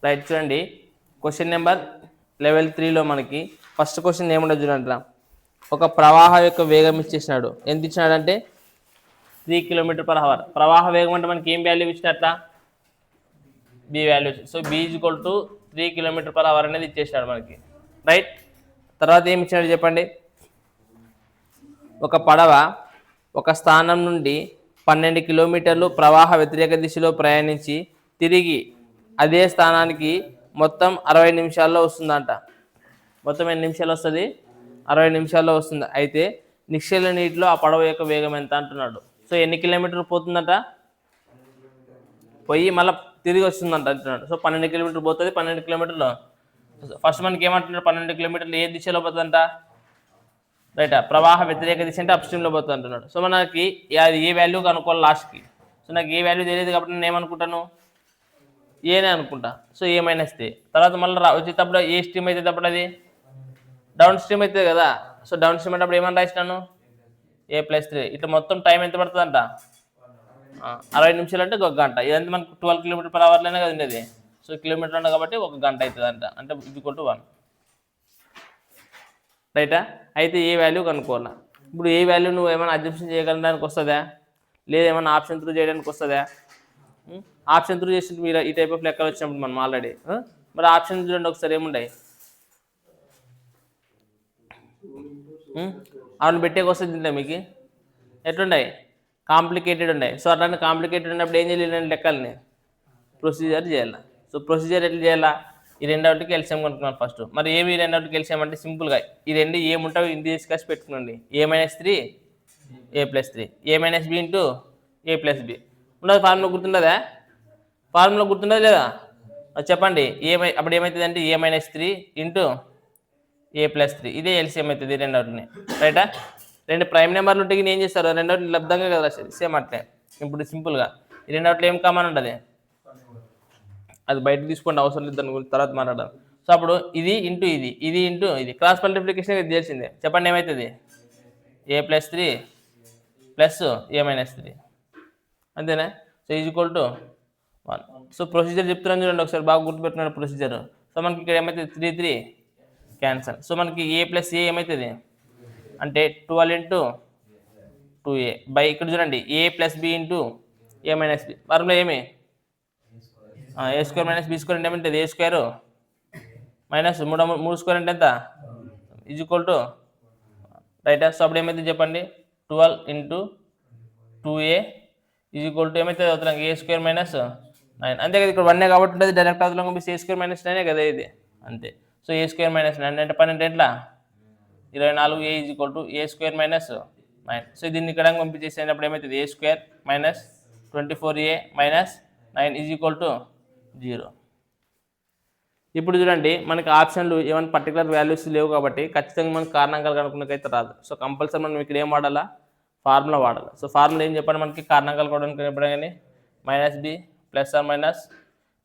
Right, చూడండి question number level 3లో మనకి first question ఏముండదు చూడండి. ఒక ప్రవాహం యొక్క వేగం ఇచ్చేసినాడు. ఎంత ఇచ్చినాడంటే 3 km/h. ప్రవాహ వేగం అంటే మనకి ఏం వాల్యూ ఇచ్చినట్లా, B value. So B equal to 3 km/h అనేది ఇచ్చేసినాడు మనకి. రైట్, తర్వాత ఏమి ఇచ్చినాడు చెప్పండి. ఒక పడవ ఒక స్థానం నుండి 12 కిలోమీటర్లు ప్రవాహ వ్యతిరేక దిశలో ప్రయాణించి తిరిగి అదే స్థానానికి మొత్తం 60 నిమిషాల్లో వస్తుందంట. మొత్తం ఎన్ని నిమిషాలు వస్తుంది? 60 నిమిషాల్లో వస్తుంది. అయితే నిశ్చల నీటిలో ఆ పడవ యొక్క వేగం ఎంత అంటున్నాడు. సో ఎన్ని కిలోమీటర్లు పోతుందట, పోయి మళ్ళీ తిరిగి వస్తుందంట అంటున్నాడు. సో 12 కిలోమీటర్లు పోతుంది. 12 కిలోమీటర్లు ఫస్ట్ మనకి ఏమంటున్నాడు, 12 కిలోమీటర్లు ఏ దిశలో పోతుందంట, రైట్, ప్రవాహ వ్యతిరేక దిశ అంటే అప్ స్ట్రీమ్లో పోతుంది అంటున్నాడు. సో మనకి అది ఏ వాల్యూ కనుక్కోవాలి లాస్ట్కి. సో నాకు ఏ వాల్యూ తెలియదు కాబట్టి నేను ఏమనుకుంటాను, ఏనే అనుకుంటా. సో ఏ మైనస్ తే. తర్వాత మళ్ళీ వచ్చేటప్పుడు ఏ స్ట్రీమ్ అయితే తప్పుడు అది డౌన్ స్ట్రీమ్ అవుతుంది కదా. సో డౌన్ స్ట్రీమ్ అంటే అప్పుడు ఏమని రాసినాను, a+3. ఇట్లా మొత్తం టైం ఎంత పడుతుందంట, 60 నిమిషాలు అంటే 1 గంట. ఇదంతా మనకు 12 km/h కదా ఉండేది. సో కిలోమీటర్ అంటే కాబట్టి 1 గంట అవుతుందంట, అంటే =1. రైటా, అయితే ఏ వాల్యూ కనుక్కోవాలా. ఇప్పుడు ఏ వాల్యూ నువ్వు ఏమైనా అజంప్షన్ చేయగలడానికి వస్తుందా, లేదా ఏమైనా ఆప్షన్ త్రూ చేయడానికి వస్తుందా? ఆప్షన్ త్రూ చేసి మీరు ఈ టైప్ ఆఫ్ లెక్కలు వచ్చినప్పుడు మనం ఆల్రెడీ. మరి ఆప్షన్ చూడండి ఒకసారి ఏముంటాయి, అవును పెట్టేకి వస్తుంది తింటే మీకు ఎట్లున్నాయి, కాంప్లికేటెడ్ ఉన్నాయి. సో అట్లాంటి కాంప్లికేటెడ్ ఉన్నప్పుడు ఏం చేయాలి, లెక్కల్ని ప్రొసీజర్ చేయాలి. సో ప్రొసీజర్ ఎట్లా చేయాలా, ఈ రెండవటికి ఎల్సిఎం కనుక్కున్నాను ఫస్ట్. మరి ఏమి రెండవటికి ఎల్సిఎం అంటే సింపుల్గా ఈ రెండు ఏముంటావు ఇంటి తీసుకొచ్చి పెట్టుకునండి. a-3 a+3 a-b into a+b ఉండదు. ఫార్ములా గుర్తుండదా, ఫార్ములా గుర్తుండదు లేదా చెప్పండి. అప్పుడు ఏమవుతుంది అంటే a-3 ఇంటూ a+3 ఇదే ఎల్సిఎం అవుతుంది రెండవటిని. రైటా, రెండు ప్రైమ్ నెంబర్లు ఉంటే ఏం చేస్తారు, రెండవటిని లబ్ధంగా కదా రాసేది. సేమ్ అట్లే ఇప్పుడు సింపుల్గా ఈ రెండవట్లో ఏం కామన్ ఉంటుంది, అది బయట తీసుకోండి, అవసరం లేదు, దాని గురించి తర్వాత మాట్లాడదాం. సో అప్పుడు ఇది ఇంటూ ఇది, ఇది ఇంటూ ఇది, క్రాస్ మల్టిప్లికేషన్ ఇది తెలిసిందే. చెప్పండి ఏమవుతుంది, a+3 ప్లస్ a-3 అంతేనా. So equal to 1. So procedure చెప్తున్నాను చూడండి ఒకసారి, బాగా గుర్తుపెట్టుకున్నాడు ప్రొసీజర్. సో మనకి ఇక్కడ ఏమవుతుంది 3 3 క్యాన్సల్. సో మనకి a+a ఏమవుతుంది అంటే 12 ఇంటూ 2a బై ఇక్కడ చూడండి a+b ఇంటూ a-b. ఫార్ములా ఏమి a² - b² అంటే ఏమంటుంది, a² మైనస్ 3² అంటే ఎంత ఈక్వల్ టు రైట్. సో అప్పుడు ఏమైతుంది చెప్పండి, 12 ఇంటూ 2a ఈక్వల్ టు ఏమైతుంది అవుతున్నాం a² - 9. అంతే కదా, ఇక్కడ 1 కాబట్టి ఉంటుంది డైరెక్ట్ అవుతున్నాం పంపిస్తే a² - 9 కదా ఇది అంతే. సో a² - 9 అంటే 12 ఎట్లా 24, a equal to a² - 9. So దీన్ని ఇక్కడ పంపించేసేటప్పుడు ఏమవుతుంది a² - 24a - 9 ఈక్వల్ టు 0. ఇప్పుడు చూడండి మనకి ఆప్షన్లు ఏమైనా పర్టికులర్ వాల్యూస్ లేవు కాబట్టి ఖచ్చితంగా మనకు కారణాంకాలు కనుక్కున్నకైతే రాదు. సో కంపల్సరీ మనం ఇక్కడ ఏం వాడాలా, ఫార్ములా వాడాలి. సో ఫార్ములా ఏం చెప్పండి మనకి, కారణాంకాలు కూడా ఎప్పుడు కానీ -b ±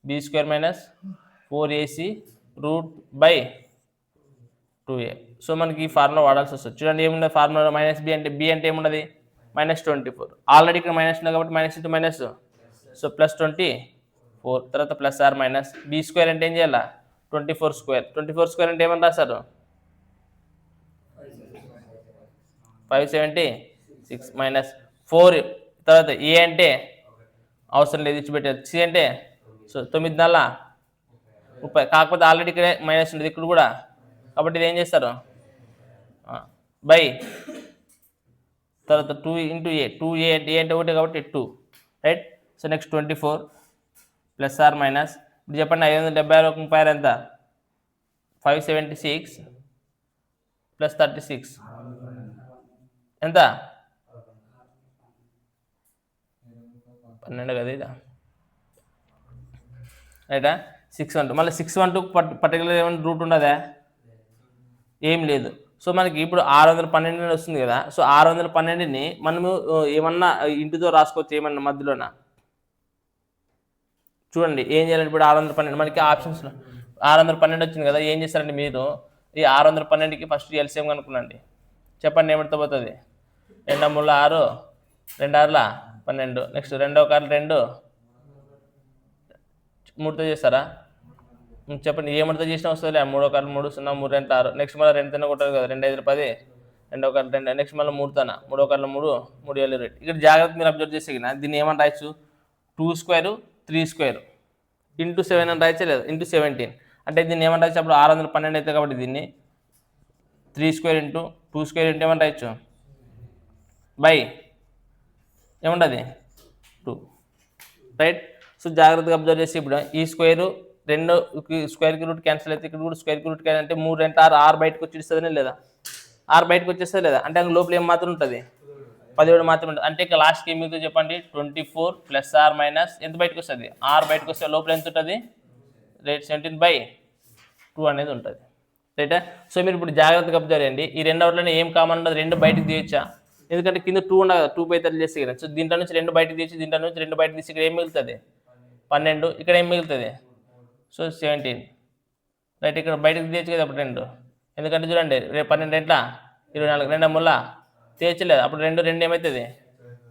b² - 4ac √2a. So మనకి ఈ ఫార్ములా వాడాల్సి వస్తుంది. చూడండి ఏమున్నది ఫార్ములా, -b అంటే b అంటే ఏమున్నది -24. ఆల్రెడీ ఇక్కడ మైనస్ ఉంది కాబట్టి మైనస్ ఇంటూ మైనస్, సో +24. తర్వాత +r b² అంటే ఏం చేయాలా 24². 24² అంటే ఏమని రాశారు 576 -4. తర్వాత ఏ అంటే అవసరం లేదు ఇచ్చిపెట్టారు. సి అంటే సో 9×4 కాకపోతే ఆల్రెడీ ఇక్కడ మైనస్ ఉండేది ఇక్కడ కూడా, కాబట్టి ఇది ఏం చేస్తారు బై తర్వాత 2 ఇంటూ a. 2a అంటే ఏ అంటే ఒకటి కాబట్టి 2. రైట్. సో నెక్స్ట్ 24 +r ఇప్పుడు చెప్పండి 576 ఎంత 576 + 36 ఎంత 12 కదా ఇదా రైటా. 612 మళ్ళీ 612 పర్టికులర్ ఏమైనా రూట్ ఉండదా, ఏం లేదు. సో మనకి ఇప్పుడు 612 వస్తుంది కదా. సో 612ని మనము ఏమన్నా ఇంటితో రాసుకోవచ్చు ఏమన్నా మధ్యలోన. చూడండి ఏం చేయాలంటే ఇప్పుడు 612 మనకి ఆప్షన్స్లో 612 వచ్చింది కదా. ఏం చేస్తారంటే మీరు ఈ 612కి ఫస్ట్ ఎల్సిఎం కనుక్కునండి. చెప్పండి ఏమిటితో పోతుంది 2 3 6 2 6 12 నెక్స్ట్ 2 1 2 3తో చేస్తారా చెప్పండి ఏమంతా చేసినా వస్తుంది 3 1 3 0 3 2 6 నెక్స్ట్ మళ్ళీ 2 తన కొట్టారు కదా 2 5 10 2 1 2 నెక్స్ట్ మళ్ళీ 3 తన 3 1 3 3 7 2 ఇక్కడ జాగ్రత్త మీరు అబ్జర్వ్ చేస్తే దీన్ని ఏమని రాయొచ్చు 2 స్క్వేర్ 3 స్క్వేర్ ఇంటూ 7 అని రాయచ్చే లేదు ఇంటూ 17 అంటే దీన్ని ఏమని రాయచ్చు అప్పుడు 612 అవుతుంది కాబట్టి దీన్ని 3 స్క్వేర్ ఇంటూ 2 స్క్వేర్ ఇంటూ ఏమని రాయచ్చు బై ఏముంటుంది 2 రైట్. సో జాగ్రత్తగా అబ్జర్వ్ చేసి ఇప్పుడు ఈ స్క్వేర్ రెండు స్క్వేర్కి రూట్ క్యాన్సిల్ అయితే ఇక్కడ కూడా స్క్వేర్కి రూట్ క్యాన్సిల్ అంటే 3 2 6 6 బయటకు వచ్చేస్తుందని లేదా 6 బయటకు వచ్చేస్తుంది లేదా అంటే అందులో లోపల ఏం మాత్రం ఉంటుంది 17 మాత్రం ఉంటుంది అంటే ఇక లాస్ట్కి ఏం మిగులుతుంది చెప్పండి 24 ప్లస్ ఆర్ మైనస్ ఎంత బయటకు వస్తుంది 6 బయటకు వస్తే లోపల ఎంత ఉంటుంది రేట్ 17/2 అనేది ఉంటుంది రైటా. సో మీరు ఇప్పుడు జాగ్రత్తగా అబ్జర్వ్ చేయండి ఈ రెండు అవుట్లోనే ఏం కామన్ ఉండదు 2 బయటకు తీయచ్చా ఎందుకంటే కింద 2 ఉండదు కదా 2 బై 3 చేస్తే కదా. సో దీంట్లో నుంచి 2 బయటకు తీసి దీంట్లో నుంచి 2 బయటకు తీసి ఇక్కడ ఏం మిగులుతుంది 12 ఇక్కడ ఏం మిగులుతుంది సో 17 రైట్. ఇక్కడ బయటకు తీయచ్చు కదా అప్పుడు 2 ఎందుకంటే చూడండి రేపు 12 ఎట్లా 24 2 ముళ్ళ తీయచ్చలేదు అప్పుడు 2 2 ఏమవుతుంది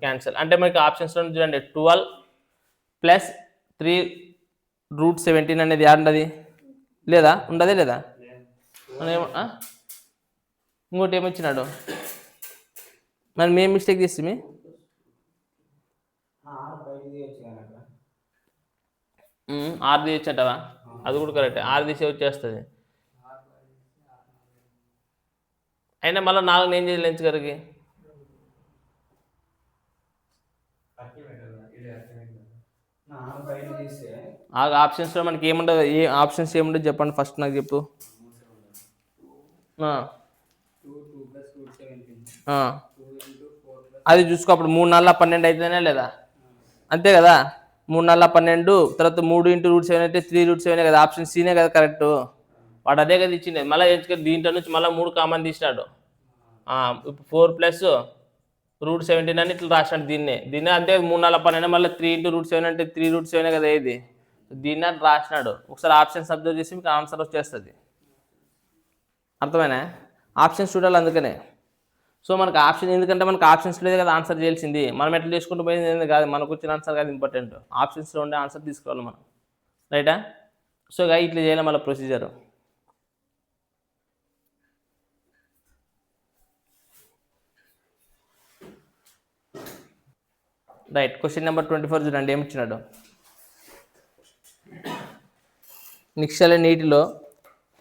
క్యాన్సిల్ అంటే మనకి ఆప్షన్స్లో చూడండి 12 ప్లస్ 3 రూట్ 17 అనేది ఉండదు లేదా ఉండదే లేదా ఇంకోటి ఏమొచ్చినాడు మరి మేము మిస్టేక్ చేస్తే 6 తీయచ్చంటవా అది కూడా కరెక్ట్ 6 తీసే వచ్చేస్తుంది అయినా మళ్ళీ 4 ఏం చేయాలి లంచ్ గారికి ఆ ఆప్షన్స్లో మనకి ఏముండదు ఏ ఆప్షన్స్ ఏముండదు చెప్పండి ఫస్ట్ నాకు చెప్పు అది చూసుకో అప్పుడు 3 4 12 అయితేనే లేదా అంతే కదా 3 4 12 తర్వాత 3 ఇంటూ రూట్ 7 అయితే 3 రూట్ 7 కదా ఆప్షన్ సీనే కదా కరెక్ట్ వాడు అదే కదా ఇచ్చింది మళ్ళీ దీంట్లో నుంచి మళ్ళీ 3 కామన్ తీసినాడు 4 ప్లస్ రూట్ 17 అని ఇట్లా రాసినాడు దీన్నే అంతే 3 4 12 మళ్ళీ 3 ఇంటూ రూట్ 7 అంటే 3 రూట్ 7 కదా ఇది దీన్ని అని రాసినాడు ఒకసారి ఆప్షన్స్ అబ్జర్వ్ చేసి మీకు ఆన్సర్ వచ్చేస్తుంది అర్థమైనా ఆప్షన్స్ చూడాలి అందుకనే. సో మనకు ఆప్షన్ ఎందుకంటే మనకు ఆప్షన్స్ లేదు కదా ఆన్సర్ చేయాల్సింది మనం ఎట్లా చేసుకుంటూ పోయింది కాదు మనకు వచ్చిన ఆన్సర్ కాదు ఇంపార్టెంట్ ఆప్షన్స్లో ఉండే ఆన్సర్ తీసుకోవాలి మనం రైటా. సో ఇట్లా చేయాలి మళ్ళీ ప్రొసీజర్ రైట్. క్వశ్చన్ నెంబర్ 24 చూడండి ఏమి ఇచ్చినాడు నిశ్చల నీటిలో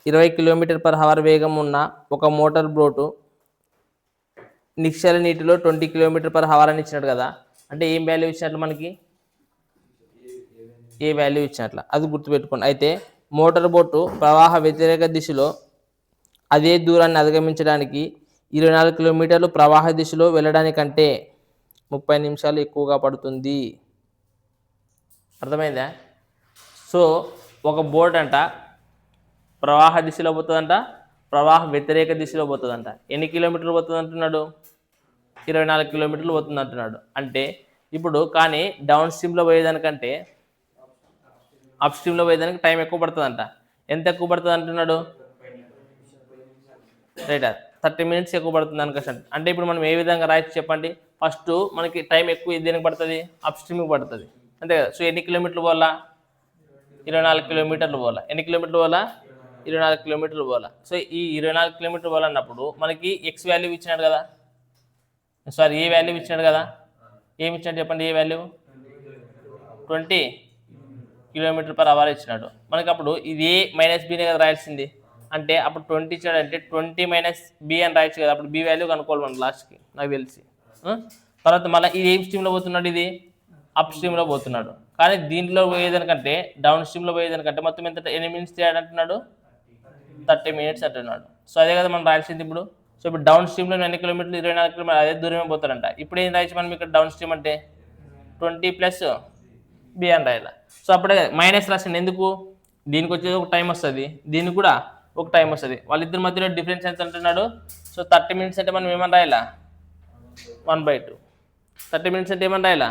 20 km/h వేగం ఉన్న ఒక మోటార్ బోటు నిశ్చల నీటిలో 20 km/h అని ఇచ్చినట్టు కదా అంటే ఏం వాల్యూ ఇచ్చినట్లు మనకి ఏ వాల్యూ ఇచ్చినట్ల అది గుర్తుపెట్టుకోండి. అయితే మోటార్ బోటు ప్రవాహ వ్యతిరేక దిశలో అదే దూరాన్ని అధిగమించడానికి 24 కిలోమీటర్లు ప్రవాహ దిశలో వెళ్ళడానికంటే 30 నిమిషాలు ఎక్కువగా పడుతుంది. అర్థమైందా. సో ఒక బోట్ అంట ప్రవాహ దిశలో పోతుందంట ప్రవాహ వ్యతిరేక దిశలో పోతుందంట ఎన్ని కిలోమీటర్లు పోతుంది అంటున్నాడు 24 కిలోమీటర్లు పోతుంది అంటున్నాడు. అంటే ఇప్పుడు కానీ డౌన్ స్ట్రీమ్లో పోయేదానికంటే అప్ స్ట్రీమ్లో పోయేదానికి టైం ఎక్కువ పడుతుందంట ఎంత ఎక్కువ పడుతుంది అంటున్నాడు రైట్ 30 మినిట్స్ ఎక్కువ పడుతుంది అనుకోసం. అంటే ఇప్పుడు మనం ఏ విధంగా రాయొచ్చు చెప్పండి ఫస్ట్ మనకి టైం ఎక్కువ దేనికి పడుతుంది అప్ స్ట్రీమ్కి పడుతుంది అంతే కదా. సో ఎన్ని కిలోమీటర్లు పోవాలా 24 కిలోమీటర్లు పోవాలా ఎన్ని కిలోమీటర్లు పోవాలా 24 కిలోమీటర్లు పోవాలా. సో ఈ 24 కిలోమీటర్లు పోవాలన్నప్పుడు మనకి ఎక్స్ వాల్యూ ఇచ్చినాడు కదా సారీ ఏ వాల్యూ ఇచ్చినాడు కదా ఏమి ఇచ్చినాడు చెప్పండి ఏ వాల్యూ 20 km/h ఇచ్చినాడు మనకి. అప్పుడు ఇది ఏ మైనస్ బీనే కదా రాయాల్సింది అంటే అప్పుడు 20 ఇచ్చాడు అంటే 20 - b అని రాయచ్చు కదా అప్పుడు బి వాల్యూ కనుక్కోవాలి మనం లాస్ట్కి నాకు తెలిసి. తర్వాత మళ్ళీ ఇది ఏం స్ట్రీమ్లో పోతున్నాడు ఇది అప్ స్ట్రీమ్లో పోతున్నాడు కానీ దీంట్లో పోయేదానికంటే డౌన్ స్ట్రీమ్లో పోయేదానికంటే మొత్తం ఎంత ఎన్ని మినిట్స్ తీయాడు అంటున్నాడు 30 మినిట్స్ అంటున్నాడు. సో అదే కదా మనం రాయాల్సింది ఇప్పుడు. సో ఇప్పుడు డౌన్ స్ట్రీమ్లో ఎన్ని కిలోమీటర్లు 24 కిలోమీటర్లు అదే దూరమే పోతాడంట. ఇప్పుడు ఏం రాయచ్చు మనం ఇక్కడ డౌన్ స్ట్రీమ్ అంటే 20 + b అని రాయాలి. సో అప్పుడే మైనస్ రాసింది ఎందుకు దీనికి వచ్చేది ఒక టైం వస్తుంది దీనికి కూడా ఒక టైం వస్తుంది వాళ్ళిద్దరి మధ్యలో డిఫరెన్స్ ఎంత అంటున్నాడు. సో 30 మినిట్స్ అంటే మనం ఏమని రాయాలా 1/2 30 మినిట్స్ అంటే ఏమని రాయాలా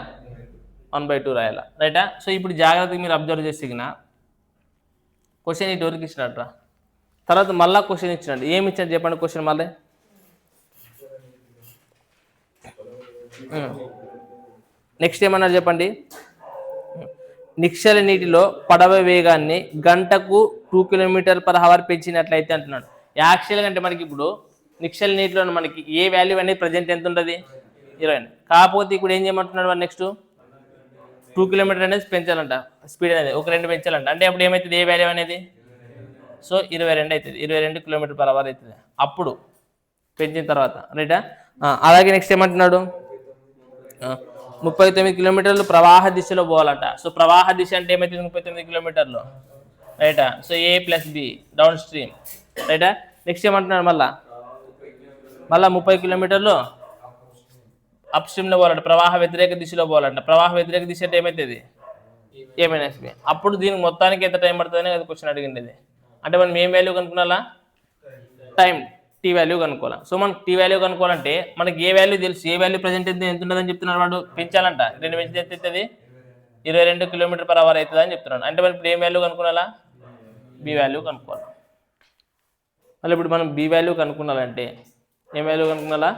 1/2 రాయాలా రైటా. సో ఇప్పుడు జాగ్రత్తగా మీరు అబ్జర్వ్ చేసిన క్వశ్చన్ ఇటు వరకు ఇచ్చినట్రా తర్వాత మళ్ళీ క్వశ్చన్ ఇచ్చినట్టు ఏమి ఇచ్చాడు చెప్పండి క్వశ్చన్ మళ్ళీ నెక్స్ట్ ఏమన్నారు చెప్పండి నిశ్చల నీటిలో పడవ వేగాన్ని గంటకు 2 km/h పెంచినట్లయితే అంటున్నాడు. యాక్చువల్గా అంటే మనకి ఇప్పుడు నిశ్చల నీటిలో మనకి ఏ వాల్యూ అనేది ప్రజెంట్ ఎంత ఉంటుంది 20. కాకపోతే ఇప్పుడు ఏం చేయమంటున్నాడు వాడు నెక్స్ట్ 2 km అనేది పెంచాలంట, స్పీడ్ అనేది ఒక 2 పెంచాలంట. అంటే అప్పుడు ఏమవుతుంది ఏ వాల్యూ అనేది, సో 22 అవుతుంది, 22 km/h అవుతుంది అప్పుడు పెంచిన తర్వాత, రైటా. అలాగే నెక్స్ట్ ఏమంటున్నాడు 39 కిలోమీటర్లు ప్రవాహ దిశలో పోవాలంట. సో ప్రవాహ దిశ అంటే ఏమవుతుంది 39 కిలోమీటర్లు, రైటా. So A + B down stream, రైటా. నెక్స్ట్ ఏమంటున్నాడు మళ్ళా 30 కిలోమీటర్లు అప్ స్ట్రీమ్లో పోవాలంట, ప్రవాహ వ్యతిరేక దిశలో పోవాలంట. ప్రవాహ వ్యతిరేక దిశ అంటే ఏమవుతుంది A - B. అప్పుడు దీనికి మొత్తానికి ఎంత టైం పడుతుంది అనేది క్వశ్చన్ అడిగింది ఇది. అంటే మనం ఏం వాల్యూ కనుక్కున్నా, టైం టీ వాల్యూ కనుక్కోవాలి. సో మనకి టీ వాల్యూ కనుక్కోవాలంటే మనకి ఏ వాల్యూ తెలుసు, ఏ వాల్యూ ప్రజెంట్ ఎంత ఉంటుందని చెప్తున్నాడు వాడు. పెంచాలంట, 2 పెంచితే ఎంత అవుతుంది 22 km/h అవుతుంది అని చెప్తున్నాడు. అంటే మనం ఇప్పుడు ఏం వాల్యూ కనుక్కోవాలా, బి వాల్యూ కనుక్కోవాలి. మళ్ళీ ఇప్పుడు మనం బి వాల్యూ కనుక్కున్నాలంటే ఏం వాల్యూ కనుక్కున్నా,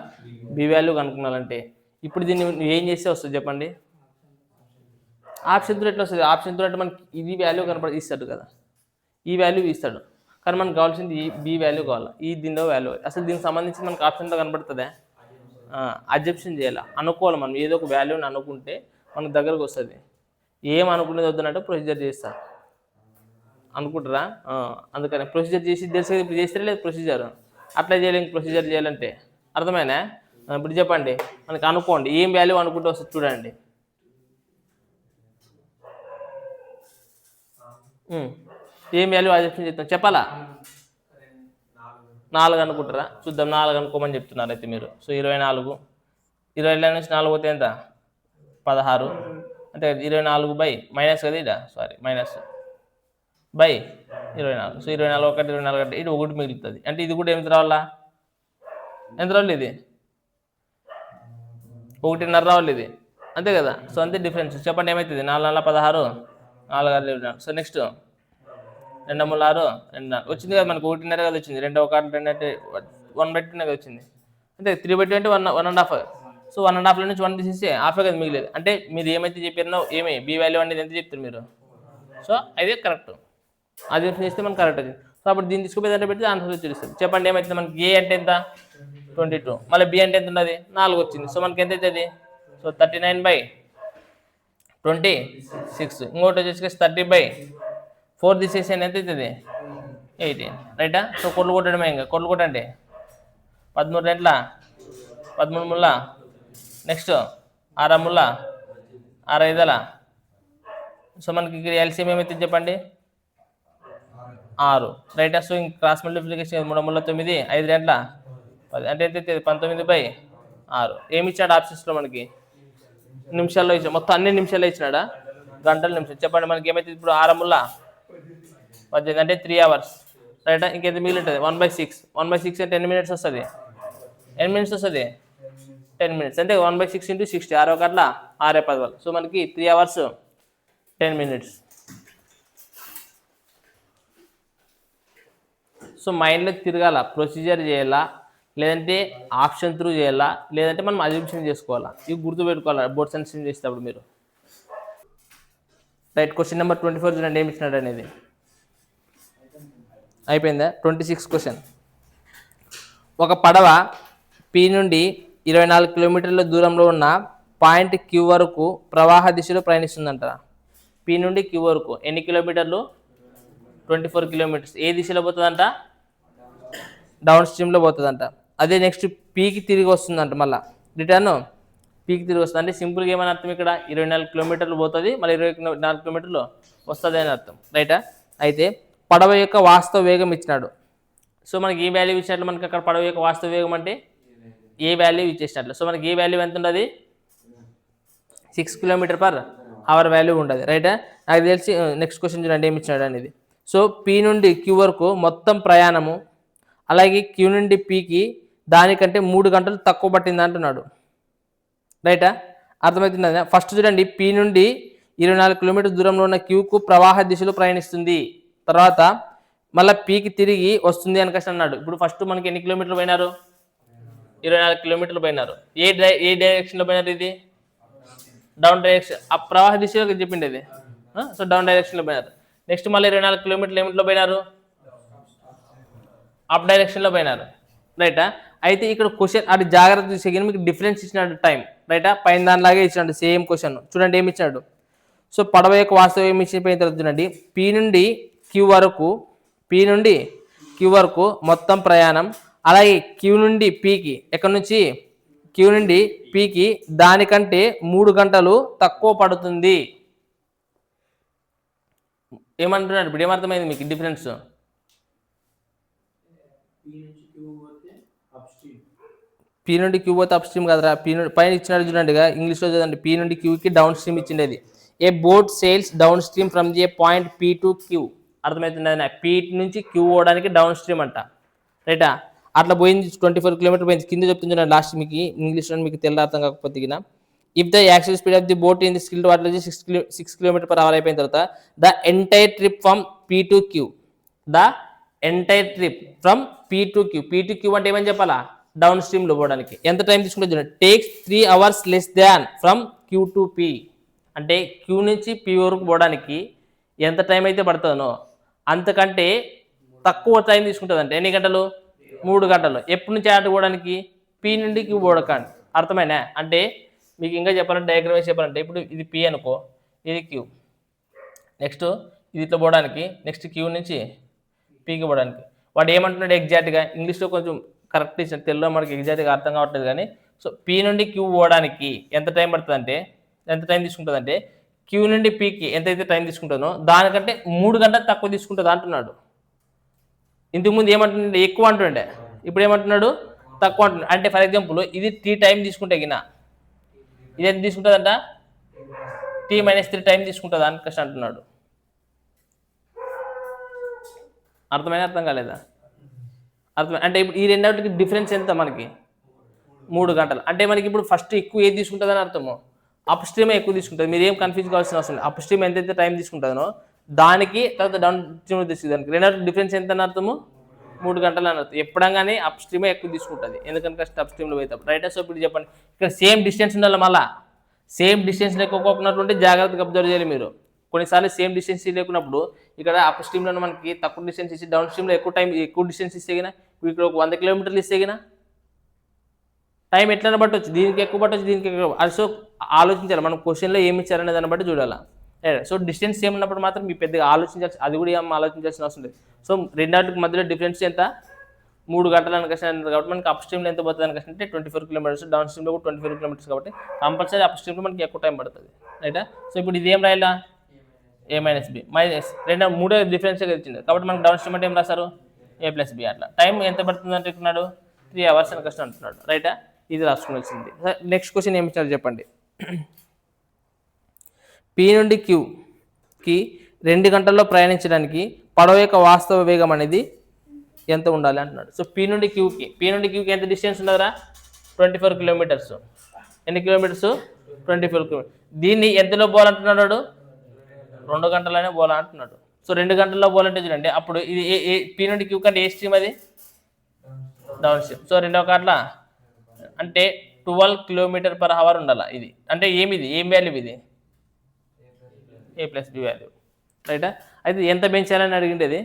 బి వాల్యూ కనుక్కున్నాలంటే ఇప్పుడు దీన్ని ఏం చేస్తే వస్తుంది చెప్పండి. ఆప్షన్ 3 ఎట్లా వస్తుంది, ఆప్షన్ 3 అంటే మనకి ఇది వాల్యూ ఇస్తాడు కదా, ఈ వాల్యూ ఇస్తాడు. కానీ మనకు కావాల్సింది బి వాల్యూ కావాలి, ఈ దీనిలో వాల్యూ. అసలు దీనికి సంబంధించి మనకు ఆప్షన్లో కనబడుతుందా, అబ్జెక్షన్ చేయాలి, అనుకోవాలి. మనం ఏదో ఒక వాల్యూని అనుకుంటే మనకు దగ్గరకు వస్తుంది. ఏం అనుకునేది వద్దనంటే ప్రొసీజర్ చేస్తా అనుకుంటారా, అందుకని ప్రొసీజర్ చేసి తెలుసు ఇప్పుడు చేస్తారా లేదు ప్రొసీజర్, అట్లా చేయలేం. ప్రొసీజర్ చేయాలంటే అర్థమైనా. ఇప్పుడు చెప్పండి మనకి అనుకోండి ఏం వాల్యూ అనుకుంటే వస్తుంది చూడండి. ఏం వాల్యూ అబ్జెక్షన్ చేస్తాం చెప్పాలా, 4 అనుకుంటారా, చూద్దాం 4 అనుకోమని చెప్తున్నారు అయితే మీరు. సో 24, 20 నుంచి 4 పోతే ఎంత 16, అంటే 24 మైనస్ కదా ఇడ, సారీ మైనస్ /24. సో 24 1 24 అంటే ఇది 1 మిగులుతుంది. అంటే ఇది కూడా ఎంత రావాలా, ఎంత రావాలి ఇది 1.5 రావాలి ఇది, అంతే కదా. సో అంతే డిఫరెన్స్. చెప్పండి ఏమవుతుంది 4 4 16, 4 6 24. సో నెక్స్ట్ 2 3 6 2 4 వచ్చింది కదా మనకు 1.5 కదా వచ్చింది. 2 1 2 అంటే 1/2 కదా వచ్చింది, అంటే 3/2 అంటే 1.5. సో 1.5 నుంచి 1 తీసేస్తే హాఫే కదా మిగిలేదు. అంటే మీరు ఏమైతే చెప్పారో ఏమి బి వాల్యూ అనేది ఎంత చెప్తారు మీరు. సో అదే కరెక్ట్, అది చేస్తే మనకు కరెక్ట్ అది. సో అప్పుడు దీన్ని తీసుకుపోయి అంటే పెడితే ఆన్సర్ తెలుస్తుంది. చెప్పండి ఏమైతుంది మనకి ఏ అంటే ఎంత 22, మళ్ళీ బి అంటే ఎంత ఉన్నది 4 వచ్చింది. సో మనకి ఎంత అవుతుంది, సో 39/26. ఇంకోటి వచ్చేసి 30/4 తీసేసి ఎంత అవుతుంది 18, రైటా. సో కొట్లు కొట్టడమే, ఇంకా కొట్లు కొట్టండి 13 2 13 ముళ్ళ, నెక్స్ట్ 6 ముళ్ళ 6 5. సో మనకి ఇక్కడ ఎల్సిఎం ఏమైతే చెప్పండి 6, రైటా. సో ఇంక క్రాస్ మల్టిప్లికేషన్ 3 ముళ్ళ 9 5 2 10, అంటే ఎంత అవుతుంది 19/6. ఏమి ఇచ్చాడు ఆప్షన్స్లో మనకి నిమిషాల్లో ఇచ్చాడు, మొత్తం అన్ని నిమిషాల్లో ఇచ్చినాడా గంటల నిమిషాలు. చెప్పండి మనకి ఏమైతుంది ఇప్పుడు 6 ముళ్ళ 18 అంటే 3 hours, రైటా. ఇంకెంత మిగిలి ఉంటుంది 1/6. 1/6 అంటే 10 minutes వస్తుంది, 10 minutes వస్తుంది 10 minutes, అంటే 1/6 × 60 6 1 6 10. సో మనకి 3 hours 10 minutes. సో మైండ్లో తిరగాల, ప్రొసీజర్ చేయాలా, లేదంటే ఆప్షన్ త్రూ చేయాలా, లేదంటే మనం అజంప్షన్ చేసుకోవాలా. ఇవి గుర్తుపెట్టుకోవాలా బోర్డ్ సెన్షన్ చేసేటప్పుడు మీరు. రైట్. క్వశ్చన్ నెంబర్ 24 చూడండి ఏమి ఇచ్చినాడు అనేది. అయిపోయిందా. 26 క్వశ్చన్. ఒక పడవ పి నుండి 24 కిలోమీటర్ల దూరంలో ఉన్న పాయింట్ క్యూ వరకు ప్రవాహ దిశలో ప్రయాణిస్తుందంట. పి నుండి క్యూ వరకు ఎన్ని కిలోమీటర్లు 24 కిలోమీటర్స్. ఏ దిశలో పోతుందంట డౌన్ స్ట్రీమ్లో పోతుందంట. అదే నెక్స్ట్ పీకి తిరిగి వస్తుందంట, మళ్ళీ రిటర్న్ పీకి తిరిగి వస్తుంది. అంటే సింపుల్గా ఏమని అర్థం ఇక్కడ 24 కిలోమీటర్లు పోతుంది, మళ్ళీ 24 కిలోమీటర్లు వస్తుంది అని అర్థం, రైటా. అయితే పడవ యొక్క వాస్తవ వేగం ఇచ్చినాడు. సో మనకి ఏ వాల్యూ ఇచ్చినట్లు, మనకి అక్కడ పడవ యొక్క వాస్తవ వేగం అంటే ఏ వాల్యూ ఇచ్చేసినట్లు. సో మనకి ఏ వాల్యూ ఎంత ఉంటుంది 6 km/h వాల్యూ ఉంటుంది, రైటా. నాకు తెలిసి నెక్స్ట్ క్వశ్చన్ చూడండి ఏమి ఇచ్చినాడు అనేది. సో పి నుండి క్యూ వరకు మొత్తం ప్రయాణము, అలాగే క్యూ నుండి పీకి దానికంటే 3 గంటలు తక్కువ పట్టింది అంటున్నాడు, రైటా. అర్థమవుతుందా. ఫస్ట్ చూడండి పి నుండి 24 కిలోమీటర్ల దూరంలో ఉన్న క్యూకు ప్రవాహ దిశలో ప్రయాణిస్తుంది, తర్వాత మళ్ళీ పీకి తిరిగి వస్తుంది అని కష్టం అన్నాడు. ఇప్పుడు ఫస్ట్ మనకి ఎన్ని కిలోమీటర్లు పోయినారు 24 కిలోమీటర్లు పోయినారు. ఏ డైరెక్షన్లో పోయినారు, ఇది డౌన్ డైరెక్షన్. ఆ ప్రవాహ దిశలో చెప్పిండేది సో డౌన్ డైరెక్షన్లో పోయినారు. నెక్స్ట్ మళ్ళీ 24 కిలోమీటర్లు ఏమిట్లో పోయినారు, అప్ డైరెక్షన్లో పోయినారు. రైటా? అయితే ఇక్కడ క్వశ్చన్ అది జాగ్రత్త చూసే మీకు డిఫరెన్స్ ఇచ్చినాడు టైం. రైటా? పైన దానిలాగే ఇచ్చినాడు సేమ్ క్వశ్చన్. చూడండి ఏమి ఇచ్చినాడు. సో పడవ యొక్క వాస్తవం ఏమి ఇచ్చిపోయిన తర్వాత చూడండి, పి నుండి క్యూ వరకు మొత్తం ప్రయాణం, అలాగే క్యూ నుండి పీకి, ఎక్కడి నుంచి క్యూ నుండి పీకి దానికంటే 3 గంటలు తక్కువ పడుతుంది. ఏమంటున్నాడు ఇప్పుడు? ఏమర్థమైంది మీకు డిఫరెన్స్? పీ నుండి క్యూ పోతే అప్ స్ట్రీమ్ కదరా, పీ నుండి పైన ఇచ్చినాడు చూడండిగా, ఇంగ్లీష్లో చదవండి. పీ నుండి క్యూకి డౌన్ స్ట్రీమ్ ఇచ్చిండేది. A boat sails down stream from the point P to Q. అర్థమవుతుంది? పీ నుంచి క్యూ పోవడానికి డౌన్ స్ట్రీమ్ అంట. రైటా? అట్లా పోయింది 24 కిలోమీటర్ పోయింది. కింద చెప్తుంది లాస్ట్ మీకు ఇంగ్లీష్లో మీకు తెల్ల అర్థం కాకపోతే గిన, if the actual speed of the boat in the still water 6 kilometre per hour అయిపోయిన తర్వాత the entire trip from P to Q, the entire trip from P to Q. P to Q అంటే ఏమని చెప్పాలా? Down స్ట్రీమ్లో పోవడానికి ఎంత time తీసుకుంటుంది? Takes 3 hours less than from Q to P. అంటే క్యూ నుంచి పీ వరకు పోవడానికి ఎంత టైం అయితే పడుతుందో అంతకంటే తక్కువ టైం తీసుకుంటుంది. అంటే ఎన్ని గంటలు? 3 గంటలు. ఎప్పటి నుంచి ఆట పోవడానికి? పీ నుండి క్యూ పోవడానికి. అర్థమైనా? అంటే మీకు ఇంకా చెప్పాలంటే డయాగ్రామ్ వేసి చెప్పాలంటే, ఇప్పుడు ఇది పీ అనుకో, ఇది క్యూ, నెక్స్ట్ ఇది ఇట్లా పోవడానికి, నెక్స్ట్ క్యూ నుంచి పీకి పోవడానికి. వాడు ఏమంటున్నాడు ఎగ్జాక్ట్గా? ఇంగ్లీష్లో కొంచెం కరెక్ట్ ఇచ్చిన, తెలుగులో మనకి ఎగ్జాక్ట్గా అర్థం కావట్లేదు కానీ, సో పీ నుండి క్యూ పోవడానికి ఎంత టైం పడుతుంది అంటే, ఎంత టైం తీసుకుంటుంది అంటే, క్యూ నుండి పీకి ఎంతైతే టైం తీసుకుంటుందో దానికంటే 3 గంటలు తక్కువ తీసుకుంటుంది అంటున్నాడు. ఇంతకుముందు ఏమంటుండే? ఎక్కువ అంటుండే, ఇప్పుడు ఏమంటున్నాడు? తక్కువ అంటున్నాడు. అంటే ఫర్ ఎగ్జాంపుల్ ఇది టీ టైం తీసుకుంటే గిన ఇది ఎంత తీసుకుంటుందంట? T-3 టైం తీసుకుంటుంది అని కష్టం అంటున్నాడు. అర్థమైనా అర్థం కాలేదా? అర్థం అంటే ఇప్పుడు ఈ రెండింటికి డిఫరెన్స్ ఎంత మనకి? 3 గంటలు. అంటే మనకి ఇప్పుడు ఫస్ట్ ఎక్కువ ఏది తీసుకుంటుంది అని అర్థము, అప్ స్ట్రీమ్ ఎక్కువ తీసుకుంటుంది. మీరు ఏం కన్ఫ్యూజ్ కావాల్సిన అవసరం లేదు. అప్ స్ట్రీమ్ ఎంతైతే టైం తీసుకుంటుందో దానికి తర్వాత డౌన్ స్ట్రీమ్ తీసుకుందానికి రెండింటి డిఫరెన్స్ ఎంత అని అర్థము? 3 గంటలు అని అర్థం. ఎప్పుడంగానే అప్ స్ట్రీమే ఎక్కువ తీసుకుంటుంది, ఎందుకంటే ఫస్ట్ అప్ స్ట్రీమ్లో పోతాం. రైట్? సో ఇప్పుడు చెప్పండి, ఇక్కడ సేమ్ డిస్టెన్స్ ఉండాలి. మళ్ళీ సేమ్ డిస్టెన్స్ లేకపోకున్నటువంటి జాగ్రత్తగా అబ్జర్వ్ చేయాలి మీరు. కొన్నిసార్లు సేమ్ డిస్టెన్స్ లేకున్నప్పుడు ఇక్కడ అప్ స్ట్రీమ్లో మనకి తక్కువ డిస్టెన్స్ ఇచ్చి డౌన్ స్ట్రీమ్లో ఎక్కువ డిస్టెన్స్ ఇస్తే గినా, ఇక్కడ ఒక 100 కిలోమీటర్లు ఇస్తే గినా టైం ఎట్లైనా పట్టవచ్చు, దీనికి ఎక్కువ పట్టవచ్చు, దీనికి ఎక్కువ. సో ఆలోచించాలి మనం క్వశ్చన్లో ఏమి ఇచ్చారనే దాన్ని బట్టి చూడాలి. సో డిస్టెన్స్ సేమ్ ఉన్నప్పుడు మాత్రం మీ పెద్దగా ఆలోచించాల్సి, అది కూడా ఏం ఆలోచించాల్సిన అవసరం లేదు. సో రెండింటికి మధ్యలో డిఫరెన్స్ ఎంత? 3 గంటలు అని కష్టం కాబట్టి మనకి అప్ స్ట్రీమ్లో ఎంత పోతుంది అని కష్టం అంటే 24 కిలోమీటర్స్, డౌన్ స్ట్రీమ్లో కూడా 24 కిలోమీటర్స్ కాబట్టి కంపల్సరీ అప్ స్ట్రీమ్లో మనకి ఎక్కువ టైం పడుతుంది. రైటా? సో ఇప్పుడు ఇది ఏం రాయాలా? A-B మైనస్ 3 డిఫరెన్స్ ఇచ్చింది కాబట్టి మనకి డౌన్ స్ట్రీమ్ అంటే ఏం రాస్తారు? A+B. అట్లా టైం ఎంత పడుతుంది అంటే అంటున్నాడు 3 hours అని కష్టం అంటున్నాడు. రైటా? ఇది రాసుకుని వచ్చింది. నెక్స్ట్ క్వశ్చన్ ఏమి ఇచ్చారు చెప్పండి. పీ నుండి క్యూకి 2 గంటల్లో ప్రయాణించడానికి పడవ యొక్క వాస్తవ వేగం అనేది ఎంత ఉండాలి అంటున్నాడు. సో పీ నుండి క్యూకి ఎంత డిస్టెన్స్ ఉండదురా? 24 కిలోమీటర్స్. ఎన్ని కిలోమీటర్స్? 24 కిలోమీటర్స్. దీన్ని ఎంతలో పోవాలంటున్నాడు? 2 గంటలనే పోవాలంటున్నాడు. సో 2 గంటల్లో పోవాలంటే చూడండి, అప్పుడు ఇది పీ నుండి క్యూ కంటే ఏ స్ట్రీమ్ అది? Down stream. సో 2వ కార్ల అంటే 12 కిలోమీటర్ పర్ అవర్ ఉండాలి. ఇది అంటే ఏమిది? ఏం వాల్యూ ఇది? A+B value. రైటా? అయితే ఎంత పెంచాలని అడిగిండేది?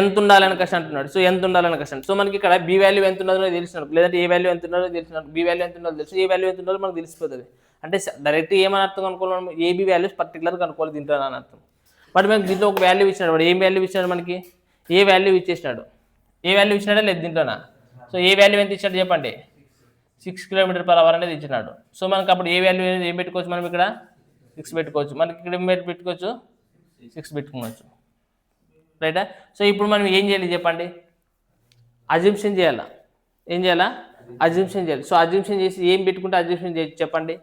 ఎంత ఉండాలని కష్టం అంటున్నాడు. సో ఎంత ఉండాలని కష్టం. సో మనకి ఇక్కడ బి వాల్యూ ఎంత ఉన్నదో తెలిసినాడు, లేదంటే ఏ వాల్యూ ఎంత ఉన్నదో తెలిసినాడు. బి వాల్యూ ఎంత ఉన్నదో తెలుసు, ఏ వాల్యూ ఎంత ఉన్నదో మనకు తెలిసిపోతుంది. అంటే డైరెక్ట్ ఏమని అర్థం కనుక్కోవాలి? ఏబీ వాల్యూస్ పర్టికులర్ కనుక్కోవాలి దీంట్లో అని అర్థం. బట్ మనకి దీంట్లో ఒక వాల్యూ ఇచ్చినాడు. వాడు ఏం వాల్యూ ఇచ్చినాడు మనకి? ఏ వాల్యూ ఇచ్చేసినాడు. ఏ వాల్యూ ఇచ్చినాడా లేదు దీంట్లోనా? సో ఏ వాల్యూ ఎంత ఇచ్చాడు చెప్పండి? 6 కిలోమీటర్ పర్ అవర్ అనేది ఇచ్చినాడు. సో మనకి అప్పుడు ఏ వాల్యూ ఏం పెట్టుకోవచ్చు? మనం ఇక్కడ 6 పెట్టుకోవచ్చు. మనకి ఇక్కడ ఏం పెట్టుకోవచ్చు? 6 పెట్టుకోవచ్చు. రైటా? సో ఇప్పుడు మనం ఏం చేయాలి చెప్పండి? అజంప్షన్ చేయాలా? ఏం చేయాలా? అజంప్షన్ చేయాలి. సో అజంప్షన్ చేసి ఏం పెట్టుకుంటే అజంప్షన్ చేసి చెప్పండి.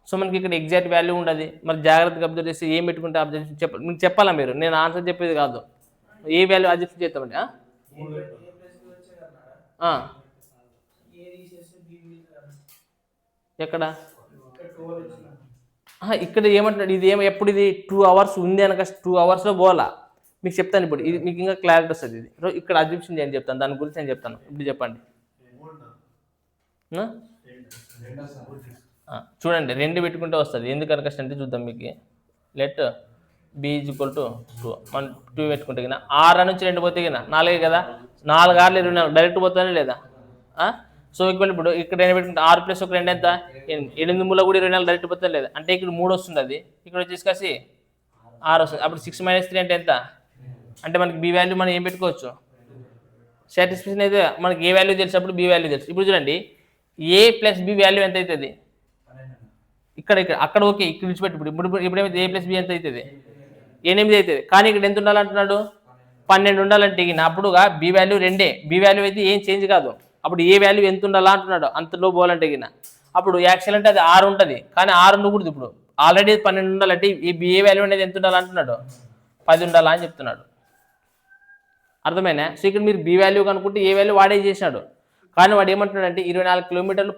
సో మనకి ఇక్కడ ఎగ్జాక్ట్ వాల్యూ ఉండదు. మరి జాగ్రత్తగా అబ్జర్వ్ చేసి ఏం పెట్టుకుంటే అబ్జర్వేషన్ చెప్పాలి. మీకు చెప్పాలా మీరు? నేను ఆన్సర్ చెప్పేది కాదు. ఏ వాల్యూ అజంప్షన్ చేస్తామండి? ఎక్కడ? ఇక్కడ ఏమంటున్నాడు? ఇది ఎప్పుడు ఇది 2 hours ఉంది అనక 2 hours పోవాలా? మీకు చెప్తాను ఇప్పుడు. ఇది మీకు ఇంకా క్లారిటీ వస్తుంది. ఇది ఇక్కడ అజంప్షన్ చేయండి చెప్తాను, దాని గురించి నేను చెప్తాను. ఇప్పుడు చెప్పండి. చూడండి 2 పెట్టుకుంటే వస్తుంది. ఎందుకు కనుక అంటే చూద్దాం మీకు. Let b is equal to 2 మనం 2 పెట్టుకుంటే కింద 6 నుంచి 2 పోతే కింద 4 కదా, 4 6 24 డైరెక్ట్ పోతానే లేదా. సో ఇప్పుడు ఇక్కడ 2 పెట్టుకుంటే 6 + 1 2 ఎంత 8 మూల కూడా 24 డైరెక్ట్ పోతానే లేదా, అంటే ఇక్కడ 3 వస్తుంది. అది ఇక్కడ వచ్చేసి 6 వస్తుంది. అప్పుడు 6 - 3 అంటే ఎంత, అంటే మనకి బి వాల్యూ మనం ఏం పెట్టుకోవచ్చు, సాటిస్ఫాక్షన్ అయితే మనకి ఏ వాల్యూ తెలిసినప్పుడు బి వాల్యూ తెలుసు. ఇప్పుడు చూడండి a + b వాల్యూ ఎంత అవుతుంది, ఇక్కడ అక్కడ ఓకే, ఇక్కడ విడిచిపెట్టి ఇప్పుడేమైతే a + b ఎంత అవుతుంది 8 అవుతుంది. కానీ ఇక్కడ ఎంత ఉండాలంటున్నాడు 12 ఉండాలంటే అప్పుడుగా బి వాల్యూ 2, బి వాల్యూ అయితే ఏం చేంజ్ కాదు. అప్పుడు ఏ వాల్యూ ఎంత ఉండాలా అంటున్నాడు, అంతలో పోవాలంటే అప్పుడు యాక్చువల్ అంటే అది 6 ఉంటుంది. కానీ 6 ఉండకూడదు, ఇప్పుడు ఆల్రెడీ 12 ఉండాలంటే ఈ ఏ వాల్యూ అనేది ఎంత ఉండాలంటున్నాడు 10 ఉండాలా అని చెప్తున్నాడు. అర్థమైనా. సో ఇక్కడ మీరు బి వాల్యూ కనుక్కుంటే ఏ వాల్యూ వాడే చేసినాడు. కానీ వాడు ఏమంటున్నాడు అంటే 24 కిలోమీటర్లు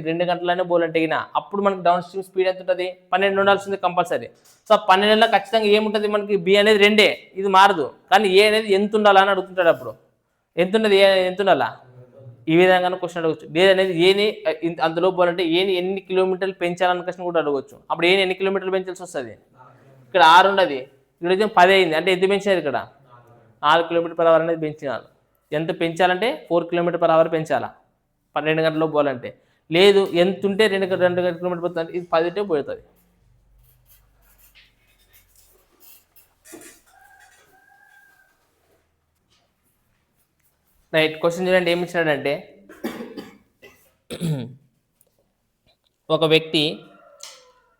2 గంటలనే పోవాలంటే అప్పుడు మనకి డౌన్ స్ట్రీమ్ స్పీడ్ ఎంత ఉంటుంది 12 ఉండాల్సింది కంపల్సరీ. సో 12లో ఖచ్చితంగా ఏముంటుంది మనకి బి అనేది 2, ఇది మారదు. కానీ ఏ అనేది ఎంత ఉండాలా అని అడుగుతుంటాడు. అప్పుడు ఎంత ఉన్నది ఎంత ఉండాలా ఈ విధంగా క్వశ్చన్ అడగచ్చు. లేదనేది ఏని అందులో పోవాలంటే ఏని ఎన్ని కిలోమీటర్లు పెంచాలన్న క్వశ్చన్ కూడా అడగవచ్చు. అప్పుడు ఏని ఎన్ని కిలోమీటర్లు పెంచాల్సి వస్తుంది, ఇక్కడ 6 ఉండదు, ఇక్కడ అయితే 10 అయింది. అంటే ఎంత పెంచినారు, ఇక్కడ 4 km/h అనేది పెంచినారు. ఎంత పెంచాలంటే 4 km/h పెంచాలా 12 గంటల్లో పోవాలంటే. లేదు ఎంత ఉంటే 2 km పోతుంది, ఇది 10 ఉంటే పోతుంది. రైట్. క్వశ్చన్ చూడండి ఏమి ఇచ్చినాడంటే, ఒక వ్యక్తి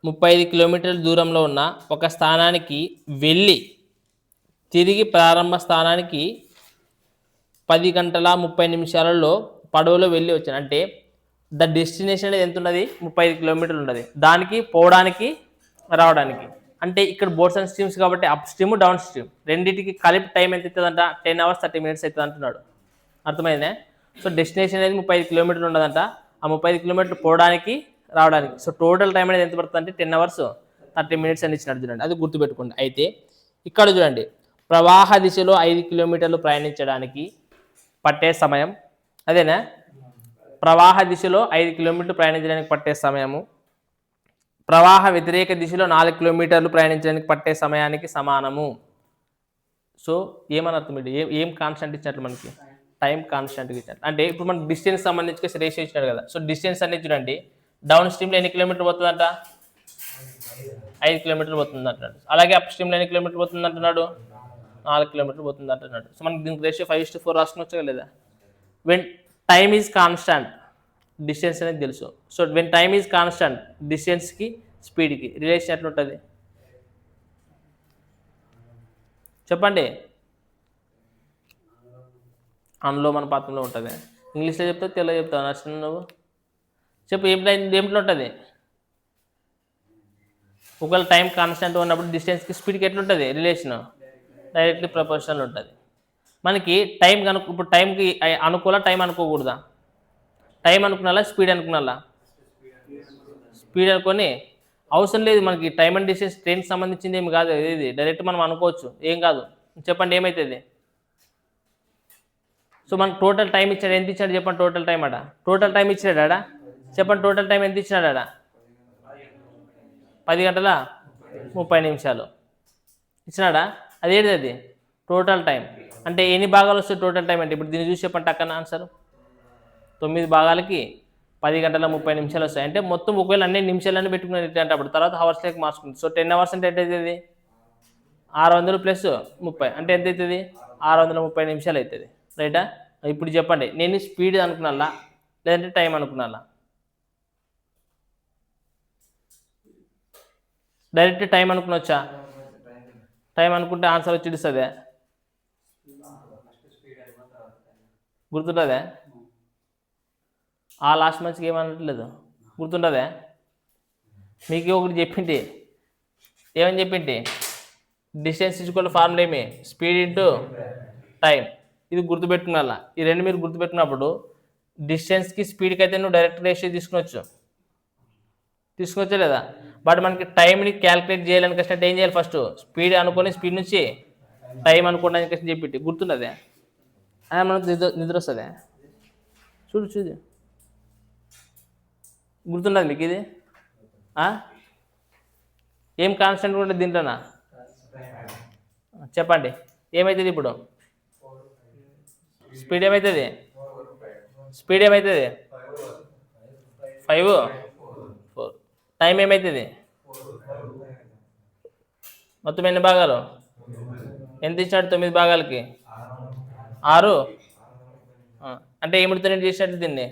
35 కిలోమీటర్ల దూరంలో ఉన్న ఒక స్థానానికి వెళ్ళి తిరిగి ప్రారంభ స్థానానికి 10 గంటల 30 నిమిషాలలో పడవలో వెళ్ళి వచ్చాను. అంటే ద డెస్టినేషన్ అనేది ఎంత ఉన్నది 35 కిలోమీటర్లు ఉన్నది, దానికి పోవడానికి రావడానికి. అంటే ఇక్కడ బోట్స్ అండ్ స్ట్రీమ్స్ కాబట్టి అప్ స్ట్రీమ్ డౌన్ స్ట్రీమ్ రెండింటికి కలిపి టైం ఎంత అవుతుందంట 10 hours 30 minutes అవుతుంది అంటున్నాడు. అర్థమైందే. సో డెస్టినేషన్ అనేది 35 కిలోమీటర్లు ఉండదంట, ఆ 35 కిలోమీటర్లు పోవడానికి రావడానికి. సో టోటల్ టైం అనేది ఎంత పడుతుంది అంటే 10 hours 30 minutes అని ఇచ్చినట్టు చూడండి, అది గుర్తుపెట్టుకోండి. అయితే ఇక్కడ చూడండి ప్రవాహ దిశలో 5 కిలోమీటర్లు ప్రయాణించడానికి పట్టే సమయం, అదేనా ప్రవాహ దిశలో 5 కిలోమీటర్లు ప్రయాణించడానికి పట్టే సమయము ప్రవాహ వ్యతిరేక దిశలో 4 కిలోమీటర్లు ప్రయాణించడానికి పట్టే సమయానికి సమానము. సో ఏమని అర్థం ఏంటి, ఏం కాన్స్టెంట్ ఇచ్చినట్లు మనకి టైం కాన్స్టెంట్ ఇచ్చినట్టు. అంటే ఇప్పుడు మనకి డిస్టెన్స్ సంబంధించి రేషియో ఇచ్చినాడు కదా. సో డిస్టెన్స్ అనేది చూడండి డౌన్ స్ట్రీమ్లో ఎన్ని కిలోమీటర్లు పోతుందంట 5 కిలోమీటర్లు పోతుంది అంటున్నాడు. అలాగే అప్ స్ట్రీమ్లో ఎన్ని కిలోమీటర్లు పోతుంది అంటున్నాడు 4 కిలోమీటర్లు పోతుంది అంటున్నాడు. సో మనకి దీనికి రేషియో 5:4 రాసుకుని లేదా. When time is constant distance అనేది తెలుసు. So when time is constant డిస్టెన్స్కి స్పీడ్కి రిలేషన్ ఎట్లుంటుంది చెప్పండి. అనులోమాన పాత్రంలో ఉంటుంది. ఇంగ్లీష్లో చెప్తావు తెలుగులో చెప్తావు నచ్చిన నువ్వు చెప్పు, ఏమిట్లో ఉంటుంది. ఒకవేళ టైం కాన్స్టెంట్ ఉన్నప్పుడు డిస్టెన్స్కి స్పీడ్కి ఎట్లుంటుంది రిలేషన్ డైరెక్ట్లీ ప్రపోర్షనల్ ఉంటుంది. మనకి టైం ఇప్పుడు టైంకి అనుకోవాలా టైం అనుకోకూడదా, టైం అనుకున్నాలా స్పీడ్ అనుకున్నాలా, స్పీడ్ అనుకొని అవసరం లేదు మనకి టైం అండ్ డిస్టెన్స్ ట్రైన్కి సంబంధించింది ఏమి కాదు, ఇది డైరెక్ట్ మనం అనుకోవచ్చు ఏం కాదు. చెప్పండి ఏమవుతుంది. సో మనకు టోటల్ టైం ఇచ్చాడు, ఎంత ఇచ్చాడు చెప్పండి టోటల్ టైం అడా, టోటల్ టైం ఇచ్చాడా చెప్పండి, టోటల్ టైం ఎంత ఇచ్చినాడా 10 గంటల 30 నిమిషాలు ఇచ్చినాడా. అదేంటి అది టోటల్ టైం. అంటే ఎన్ని భాగాలు వస్తాయి టోటల్ టైం అంటే, ఇప్పుడు దీన్ని చూసి చెప్పండి అక్కడ ఆన్సర్ 9 భాగాలకి 10 గంటల 30 నిమిషాలు వస్తాయి. అంటే మొత్తం ఒకవేళ అన్ని నిమిషాలన్నీ పెట్టుకునే అంటే అప్పుడు తర్వాత హవర్స్ లెక్క మార్చుకుంది. సో 10 hours అంటే ఎంత అవుతుంది 600 + 30 అంటే ఎంత అవుతుంది 630 నిమిషాలు అవుతుంది. రైటా. ఇప్పుడు చెప్పండి నేను స్పీడ్ అనుకున్నాలా లేదంటే టైం అనుకున్నాలా, డైరెక్ట్ టైం అనుకునొచ్చా, టైం అనుకుంటే ఆన్సర్ వచ్చి ఇస్తుందే గుర్తుంటుందే. ఆ లాస్ట్ మంత్కి ఏమనట్లేదు గుర్తుంటుందే. మీకు ఒకటి చెప్పింది ఏమని చెప్పింది డిస్టెన్స్ ఈక్వల్ ఫార్ములా ఏమి స్పీడ్ ఇంటూ టైం, ఇది గుర్తుపెట్టుకున్నా. ఈ రెండు మీరు గుర్తుపెట్టుకున్నప్పుడు డిస్టెన్స్కి స్పీడ్కి అయితే నువ్వు డైరెక్ట్ రేషియో తీసుకొచ్చా లేదా. బట్ మనకి టైంని క్యాలిక్యులేట్ చేయాలని కష్టం ఏం చేయాలి, ఫస్ట్ స్పీడ్ అనుకొని స్పీడ్ నుంచి టైం అనుకోవడానికి కష్టం చెప్పి గుర్తున్నదే. అదే మనకు నిద్ర వస్తుందే చూడు గుర్తున్నది మీకు ఇది. ఏం కాన్స్టెంట్ ఉంటుంది దీంట్లోనా? చెప్పండి ఏమవుతుంది ఇప్పుడు? స్పీడ్ ఏమవుతుంది? స్పీడ్ ఏమవుతుంది? 5 4. టైం ఏమవుతుంది? మొత్తం ఎన్ని భాగాలు? ఎంత ఇచ్చాడు 9 భాగాలకి? 6. అంటే ఏమిటితో చేసినట్లు దీన్ని?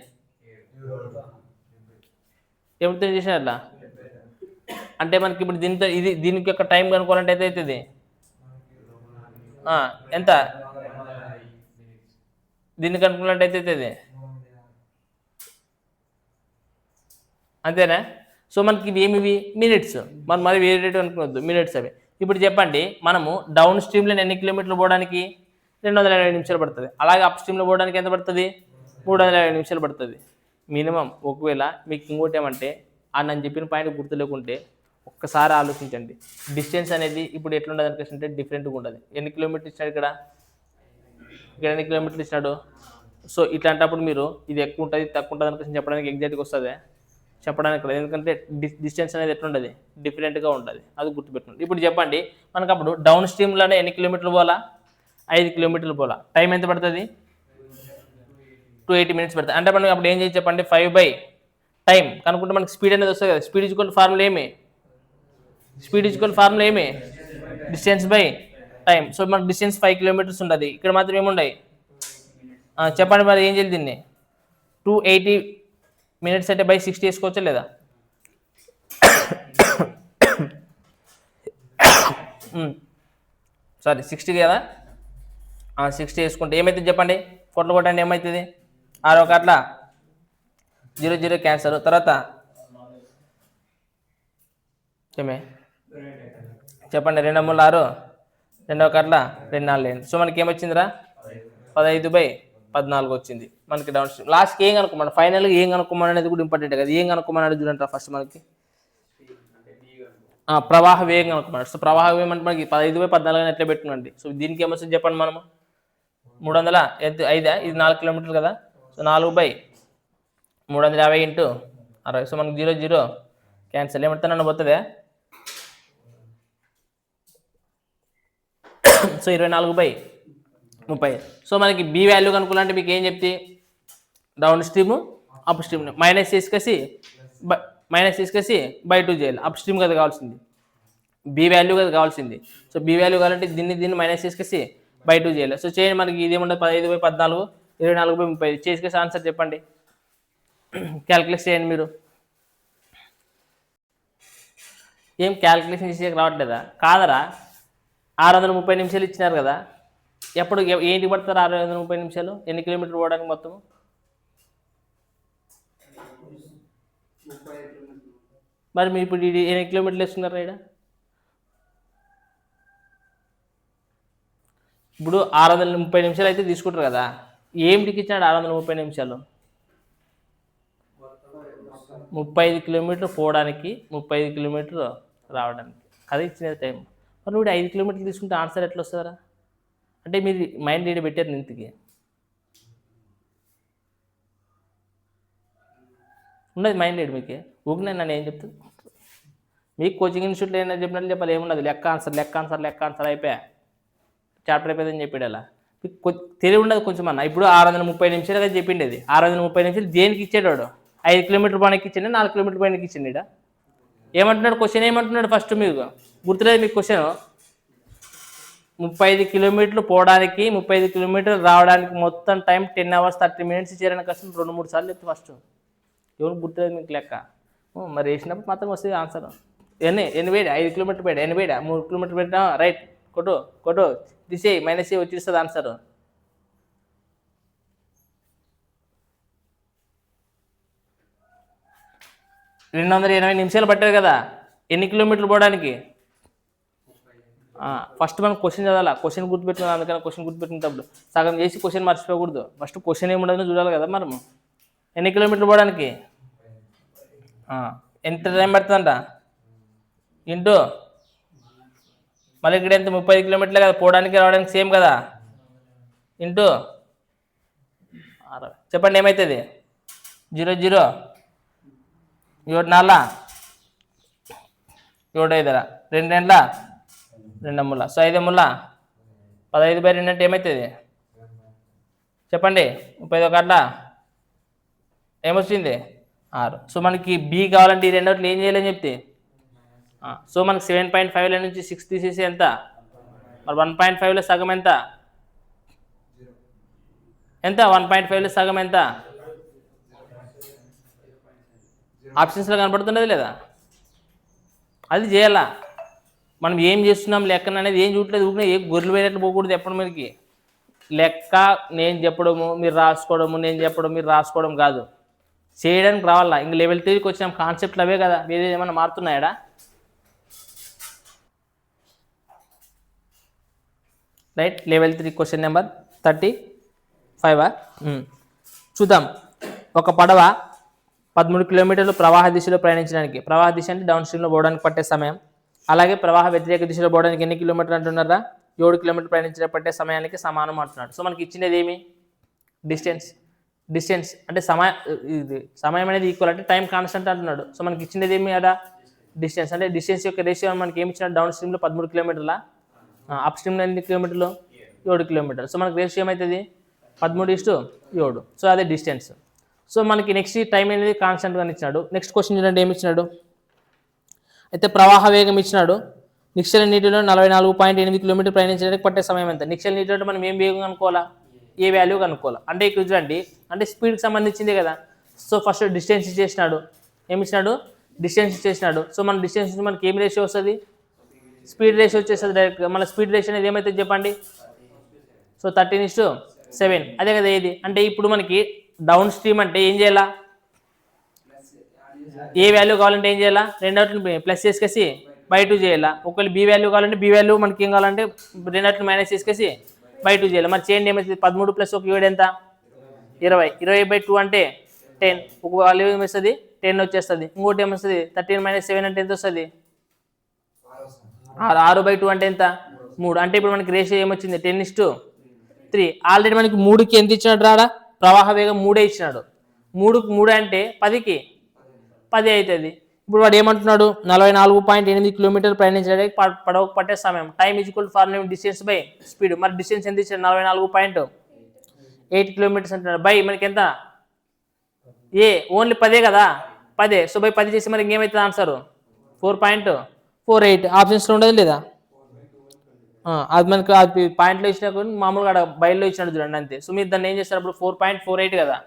ఏమిటితో చేసినట్లా? అంటే మనకి ఇప్పుడు దీంతో దీనికి యొక్క టైం కనుక్కోవాలంటే ఎంత అవుతుంది? ఎంత? దీన్ని కనుక్కున్నట్టు అయితే అవుతుంది అంతేనా? సో మనకి ఇవి ఏమివి? మినిట్స్. మనం మరి వేరే రేట్ అనుకోవద్దు, మినిట్స్ అవి. ఇప్పుడు చెప్పండి, మనము డౌన్ స్ట్రీమ్లో ఎన్ని కిలోమీటర్లు పోవడానికి? 220 నిమిషాలు పడుతుంది. అలాగే అప్ స్ట్రీమ్లో పోవడానికి ఎంత పడుతుంది? 320 నిమిషాలు పడుతుంది మినిమం. ఒకవేళ మీకు ఇంకోటి ఏమంటే నన్ను చెప్పిన పాయింట్ గుర్తు లేకుంటే ఒక్కసారి ఆలోచించండి. డిస్టెన్స్ అనేది ఇప్పుడు ఎట్లుండదు అనిపిస్తుంటే డిఫరెంట్గా ఉండదు. ఎన్ని కిలోమీటర్లు ఇచ్చినాడు ఇక్కడ ఎన్ని కిలోమీటర్లు ఇచ్చినాడు? సో ఇట్లాంటప్పుడు మీరు ఇది ఎక్కువ ఉంటుంది తక్కువ ఉంటుంది అనిపిస్తుంది చెప్పడానికి ఎగ్జాక్ట్గా వస్తుంది చెప్పడానికి. ఎందుకంటే డిస్టెన్స్ అనేది ఎట్లుండదు? డిఫరెంట్గా ఉంటుంది. అది గుర్తుపెట్టుకోండి. ఇప్పుడు చెప్పండి, మనకు అప్పుడు డౌన్ స్ట్రీమ్లోనే ఎన్ని కిలోమీటర్లు పోవాలా? 5 కిలోమీటర్లు పోవాలా. టైం ఎంత పడుతుంది? 280 మినిట్స్ పడుతుంది. అంటే మనకి అప్పుడు ఏం చేసి చెప్పండి, 5 టైం కనుక్కుంటే మనకి స్పీడ్ అనేది వస్తుంది కదా. స్పీడ్ ఈక్వల్ ఫార్ములా ఏమి? స్పీడ్ ఈక్వల్ ఫార్ములా ఏమి? Distance by time. సో మనకు డిస్టెన్స్ 5 కిలోమీటర్స్ ఉంటుంది. ఇక్కడ మాత్రం ఏముండయి? చెప్పండి మరి ఏం చేయాలి దీన్ని? 280 మినిట్స్ అంటే బై 60 వేసుకోవచ్చా లేదా? సారీ 60 కదా. 60 వేసుకుంటే ఏమవుతుంది చెప్పండి? కొట్లు కొట్టండి ఏమవుతుంది? 6 ఒకట్ల 0 0 క్యాన్సర్. తర్వాత ఏమే చెప్పండి? 2 3 6 2 ఒకట్ల 2 4. సో మనకి ఏమొచ్చిందిరా? 15/14 వచ్చింది మనకి డౌన్ స్ట్రీమ్. లాస్ట్కి ఏం కనుక్కోమన్నాడు? ఫైనల్గా ఏం కనుక్కోమని అనేది కూడా ఇంపార్టెంట్ కదా. ఏం కనుక్కోమన్నాడు చూడండి ఫస్ట్ మనకి. ప్రవాహ వేగం కనుక్కున్నాడు. సో ప్రవాహ వేగం అంటే మనకి 15/14 ఎట్లా పెట్టుకున్నాండి. సో దీనికి ఏమొస్తుంది చెప్పండి? మనము 300 ఎంత 5 ఇది 4 కిలోమీటర్లు కదా. సో 4/350 × 60. సో మనకి 0 0 క్యాన్సల్. ఏమంటే నన్ను పోతుందే. సో 24/30. సో మనకి బి వాల్యూ కనుక్కోవాలంటే మీకు ఏం చెప్తే down stream up stream minus తీసుకేసి బై 2 చేయాలి. అప్ స్ట్రీమ్ కదా కావాల్సింది, బి వాల్యూ కదా కావాల్సింది. సో బి వాల్యూ కావాలంటే దీన్ని మైనస్ తీసుకేసి బై 2 చేయాలి. సో చేయండి, మనకి ఇదేముండదు 15/14 24/30 చేసుకేసి ఆన్సర్ చెప్పండి. క్యాల్కులేట్ చేయండి మీరు. ఏం క్యాల్కులేషన్ చేసే రావట్లేదా? కాదరా, 630 నిమిషాలు ఇచ్చినారు కదా. ఎప్పుడు ఏంటి పడతారు 630 నిమిషాలు? ఎన్ని కిలోమీటర్లు పోవడానికి మొత్తం? మరి మీరు ఇప్పుడు ఎన్ని కిలోమీటర్లు వేస్తున్నారు ఇక్కడ? ఇప్పుడు 630 నిమిషాలు అయితే తీసుకుంటారు కదా. ఏమిటికి ఇచ్చినాడు 630 నిమిషాలు? 35 కిలోమీటర్లు పోవడానికి 35 కిలోమీటర్లు రావడానికి అది ఇచ్చిన టైం. మరి ఇప్పుడు 5 కిలోమీటర్లు తీసుకుంటే ఆన్సర్ ఎట్లా వస్తుందా? అంటే మీరు మైండ్ రీడ్ పెట్టారు ఇంతకి ఉన్నది మైండ్ రీడ్ మీకు ఊరికే నన్ను ఏం చెప్తాను? మీకు కోచింగ్ ఇన్స్టిట్యూట్లో ఏమైనా చెప్పినట్లు చెప్పాలి. ఏమున్నది లెక్క ఆన్సర్ అయిపోయా, చాప్టర్ అయిపోయిందని చెప్పాడు. అలా మీకు తెలివి ఉండదు కొంచెం అన్న. ఇప్పుడు 630 నిమిషాలుగా చెప్పిండేది. 630 నిమిషాలు దేనికి ఇచ్చాడు? 5 కిలోమీటర్ పైనకి ఇచ్చిండే, 4 కిలోమీటర్ పైనకి ఇచ్చిండి. ఇక్కడ ఏమంటున్నాడు? క్వశ్చన్ ఏమంటున్నాడు? ఫస్ట్ మీకు గుర్తులేదు మీకు క్వశ్చన్? 35 కిలోమీటర్లు పోవడానికి 35 కిలోమీటర్లు రావడానికి మొత్తం టైం 10 hours 30 minutes ఇచ్చారని కష్టం 2-3 సార్లు చెప్తే ఫస్ట్ ఎవరు గుర్తులేదు మీకు లెక్క. మరి వేసినప్పుడు మాత్రం వస్తుంది ఆన్సర్. ఎన్ని వేడి 5 కిలోమీటర్ వేడి, 3 కిలోమీటర్ పెట్టా రైట్ కొట్టు తీసేయి మైనస్ వచ్చేస్తుంది ఆన్సర్. రెండు 280 నిమిషాలు పట్టారు కదా ఎన్ని కిలోమీటర్లు పోవడానికి? ఫస్ట్ మనం క్వశ్చన్ చదవాలా, క్వశ్చన్ గుర్తుపెట్టుకున్నాం. అందుకని క్వశ్చన్ గుర్తుపెట్టినప్పుడు సగం చేసి క్వశ్చన్ మర్చిపోకూడదు. ఫస్ట్ క్వశ్చన్ ఏముండదో చూడాలి కదా మనము. ఎన్ని కిలోమీటర్లు పోవడానికి ఎంత టైం పడుతుందంట ఇంటూ మళ్ళీ ఇక్కడ ఎంత 35 కిలోమీటర్లే కదా పోవడానికి రావడానికి సేమ్ కదా ఇంటూ చెప్పండి ఏమవుతుంది? 0 0 4 7 5 2 2 2 ముళ్ళ. సో 5 ముళ్ళ 15/2 అంటే ఏమవుతుంది చెప్పండి? 31 అట్లా ఏమొచ్చింది 6. సో మనకి బి కావాలంటే ఈ రెండోట్లు ఏం చేయాలని చెప్తే సో మనకి 7.5 నుంచి 6 తీసేసి ఎంత మరి 1.5లో సగం ఎంత 1.5లో సగం ఎంత ఆప్షన్స్లో కనపడుతున్నది లేదా? అది చేయాలా. మనం ఏం చేస్తున్నాం లెక్కన అనేది ఏం చూడలేదు. ఊరికే ఏ గొర్రెలు పోయినట్టు పోకూడదు ఎప్పుడు. మనకి లెక్క నేను చెప్పడము మీరు రాసుకోవడము, నేను చెప్పడం మీరు రాసుకోవడం కాదు, చేయడానికి రావాలా. ఇంక లెవెల్ 3కి వచ్చిన కాన్సెప్ట్లు అవే కదా, వేరే ఏమైనా మారుతున్నాయా? రైట్. లెవెల్ 3 క్వశ్చన్ నెంబర్ 35 చూద్దాం. ఒక పడవ 13 కిలోమీటర్లు ప్రవాహ దిశలో ప్రయాణించడానికి, ప్రవాహ దిశ అంటే డౌన్ స్ట్రీమ్లో పోవడానికి పట్టే సమయం, అలాగే ప్రవాహ వ్యతిరేక దిశలో పోవడానికి ఎన్ని కిలోమీటర్లు అంటున్నారా? 7 కిలోమీటర్లు ప్రయాణించడానికి పట్టే సమయానికి సమానం అంటున్నాడు. సో మనకి ఇచ్చినది ఏమి? డిస్టెన్స్ అంటే సమయం అనేది ఈక్వల్ అంటే టైం కాన్స్టెంట్ అంటున్నాడు. సో మనకి ఇచ్చినది ఏమి అడా? డిస్టెన్స్. అంటే డిస్టెన్స్ యొక్క రేషియో మనకి ఏమి ఇచ్చినాడు? డౌన్ స్ట్రీమ్లో 13 కిలోమీటర్ల, అప్ స్ట్రీమ్లో ఎన్ని కిలోమీటర్లు? 7 కిలోమీటర్లు. సో మనకి రేషియో ఏమవుతుంది? 13:7. సో అదే డిస్టెన్స్. సో మనకి నెక్స్ట్ టైం అనేది కాన్స్టెంట్గా ఇచ్చినాడు. నెక్స్ట్ క్వశ్చన్ చూడండి ఏమి ఇచ్చినాడు. అయితే ప్రవాహ వేగం ఇచ్చినాడు. నిశ్చల నీటిలో 44.8 కిలోమీటర్ ప్రయాణించడానికి పట్టే సమయం ఎంత? నిశ్చల నీటిలో మనం ఏం వేగం కనుక్కోవాలా? ఏ వాల్యూ కనుక్కోవాలా? అంటే ఇక్కడ చూడండి, అంటే స్పీడ్కి సంబంధించిందే కదా. సో ఫస్ట్ డిస్టెన్స్ ఇచ్చేసినాడు. ఏమి ఇచ్చినాడు? డిస్టెన్స్ ఇచ్చేసినాడు. సో మన డిస్టెన్స్ నుంచి మనకి ఏం రేషియో వస్తుంది? స్పీడ్ రేషియో వచ్చేస్తుంది డైరెక్ట్గా. మన స్పీడ్ రేషియో అనేది ఏమవుతుంది చెప్పండి? సో 13:7. అదే కదా ఇది. అంటే ఇప్పుడు మనకి డౌన్ స్ట్రీమ్ అంటే ఏం చేయాలా? ఏ వాల్యూ కావాలంటే ఏం చేయాలా? రెండోటిని ప్లస్ చేసుకేసి బై 2 చేయాలా. ఒకవేళ బి వాల్యూ కావాలంటే బి వాల్యూ మనకి ఏం కావాలంటే రెండోటిని మైనస్ చేసుకేసి బై 2 చేయాలి. మరి చేయండి ఏమవుతుంది? 13 + 1 7 ఎంత? 20. 20/2 అంటే 10. ఒక వాల్యూ ఏమొస్తుంది? 10 వచ్చేస్తుంది. ఇంకోటి ఏమొస్తుంది? 13 - 7 అంటే ఎంత వస్తుంది? 6/2 అంటే ఎంత? 3. అంటే ఇప్పుడు మనకి రేషియో ఏమొచ్చింది? 10:3. ఆల్రెడీ మనకి 3కి ఎంత ఇచ్చినాడు రాడా? ప్రవాహ వేగం 3 ఇచ్చినాడు. 3కి 3 అంటే 10కి 10 అవుతుంది. ఇప్పుడు వాడు ఏమంటున్నాడు? 44.8 కిలోమీటర్లు ప్రయాణించడానికి పడవకు పట్టే సమయం. Time equal formula distance by speed. మరి డిస్టెన్స్ ఎంత ఇచ్చాడు? 44.8 కిలోమీటర్స్ అంటున్నాడు. బై మనకి ఎంత? ఏ ఓన్లీ 10 కదా, 10. సో బై 10 చేసి మరి ఇంకేమవుతుంది ఆన్సర్? 4.48. ఆప్షన్స్లో ఉండదు లేదా? అది మనకు అది పాయింట్లో ఇచ్చినా కూడా మామూలుగా బయల్లో ఇచ్చినట్టు చూడండి అంతే. సో మీరు దాన్ని ఏం చేస్తారు? అప్పుడు 4.48 కదా,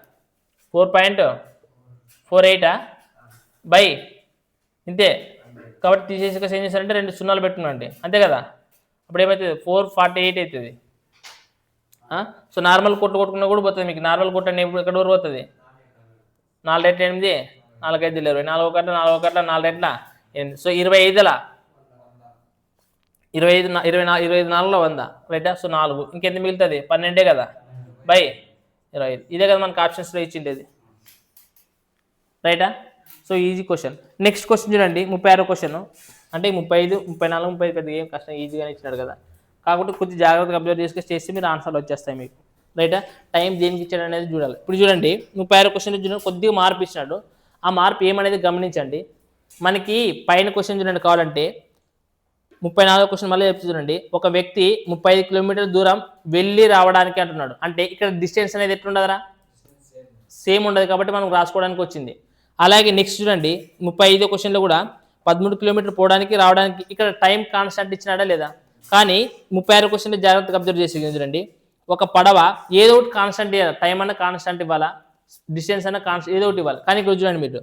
4.48 బై ఇంతే. కాబట్టి తీసేసి ఏం చేస్తారంటే 2 సున్నాలు పెట్టుకున్నాండి అంతే కదా. అప్పుడు ఏమవుతుంది? 448 అవుతుంది. సో నార్మల్ కొట్టుకున్నా కూడా పోతుంది మీకు. నార్మల్ కొట్టండి ఎక్కడ వరకు పోతుంది? 4 8 8 4 5 20 4 1 4 1 4 2 8. సో 25 4లో 100 రైటా. సో 4 ఇంకెంత మిగులుతుంది? 12 కదా బై 25. ఇదే కదా మనకు ఆప్షన్స్లో ఇచ్చిండేది రైటా. So easy question. Next question చూడండి 36 క్వశ్చన్. అంటే 35 34 35 పెద్ద ఏం కష్టం, ఈజీగానే ఇచ్చినాడు కదా. కాకపోతే కొద్దిగా జాగ్రత్తగా అబ్జర్వ్ చేసి మీరు ఆన్సర్లు వచ్చేస్తాయి మీకు రైటా. టైం దేనికి ఇచ్చాడు అనేది చూడాలి. ఇప్పుడు చూడండి 36 క్వశ్చన్ చూడండి, కొద్దిగా మార్పు ఇచ్చినాడు. ఆ మార్పు ఏమనేది గమనించండి. మనకి పైన క్వశ్చన్ చూడండి కావాలంటే 34 క్వశ్చన్ మళ్ళీ చెప్తే చూడండి. ఒక వ్యక్తి 35 కిలోమీటర్ల దూరం వెళ్ళి రావడానికి అంటున్నాడు. అంటే ఇక్కడ డిస్టెన్స్ అనేది ఎట్లుండదురా? సేమ్ ఉండదు కాబట్టి మనం రాసుకోవడానికి వచ్చింది. అలాగే నెక్స్ట్ చూడండి 35 క్వశ్చన్లో కూడా 13 కిలోమీటర్ పోవడానికి రావడానికి ఇక్కడ టైం కాన్స్టెంట్ ఇచ్చినాడా లేదా? కానీ 36 క్వశ్చన్లో జాగ్రత్తగా అబ్జర్వ్ చేసి చూడండి. ఒక పడవ ఏదో ఒకటి కాన్స్టెంట్ ఇవ్వాలి. టైం అన్న కాన్స్టెంట్ ఇవ్వాలా, డిస్టెన్స్ అన్న కాన్స్టెంట్ ఏదో ఒకటి ఇవ్వాలి. కానీ ఇక్కడ చూడండి మీరు,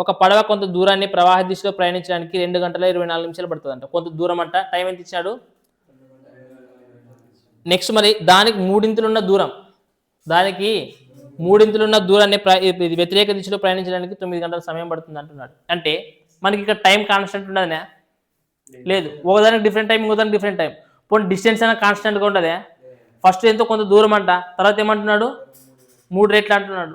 ఒక పడవ కొంత దూరాన్ని ప్రవాహ దిశలో ప్రయాణించడానికి 2 గంటల 24 నిమిషాలు పడుతుందంట. కొంత దూరం అంట. టైం ఎంత ఇచ్చాడు? నెక్స్ట్ మరి దానికి 3 ఇంతులున్న దూరం, దానికి 3 ఇంతులున్న దూరాన్ని వ్యతిరేక దిశలో ప్రయాణించడానికి 9 గంటల సమయం పడుతుంది అంటున్నాడు. అంటే మనకి ఇక్కడ టైం కాన్స్టెంట్ ఉండదనే లేదు. ఒకదానికి డిఫరెంట్ టైం, ఇంకోదానికి డిఫరెంట్ టైం. పోనీ డిస్టెన్స్ అయినా కాన్స్టెంట్గా ఉండదే. ఫస్ట్ ఎంతో కొంత దూరం అంట, తర్వాత ఏమంటున్నాడు? 3 రెట్లు అంటున్నాడు.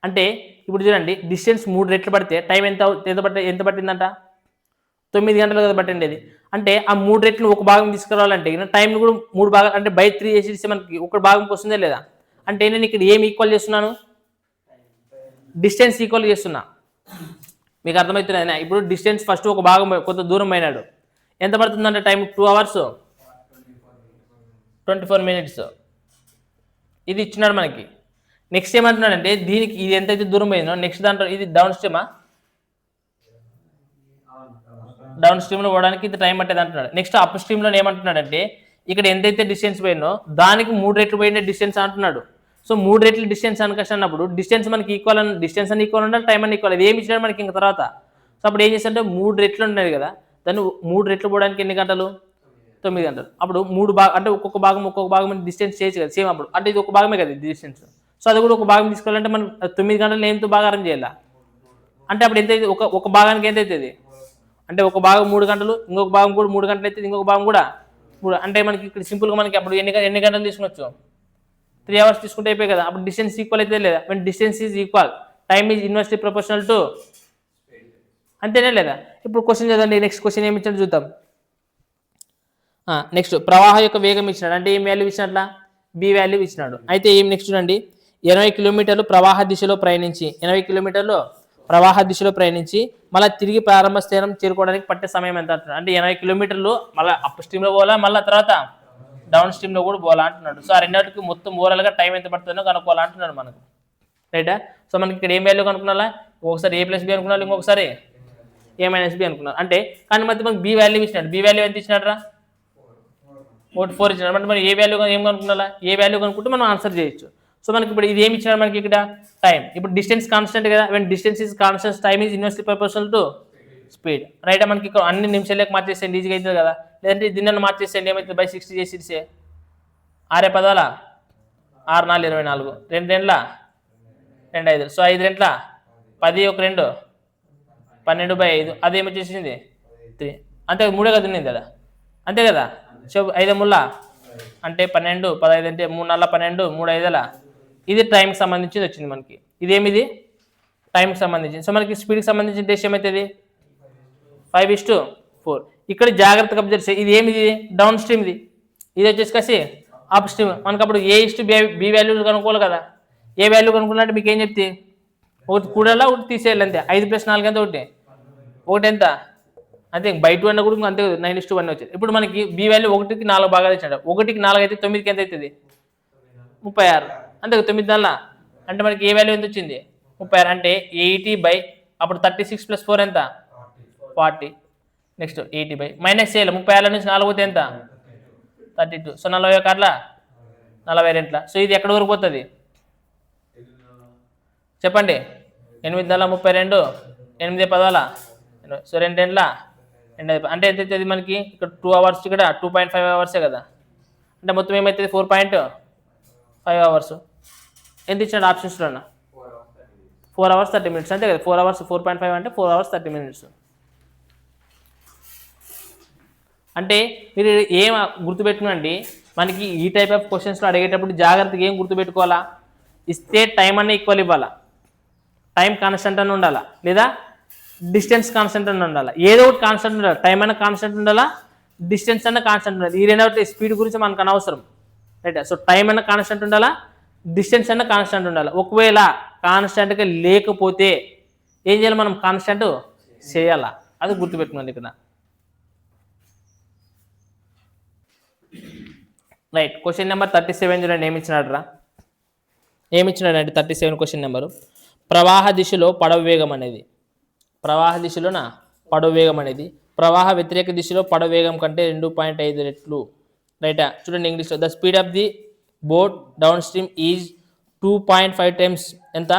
అంటే ఇప్పుడు చూడండి డిస్టెన్స్ 3 రెట్లు పడితే టైం ఎంత పట్టిందంట? 9 గంటలు కదా పట్టిండేది. అంటే ఆ 3 రెట్లు ఒక భాగం తీసుకురావాలంటే టైం కూడా 3 భాగాలు అంటే బై 3 చేసి మనకి ఒక భాగంకి వస్తుందే లేదా? అంటే నేను ఇక్కడ ఏం ఈక్వల్ చేస్తున్నాను? డిస్టెన్స్ ఈక్వల్ చేస్తున్నా. మీకు అర్థమవుతుంది. ఇప్పుడు డిస్టెన్స్ ఫస్ట్ ఒక భాగం కొంత దూరం పోయినాడు, ఎంత పడుతుందంటే టైం 2 hours 24 minutes. ఇది ఇచ్చినాడు మనకి. నెక్స్ట్ ఏమంటున్నాడంటే దీనికి ఇది ఎంతైతే దూరం పోయిందో నెక్స్ట్ దాంట్లో ఇది డౌన్ స్ట్రీమా, డౌన్ స్ట్రీమ్లో పోవడానికి ఇది టైం పట్టేది అంటున్నాడు. నెక్స్ట్ అప్ స్ట్రీమ్లో ఏమంటున్నాడంటే ఇక్కడ ఎంతైతే డిస్టెన్స్ పోయిందో దానికి 3 రెట్లు పోయిన డిస్టెన్స్ అంటున్నాడు. సో 3 రెట్లు డిస్టెన్స్ అనుకషన్ అన్నప్పుడు డిస్టెన్స్ మనకి ఈక్వల్ అని, డిస్టెన్స్ అని ఈక్వల్ ఉండాలి, టైం అని ఈక్వల్. అది ఏమి ఇచ్చినాడు మనకి ఇంకా తర్వాత. సో అప్పుడు ఏం చేస్తాడంటే 3 రెట్లు ఉన్నది కదా, దాన్ని 3 రెట్లు పోవడానికి ఎన్ని గంటలు? 9 గంటలు. అప్పుడు 3 భాగం అంటే ఒక్కొక్క భాగం డిస్టెన్స్ చేయొచ్చు కదా సేమ్. అప్పుడు అంటే ఇది ఒక భాగమే కదా డిస్టెన్స్. సో అది కూడా ఒక భాగం తీసుకోవాలంటే మనం 9 గంటలు ఏంతో భాగారం చేయాలా అంటే అప్పుడు ఎంత అవుతుంది? ఒక భాగానికి ఎంత అవుతుంది అంటే ఒక భాగం 3 గంటలు, ఇంకొక భాగం కూడా 3 గంటలు అవుతుంది, ఇంకొక భాగం కూడా 3. అంటే మనకి ఇక్కడ సింపుల్గా మనకి అప్పుడు ఎన్ని గంటలు తీసుకునొచ్చు? 3 hours తీసుకుంటే అయిపోయి కదా. అప్పుడు డిస్టెన్స్ ఈక్వల్ అయితే లేదా? When distance is equal time is inversely proportional to, అంతేనే లేదా? ఇప్పుడు క్వశ్చన్ చదవండి. నెక్స్ట్ క్వశ్చన్ ఏమి ఇచ్చాడు చూద్దాం. నెక్స్ట్ ప్రవాహ యొక్క వేగం ఇచ్చినాడు. అంటే ఏం వాల్యూ ఇచ్చినట్లా? బి వాల్యూ ఇచ్చినాడు. అయితే ఏం నెక్స్ట్ చూడండి, 80 కిలోమీటర్లు ప్రవాహ దిశలో ప్రయాణించి 80 కిలోమీటర్లు ప్రవాహ దిశలో ప్రయాణించి మళ్ళీ తిరిగి ప్రారంభ స్థానం చేరుకోవడానికి పట్టే సమయం ఎంత అంటున్నాడు. అంటే 80 కిలోమీటర్లు మళ్ళీ అప్ స్ట్రీమ్లో పోవాలా, మళ్ళీ తర్వాత డౌన్ స్ట్రీమ్లో కూడా పోవాలా అంటున్నాడు. సో ఆ రెండింటికి మొత్తం ఓవరాల్గా టైం ఎంత పడుతుందో కనుక్కోవాలా అంటున్నాడు మనకు. రైటా? సో మనకి ఇక్కడ ఏం వాల్యూ కనుక్కున్నా, ఒకసారి ఏ ప్లస్ బి అనుకున్నాను, ఇంకొకసారి ఏ మైనస్ బి అనుకున్నారు. అంటే కానీ మధ్య మనకి బి వాల్యూ ఇచ్చినాడు. బి వాల్యూ ఎంత ఇచ్చినాడు రా? 4 ఇచ్చినాడు. అంటే మనం ఏ వాల్యూ ఏం కనుక్కున్నా, ఏ వాల్యూ కనుక్కుంటే మనం ఆన్సర్ చేయొచ్చు. సో మనకి ఇప్పుడు ఇది ఏమి ఇచ్చినాడు మనకి ఇక్కడ? టైం. ఇప్పుడు డిస్టెన్స్ కాన్స్టెంట్ కదా, when distance is constant time is inversely proportional to speed. Right? మనకి ఇక్కడ అన్ని నిమిషాలకు మార్చేసేయండి, ఈజీగా అవుతుంది కదా. లేదంటే దీన్ని మార్చేసేయండి, ఏమవుతుంది? బై 60 చేసి 6 పదాల 6 4 24, 2 రెండ్ల 2 5. సో 5 రెంట్ల 10, 1 2 12/5. అదేమి వచ్చేసింది 3. అంతే 3 కదా ఉన్నింది కదా, అంతే కదా. సో 5 ముళ్ళ అంటే 12, 15 అంటే 3 4 12, 3 5. ఇది టైంకి సంబంధించింది వచ్చింది మనకి. ఇదేమిది? టైంకి సంబంధించింది. సో మనకి స్పీడ్కి సంబంధించిన డేస్ ఏమవుతుంది? 5:4. ఇక్కడ జాగ్రత్తగా అబ్జర్వ్ చేయి. ఇది ఏమిది? డౌన్ స్ట్రీమ్ది. ఇది వచ్చేసి కసి అప్ స్ట్రీమ్. మనకి అప్పుడు A/B వాల్యూ కనుక్కోవాలి కదా. ఏ వాల్యూ కనుక్కున్నట్టు మీకు ఏం చెప్తే ఒకటి కూడాలా, ఒకటి తీసేయాలి అంతే. 5 + 4 ఎంత? ఒకటి ఎంత? అంతే. బై 2 అన్న కూడా అంతే 9:1 వచ్చేది. ఇప్పుడు మనకి బి వాల్యూ 1కి 4 భాగాలు ఇచ్చాడు. 1కి 4 అయితే 9కి ఎంత అవుతుంది? 36. అంతే 9 దానిలా అంటే మనకి ఏ వాల్యూ ఎంత వచ్చింది? 36. అంటే 80 అప్పుడు 36 + 4 ఎంత? 40. నెక్స్ట్ 80 మైనస్ చేయాలి. 36 నుంచి 4 పోతే ఎంత? 32. సో 41 అట్లా 42. సో ఇది ఎక్కడి వరకు పోతుంది చెప్పండి? 8 × 32, 8 పదాల. సో 2 రెండ్ల 2 అంటే ఎంత అవుతుంది మనకి? ఇక్కడ 2 hours, ఇక్కడ 2.5 hours కదా. అంటే మొత్తం ఏమవుతుంది? 4.5 hours. ఎంత ఇచ్చాడు ఆప్షన్స్లో? 4 hours 30 minutes. అంతే కదా. 4 hours 4.5 అంటే 4 hours 30 minutes. అంటే మీరు ఏం గుర్తుపెట్టుకోండి, మనకి ఈ టైప్ ఆఫ్ క్వశ్చన్స్లో అడిగేటప్పుడు జాగ్రత్తగా ఏం గుర్తుపెట్టుకోవాలా? ఇస్తే టైం అన్న ఈక్వల్ ఇవ్వాలా, టైం కాన్స్టెంట్ అని ఉండాలా, లేదా డిస్టెన్స్ కాన్స్టెంట్ అని ఉండాలా. ఏదో ఒకటి కాన్స్టెంట్ ఉండాలి. టైం అన్న కాన్స్టెంట్ ఉండాలా, డిస్టెన్స్ అన్న కాన్స్టెంట్ ఉండాలి. ఈ రెండవటి స్పీడ్ గురించి మనకు అనవసరం. రైట్? సో టైం అన్న కాన్స్టెంట్ ఉండాలా, డిస్టెన్స్ అన్న కాన్స్టెంట్ ఉండాలి. ఒకవేళ కాన్స్టెంట్గా లేకపోతే ఏం చేయాలి? మనం కాన్స్టెంట్ చేయాలా, అది గుర్తుపెట్టుకోండి ఇక్కడ. రైట్? క్వశ్చన్ నెంబర్ 37 చూడండి. ఏమిచ్చినాడంటే 37 క్వశ్చన్ నెంబరు, ప్రవాహ దిశలో పడవ వేగం అనేది, ప్రవాహ దిశలోన పడవ వేగం అనేది ప్రవాహ వ్యతిరేక దిశలో పడవ వేగం కంటే 2.5 రెట్లు. రైటా? చూడండి ఇంగ్లీష్లో, the speed of the boat down stream is 2.5 times ఎంత?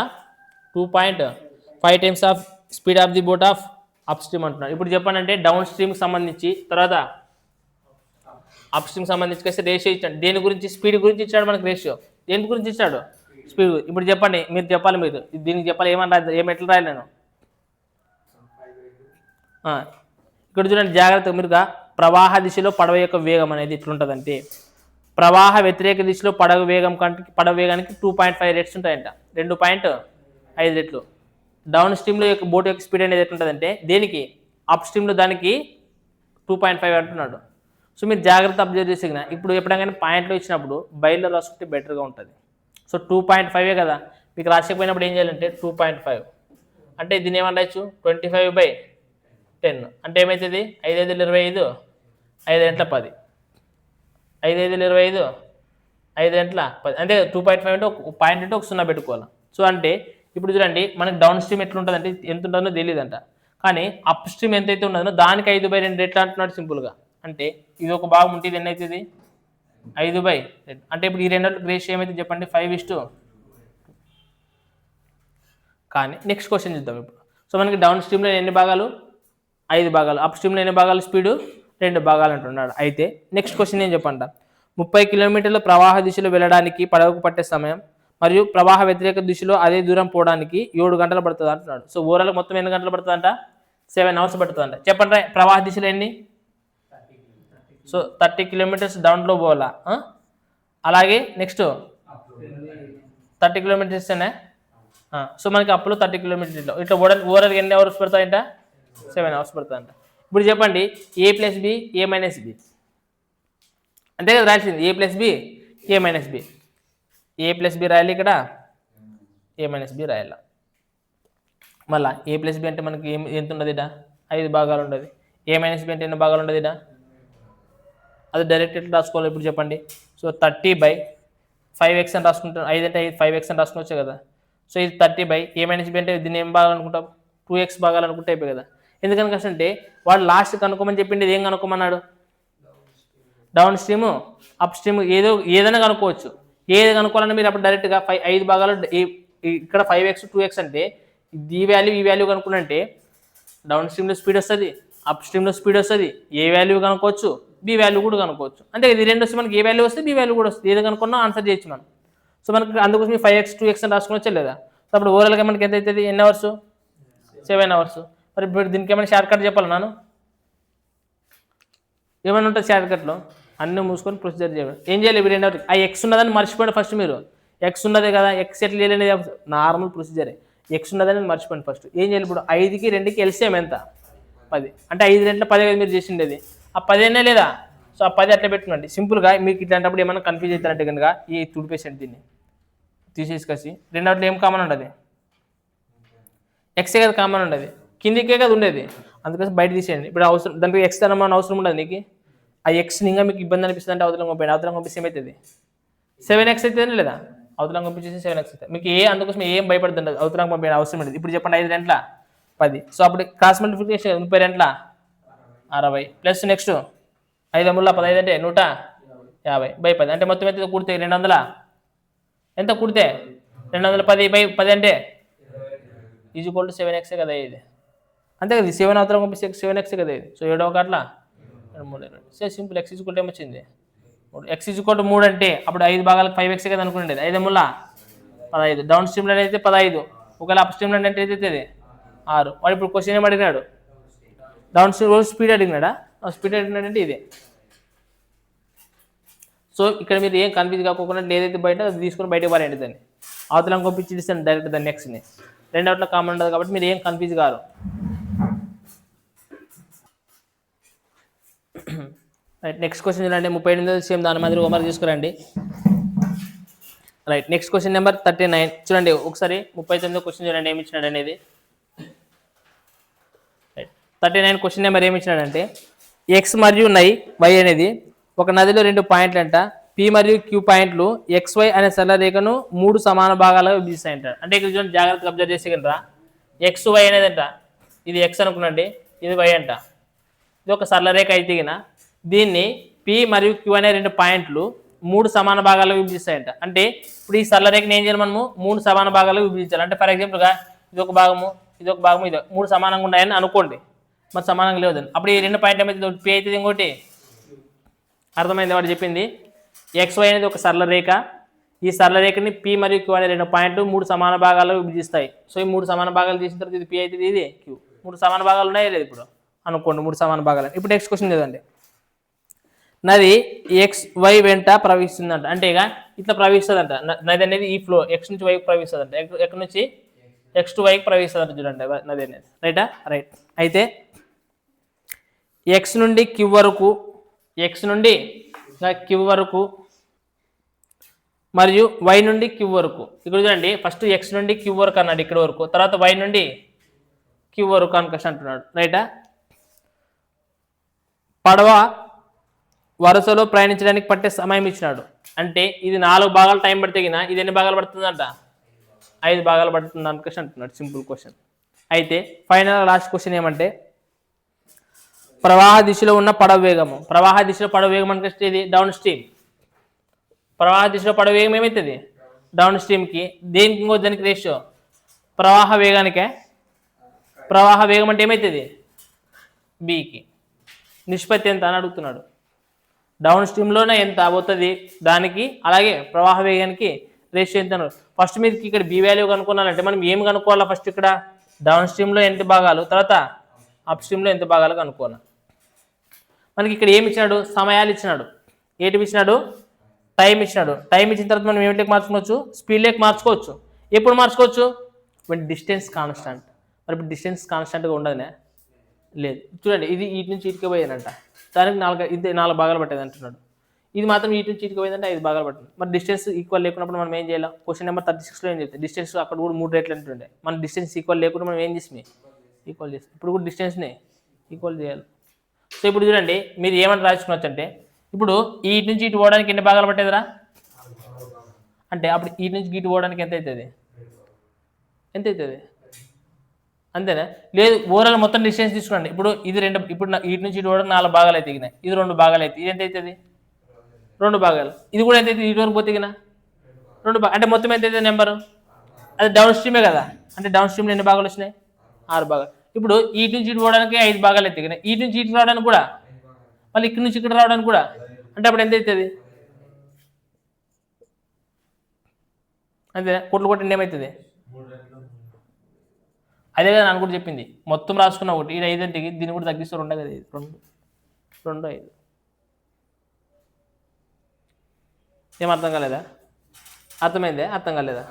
2.5 times of speed of the boat of up stream అంటున్నారు. ఇప్పుడు చెప్పండి అంటే డౌన్ స్ట్రీమ్కి సంబంధించి, తర్వాత అప్ స్ట్రీమ్ సంబంధించి కలిసి రేషియో ఇచ్చాడు. దేని గురించి? స్పీడ్ గురించి ఇచ్చాడు మనకు రేషియో. దేని గురించి ఇచ్చాడు? స్పీడ్. ఇప్పుడు చెప్పండి, మీరు చెప్పాలి. మీరు దీనికి చెప్పాలి. ఏమని రాదు, ఎట్లా రాయాలి నేను? ఇక్కడ చూడండి జాగ్రత్తగా మీరుగా, ప్రవాహ దిశలో పడవ యొక్క వేగం అనేది ఎట్లుంటుందంటే, ప్రవాహ వ్యతిరేక దిశలో పడవ వేగానికి 2.5 రెట్స్ ఉంటాయంట. 2.5 రెట్లు. డౌన్ స్ట్రీమ్లో యొక్క బోట్ యొక్క స్పీడ్ అనేది ఎట్లుంటుందంటే, దేనికి? అప్ స్ట్రీమ్లో దానికి 2.5 అంటున్నాడు. సో మీరు జాగ్రత్త అబ్జర్వ్ చేసిన, ఇప్పుడు ఎప్పుడైనా పాయింట్లో ఇచ్చినప్పుడు బయలులో రాసుకుంటే బెటర్గా ఉంటుంది. సో 2.5 కదా, మీకు రాసేకపోయినప్పుడు ఏం చేయాలంటే 2.5 అంటే దీన్ని ఏమనొచ్చు 25/10 అంటే ఏమవుతుంది 5 5 25 5 గంటల 10 5 5 25 5 గంటల 10 అంటే 2.5 అంటే ఒక పాయింట్ అంటే ఒక 0 పెట్టుకోవాలి. సో అంటే ఇప్పుడు చూడండి మనకి డౌన్ స్ట్రీమ్ ఎట్లా ఉంటుంది అంటే ఎంత ఉంటుందో తెలియదంట, కానీ అప్ స్ట్రీమ్ ఎంతైతే ఉన్నదో దానికి 5/2 ఎట్లా అంటున్నాడు సింపుల్గా. అంటే ఇది ఒక భాగం ఉంటే ఇది ఎన్ని అవుతుంది 5/2. అంటే ఇప్పుడు ఈ రెండు రేషియో ఏమైతే చెప్పండి 5:2. కానీ నెక్స్ట్ క్వశ్చన్ చూద్దాం ఇప్పుడు. సో మనకి డౌన్ స్ట్రీమ్లో ఎన్ని భాగాలు 5 భాగాలు, అప్ స్ట్రీమ్లో ఎన్ని భాగాలు స్పీడు 2 భాగాలు అంటున్నాడు. అయితే నెక్స్ట్ క్వశ్చన్ ఏం చెప్పంట 30 కిలోమీటర్ల ప్రవాహ దిశలో వెళ్ళడానికి పడవకు పట్టే సమయం మరియు ప్రవాహ వ్యతిరేక దిశలో అదే దూరం పోవడానికి 7 గంటలు పడుతుంది అంటున్నాడు. సో ఓవరాల్ మొత్తం ఎన్ని గంటలు పడుతుందంట 7 అవర్స్ పడుతుందంట. చెప్పండి ప్రవాహ దిశలో ఎన్ని, సో 30 కిలోమీటర్స్ డౌన్లో పోవాలా. అలాగే నెక్స్ట్ 30 కిలోమీటర్స్ అనే, సో మనకి అప్పులో 30 కిలోమీటర్స్ ఇట్లా ఓవరాల్ ఎన్ని అవర్స్ పడతాయంట 7 అవర్స్ పడుతుందంట. ఇప్పుడు చెప్పండి A+B A-B అంతే కదా రాయాల్సింది, A+B A-B, A+B రాయాలి ఇక్కడ, A-B రాయాలి. మళ్ళీ A+B అంటే మనకి ఎంత ఉండదు ఇట 5 భాగాలు ఉండదు. A-B అంటే ఎన్ని భాగాలు ఉండదు ఇట, అది డైరెక్ట్ ఎట్లా రాసుకోవాలి ఇప్పుడు చెప్పండి. సో 30/5x అని రాసుకుంటాం, 5 అంటే 5x అని రాసుకోవచ్చు కదా. సో ఇది 30/A-B అంటే దీన్ని ఏం భాగాలు అనుకుంటాం 2x భాగాలు అనుకుంటే అయిపోయి కదా. ఎందుకని అంటే వాడు లాస్ట్ కనుక్కోమని చెప్పింది ఏం కనుక్కోమన్నాడు, డౌన్ స్ట్రీమ్ అప్ స్ట్రీమ్ ఏదైనా కనుక్కోవచ్చు. ఏది కనుక్కోవాలని మీరు అప్పుడు డైరెక్ట్గా 5 భాగాలు ఇక్కడ 5x 2x అంటే ఈ వాల్యూ కనుక్కుంటే డౌన్ స్ట్రీమ్లో స్పీడ్ వస్తుంది, అప్ స్ట్రీమ్లో స్పీడ్ వస్తుంది, ఏ వాల్యూ కనుక్కోవచ్చు బి వాల్యూ కూడా కనుక్కోవచ్చు. అంటే ఇది రెండు వస్తే మనకి ఏ వాల్యూ వస్తే బి వాల్యూ కూడా వస్తుంది, ఏది కనుక్కున్నా ఆన్సర్ చేయొచ్చు మనం. సో మనకి అందుకోసం 5x 2x అని రాసుకోవచ్చా లేదా. సో అప్పుడు ఓవరాల్గా మనకి ఎంత అవుతుంది ఎన్ని అవర్స్ 7 అవర్స్. మరి ఇప్పుడు దీనికి ఏమైనా షార్ట్ కట్ చెప్పాలి నాను, ఏమైనా ఉంటుంది షార్ట్ కట్లో అన్నీ మూసుకొని ప్రొసీజర్ చేయాలి. ఏం చేయాలి ఇప్పుడు రెండు ఆ ఎక్స్ ఉన్నదని మర్చిపోండి ఫస్ట్. మీరు ఎక్స్ ఉన్నదే కదా, ఎక్స్ ఎట్లా చేయలేదు నార్మల్ ప్రొసీజరే, ఎక్స్ ఉన్నదని మర్చిపోండి ఫస్ట్. ఏం చేయాలి ఇప్పుడు 5కి 2కి ఎల్సిఎం ఎంత 10 అంటే 5 2 10 మీరు చేసిండేది, ఆ 10 అనే లేదా. సో ఆ 10 అట్లా పెట్టుకోండి సింపుల్గా. మీకు ఇట్లాంటప్పుడు ఏమైనా కన్ఫ్యూజ్ అవుతారంటే కనుక ఈ తుడిపేసండి దీన్ని తీసేసుకొచ్చి రెండవట్లో ఏం కామన్ ఉండదు ఎక్సే కదా కామన్ ఉండదు, కిందికే కదా ఉండేది, అందుకోసం బయట తీసేయండి. ఇప్పుడు అవసరం దానికి ఎక్స్ తనమని అవసరం ఉండదు నీకు. ఆ ఎక్స్ని ఇంకా మీకు ఇబ్బంది అనిపిస్తుంది అంటే అవతలం పంపిస్తే ఏమవుతుంది 7x అవుతుంది లేదా, అవతలం పంపించేసి 7x అవుతుంది మీకు. అందుకోసం ఏం భయపడుతుండదు, అవతలం పంపించే అవసరం లేదు. ఇప్పుడు చెప్పండి 5 2 10, సో అప్పుడు క్రాస్ మల్టిప్లికేషన్ 30 2 60 ప్లస్ నెక్స్ట్ 5 3 15 అంటే 150/10 అంటే మొత్తం ఎంత కూడితే 200 ఎంత కూడితే 210/10 అంటే ఈజ్ఈక్వల్ టు 7x కదా ఇది, అంతే కదా. 7 అవతలం పంపిస్తే 7x కదా ఇది. సో 7 అట్లా 3 so simple. x is equal to ఏమొచ్చింది x ఈజ్ఈక్వల్ టు 3 అంటే అప్పుడు 5 భాగాలకు 5x కదా అనుకునేది. 5 3 15, డౌన్ స్ట్రీమ్లో అయితే 15, ఒకవేళ అప్ స్ట్రీమ్లో అంటే అవుతుంది 6. వాడు ఇప్పుడు క్వశ్చన్ ఏం అడిగినాడు డౌన్ స్ట్రీమ్ స్పీడ్ అడిగినాడా, స్పీడ్ అడిగినాడంటే ఇదే. సో ఇక్కడ మీరు ఏం కన్ఫ్యూజ్ కాకుండా ఏదైతే బయట అది తీసుకొని బయటకు పారేయండి దాన్ని, అవతలం పంపించి ఇస్తాను డైరెక్ట్ దాన్ని నెక్స్ట్ని. రెండవట్లో కామన్ ఉండదు కాబట్టి మీరు ఏం confuse car. Right next question చూడండి 38 సేమ్ దాని మాదిరి హోంవర్క్ తీసుకురండి. రైట్ నెక్స్ట్ క్వశ్చన్ నెంబర్ 39 చూడండి ఒకసారి. 39 క్వశ్చన్ చూడండి ఏమి ఇచ్చినాడు అనేది. రైట్ 39 క్వశ్చన్ నెంబర్ ఏమి ఇచ్చినాడంటే ఎక్స్ మరియు వై అనేది ఒక నదిలో 2 పాయింట్లు అంట, పి మరియు క్యూ పాయింట్లు XY అనే సరళ రేఖను 3 సమాన భాగాలుగా విభజిస్తాయంటాడు. అంటే ఇక్కడ చూడండి జాగ్రత్తగా అబ్జర్వ్ చేసి కనుక XY అనేది అంట, ఇది ఎక్స్ అనుకున్నాండి, ఇది వై అంట. ఇది ఒక సరళ రేఖ అయితే గిన దీన్ని పి మరియు క్యూ అనే 2 పాయింట్లు 3 సమాన భాగాలుగా విభజిస్తాయంట. అంటే ఇప్పుడు ఈ సరళ రేఖను ఏం చేయాలి మనము 3 సమాన భాగాలుగా విభజించాలి. అంటే ఫర్ ఎగ్జాంపుల్గా ఇది ఒక భాగము ఇది ఒక భాగము ఇది 3 సమానంగా ఉన్నాయని అనుకోండి, మరి సమానంగా లేదని అప్పుడు ఈ 2 పాయింట్ ఏమైతే పి అవుతుంది ఇంకోటి. అర్థమైంది వాడు చెప్పింది. XY అనేది ఒక సరళ రేఖ, ఈ సరళ రేఖని పి మరియు క్యూ అనే 2 పాయింట్లు 3 సమాన భాగాలు విభజిస్తాయి. సో ఈ 3 సమాన భాగాలు తీసిన తర్వాత ఇది పి అవుతుంది, ఇది క్యూ. 3 సమాన భాగాలు ఉన్నాయా లేదు ఇప్పుడు అనుకోండి, 3 సమాన భాగాలు. ఇప్పుడు నెక్స్ట్ క్వశ్చన్ లేదండి, నది XY వెంట ప్రవహిస్తుందంట. అంటే ఇక ఇట్లా ప్రవహిస్తుందంట నది అనేది, ఈ ఫ్లో ఎక్స్ నుంచి వైకి ప్రవహిస్తుందంట, ఎక్కడి నుంచి X to Yకి ప్రవహిస్తుందంట చూడండి నది అనేది. రైటా రైట్. అయితే ఎక్స్ నుండి క్యూ వరకు, ఎక్స్ నుండి క్యూ వరకు మరియు వై నుండి క్యూ వరకు. ఇక్కడ చూడండి ఫస్ట్ ఎక్స్ నుండి క్యూ వరకు అన్నాడు ఇక్కడ వరకు, తర్వాత వై నుండి క్యూవర్ కాన్కషన్ అంటున్నాడు. రైటా? పడవ వరుసలో ప్రయాణించడానికి పట్టే సమయం ఇచ్చినాడు. అంటే ఇది 4 భాగాలు టైం పడితే ఇది ఎన్ని భాగాలు పడుతుందంట? 5 భాగాలు పడుతుంది అనుకోసి అంటున్నాడు. Simple question. అయితే ఫైనల్ లాస్ట్ క్వశ్చన్ ఏమంటే ప్రవాహ దిశలో ఉన్న పడవ వేగము. ప్రవాహ దిశలో పడవ వేగం అనుకొస్తే ఇది డౌన్ స్ట్రీమ్. ప్రవాహ దిశలో పడవ వేగం ఏమవుతుంది? డౌన్ స్ట్రీమ్కి. దేనికి ఇంకో దానికి రేషియో ప్రవాహ వేగానికే. ప్రవాహ వేగం అంటే ఏమవుతుంది? బికి. నిష్పత్తి ఎంత అని అడుగుతున్నాడు. డౌన్ స్ట్రీమ్లోనే ఎంత అవుతుంది దానికి, అలాగే ప్రవాహ వేగానికి రేషియో ఎంత. ఫస్ట్ మీరు ఇక్కడ బి వాల్యూ కనుక్కోవాలంటే మనం ఏం కనుక్కోవాలా? ఫస్ట్ ఇక్కడ డౌన్ స్ట్రీమ్లో ఎంత భాగాలు, తర్వాత అప్ స్ట్రీమ్లో ఎంత భాగాలు కనుక్కోవాలి. మనకి ఇక్కడ ఏమి ఇచ్చినాడు? సమయాలు ఇచ్చినాడు. ఏంటి ఇచ్చినాడు? టైం ఇచ్చినాడు. టైం ఇచ్చిన తర్వాత మనం ఏమిటికి మార్చుకోవచ్చు? స్పీడ్ లేక మార్చుకోవచ్చు. ఎప్పుడు మార్చుకోవచ్చు? when distance constant. మరి ఇప్పుడు డిస్టెన్స్ కాన్స్టెంట్గా ఉండదునే లేదు. చూడండి, ఇది వీటి నుంచి ఇటుక పోయేదంట, దానికి 4 భాగాలు పట్టేది అంటున్నాడు. ఇది మాత్రం వీటి నుంచి ఇటుక పోయిందంటే 5 భాగాలు పట్టింది. మరి డిస్టెన్స్ ఈక్వల్ లేకున్నప్పుడు మనం ఏం చేయాలి? క్వశ్చన్ నెంబర్ 36లో ఏం చెప్తాయి? డిస్టెన్స్ అక్కడ కూడా 3 రేట్లు అంటుండే. మన డిస్టెన్స్ ఈక్వల్ లేకుండా మనం ఏం చేసి ఈక్వల్ చేస్తాం. ఇప్పుడు కూడా డిస్టెన్స్ని ఈక్వల్ చేయాలి. సో ఇప్పుడు చూడండి, మీరు ఏమని రాసుకున్నచ్చు అంటే ఇప్పుడు వీటి నుంచి ఇటు పోవడానికి ఎన్ని భాగాలు పట్టేదిరా అంటే అప్పుడు వీటి నుంచి ఇటు పోవడానికి ఎంత అవుతుంది? ఎంత అవుతుంది? అంతేనా? లేదు, ఓవరాల్ మొత్తం డిస్టెన్స్ తీసుకోండి. ఇప్పుడు ఇది 2, ఇప్పుడు వీటి నుంచి ఇటు పోవడానికి 4 భాగాలు అయితే ఇది 2 భాగాలు అయితే ఇది ఎంత అవుతుంది? 2 భాగాలు. ఇది కూడా ఎంత అవుతుంది? ఇటు వరకు పోతే 2 అంటే మొత్తం ఎంత అవుతుంది నెంబరు? అది డౌన్ స్ట్రీమే కదా, అంటే డౌన్ స్ట్రీమ్లో ఎన్ని భాగాలు వచ్చినాయి? 6 భాగాలు. ఇప్పుడు వీటి నుంచి ఇటు పోవడానికి 5 భాగాలు అయితే వీటి నుంచి ఇటు రావడానికి కూడా, మళ్ళీ ఇక్కడ నుంచి ఇక్కడ రావడానికి కూడా, అంటే అప్పుడు ఎంత అవుతుంది? అంతే. కొట్టండి ఏమవుతుంది? అదే కదా నాకు కూడా చెప్పింది. మొత్తం రాసుకున్న ఒకటి ఇది 5 అంటే దీన్ని కూడా తగ్గిస్తే 2 కదా, 2 5. ఏం అర్థం కాలేదా? అర్థమైందే? అర్థం కాలేదా?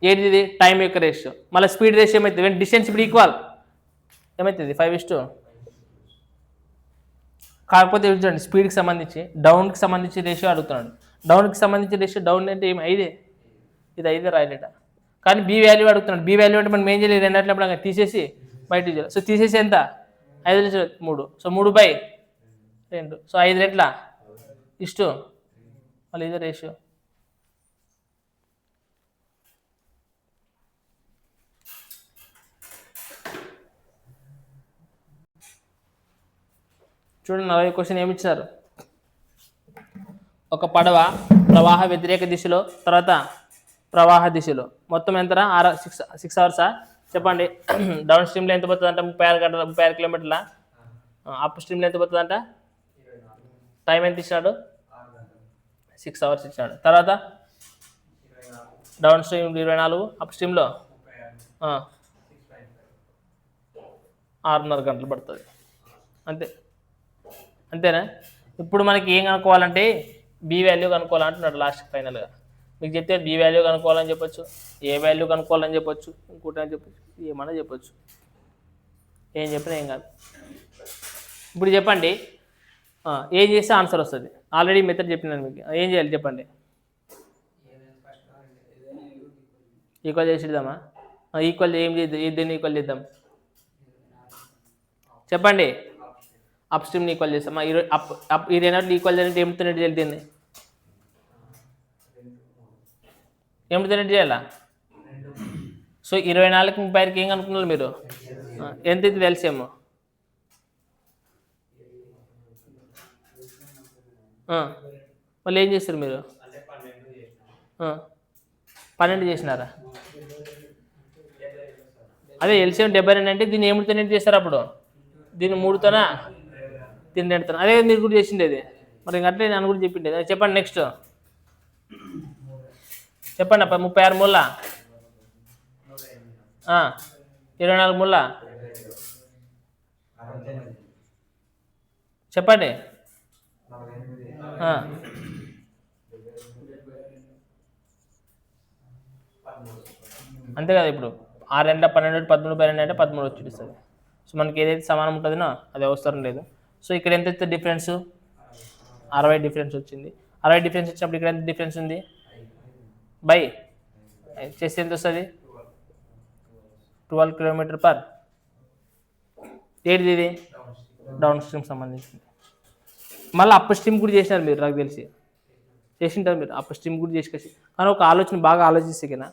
ఏంటిది? టైం యొక్క రేషియో. మళ్ళీ స్పీడ్ రేషియో ఏమవుతుంది? డిస్టెన్స్ ఇప్పుడు ఈక్వల్ ఏమవుతుంది? 5:2. కాకపోతే చూడండి, స్పీడ్కి సంబంధించి డౌన్కి సంబంధించి రేషియో అడుగుతున్నాడు. డౌన్కి సంబంధించి రేషియో డౌన్ అంటే ఏమి? 5. ఇది 5 రాయలేట. కానీ బి వాల్యూ అడుగుతున్నాడు. బి వాల్యూ అంటే మనం ఏం చేయలేదు, రెండట్లప్పుడు తీసేసి బయట చేయాలి. సో తీసేసి ఎంత? 5 3. సో 3/2. సో 5 రెట్ల ఇష్టు మళ్ళీ ఇదే రేషియో. చూడండి, 40 క్వశ్చన్ ఏమి ఇచ్చారు? ఒక పడవ ప్రవాహ వ్యతిరేక దిశలో, తర్వాత ప్రవాహ దిశలో మొత్తం ఎంతరా? 6 అవర్సా? చెప్పండి. డౌన్ స్ట్రీమ్లో ఎంత పోతుందంట? 36 కిలోమీటర్ల. అప్ స్ట్రీమ్లో ఎంత పోతుందంట? టైం ఎంత ఇచ్చినాడు? 6 అవర్స్ ఇచ్చినాడు. తర్వాత డౌన్ స్ట్రీమ్ 24, అప్ స్ట్రీమ్లో 6.5 గంటలు పడుతుంది. అంతేనా? ఇప్పుడు మనకి ఏం కనుక్కోవాలంటే బి వాల్యూ కనుక్కోవాలంటున్నాడు లాస్ట్ ఫైనల్గా. మీకు చెప్తే బి వాల్యూ కనుక్కోవాలని చెప్పొచ్చు, ఏ వాల్యూ కనుక్కోవాలని చెప్పొచ్చు, ఇంకోటి అని చెప్పొచ్చు, ఏమన్నా చెప్పొచ్చు. ఏం చెప్పినా ఏం కాదు. ఇప్పుడు చెప్పండి, ఏం చేస్తే ఆన్సర్ వస్తుంది? ఆల్రెడీ మెథడ్ చెప్పినాను మీకు. ఏం చేయాలి చెప్పండి? ఈక్వల్ చేసిద్దామా? ఈక్వల్ ఏం చేద్దాం? దీన్ని ఈక్వల్ చేద్దాం చెప్పండి. అప్ స్ట్రీమ్ని ఈక్వల్ చేస్తాం. ఈ 2 ఈక్వల్ చేయాలంటే ఏమితో నెట్ చేయాలి? దీన్ని ఏమితో నెట్ చేయాలా? సో 24కి 30కి ఏం కనుక్కున్నారు మీరు? ఎంత ఇది తెలిసేమో? మళ్ళీ ఏం చేస్తారు మీరు? 12 చేసినారా? అదే ఎల్సిఎం 72 అంటే దీన్ని ఏమితో నెట్ చేస్తారు? అప్పుడు దీన్ని 3తోనా, దీన్ని 2తోనా? అదే మీరు కూడా చేసిండేది. మరి ఇంకట్లే నేను కూడా చెప్పిండేది. చెప్పండి నెక్స్ట్ చెప్పండి. 36 మూల, 24 మూల చెప్పండి. అంతే కదా. ఇప్పుడు 6 అంటే 12, 13 12 అంటే 13 వచ్చి చూపిస్తుంది. సో మనకి ఏదైతే సమానం ఉంటుందో అది అవసరం లేదు. సో ఇక్కడ ఎంత అయితే డిఫరెన్స్? 60 డిఫరెన్స్ వచ్చింది. 60 డిఫరెన్స్ వచ్చినప్పుడు ఇక్కడ ఎంత డిఫరెన్స్ ఉంది? బై చేస్తే ఎంత వస్తుంది 12 కిలోమీటర్ పర్ ఏంటిది ఇది డౌన్ స్ట్రీమ్ సంబంధించింది. మళ్ళీ అప్ స్ట్రీమ్ కూడా చేసినారు మీరు, నాకు తెలిసి చేసింటారు మీరు అప్ స్ట్రీమ్ కూడా చేసుకొచ్చి. కానీ ఒక ఆలోచన బాగా ఆలోచిస్తే కింద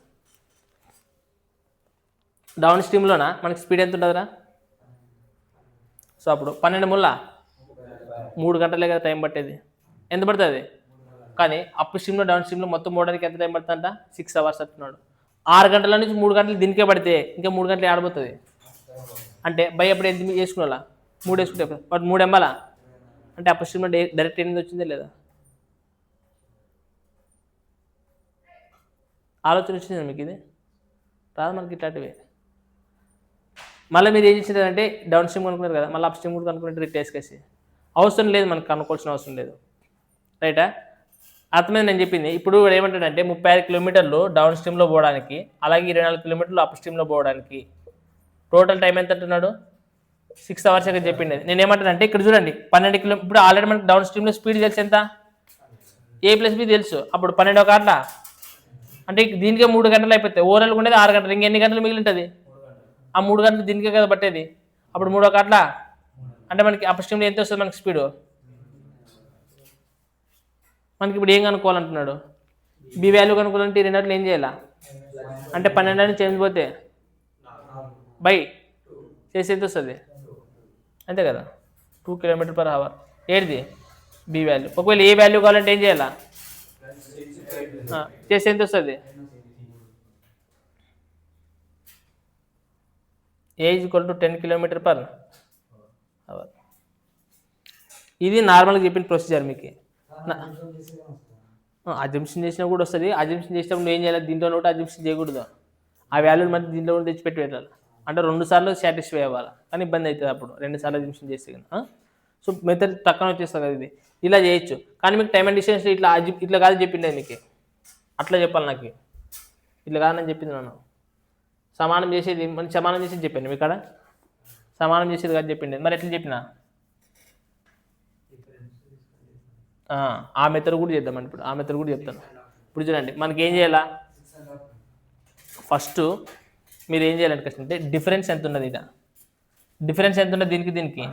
డౌన్ స్ట్రీమ్లోనా మనకి స్పీడ్ ఎంత ఉంటుందిరా? సో అప్పుడు 12 ముళ్ళ 3 గంటలే కదా టైం పట్టేది, ఎంత పడుతుంది? కానీ అప్ స్ట్రీమ్లో డౌన్ స్ట్రీమ్లో మొత్తం పోవడానికి ఎంత టైం పడుతుందంట? 6 అవర్స్ అంటున్నాడు. 6 గంటల నుంచి 3 గంటలు దీనికే పడితే ఇంకా 3 గంటలు ఆడిపోతుంది. అంటే బై అప్పుడు ఎంత వేసుకున్నా 3 వేసుకుంటే బట్ 3 ఎంబాలా అంటే అప్ స్ట్రీమ్లో డైరెక్ట్ 8 వచ్చిందే లేదా? ఆలోచన వచ్చిందా మీకు? ఇది రాదు మనకి ఇట్లాంటివి. మళ్ళీ మీరు ఏం చేసేదంటే డౌన్ స్ట్రీమ్ కనుక్కున్నారు కదా, మళ్ళీ అప్ స్ట్రీమ్ కూడా కనుక్కుంటే రిటేస్కేసి అవసరం లేదు, మనకు కనుక్కోవాల్సిన అవసరం లేదు. రైటా? అర్థమైంది నేను చెప్పింది. ఇప్పుడు ఏమంటాడంటే 35 కిలోమీటర్లు డౌన్ స్ట్రీమ్లో పోవడానికి, అలాగే 24 కిలోమీటర్లు అప్ స్ట్రీమ్లో పోవడానికి టోటల్ టైం ఎంత అంటున్నాడు? 6 అవర్స్ ఇక్కడ చెప్పింది. నేను ఏమంటానంటే ఇక్కడ చూడండి 12 కిలోమీటర్. ఇప్పుడు ఆల్రెడీ మనకి డౌన్ స్ట్రీమ్లో స్పీడ్ తెలుసు ఎంత? A+B తెలుసు. అప్పుడు 12 గంటల అంటే దీనికే 3 గంటలు అయిపోతాయి. ఓవరాల్గా ఉండేది 6 గంటలు. ఇంకెన్ని గంటలు మిగిలి ఉంటుంది? ఆ 3 గంటలు దీనికే కదా పట్టేది. అప్పుడు 3 గంటల అంటే మనకి అప్ స్ట్రీమ్లో ఎంత వస్తుంది మనకి స్పీడు? మనకి ఇప్పుడు ఏం కనుక్కోవాలంటున్నాడు? బి వాల్యూ కనుక్కోవాలంటే 2 గంటలు ఏం చేయాలా? అంటే 12 అని చేంజ్ పోతే బై చేసి ఎంత వస్తుంది? అంతే కదా, 2 కిలోమీటర్ పర్ అవర్. ఏది బి వాల్యూ. ఒకవేళ ఏ వాల్యూ కావాలంటే ఏం చేయాలా? చేసి ఎంత వస్తుంది? A = 10 kilometre per hour. ఇది నార్మల్గా చెప్పిన ప్రొసీజర్. మీకు అజంప్షన్ చేసినా కూడా వస్తుంది. అజంప్షన్ చేసినప్పుడు ఏం చేయాలి? దీంట్లో ఒకటి అజంప్షన్ చేయకూడదు. ఆ వాల్యూని మధ్య దీంట్లో కూడా తెచ్చిపెట్టి పెట్టాలి. అంటే 2 సార్లు సాటిస్ఫై అవ్వాలి. కానీ ఇబ్బంది అవుతుంది అప్పుడు 2 సార్లు అజంప్షన్ చేస్తే కదా. సో మెథడ్ తక్కువ వచ్చేస్తుంది కదా. ఇది ఇలా చేయొచ్చు. కానీ మీకు టైం అండ్ డిస్టెన్స్ ఇట్లా కాదు చెప్పింది మీకు. అట్లా చెప్పాలి నాకు. ఇట్లా కాదని చెప్పింది నన్ను. సమానం చేసేది మనం సమానం చేసేది చెప్పాను మీకు ఇక్కడ. సమానం చేసేది కాదు చెప్పింది. మరి ఎట్లా చెప్పినా? ఆ మెథడ్ కూడా చేద్దామని ఇప్పుడు. ఆ మెథడ్ కూడా చెప్తాను. ఇప్పుడు చూడండి మనకి ఏం చేయాలా? ఫస్ట్ మీరు ఏం చేయాలంటే అంటే డిఫరెన్స్ ఎంత ఉన్నది? ఇక డిఫరెన్స్ ఎంత ఉన్నది దీనికి దీనికి?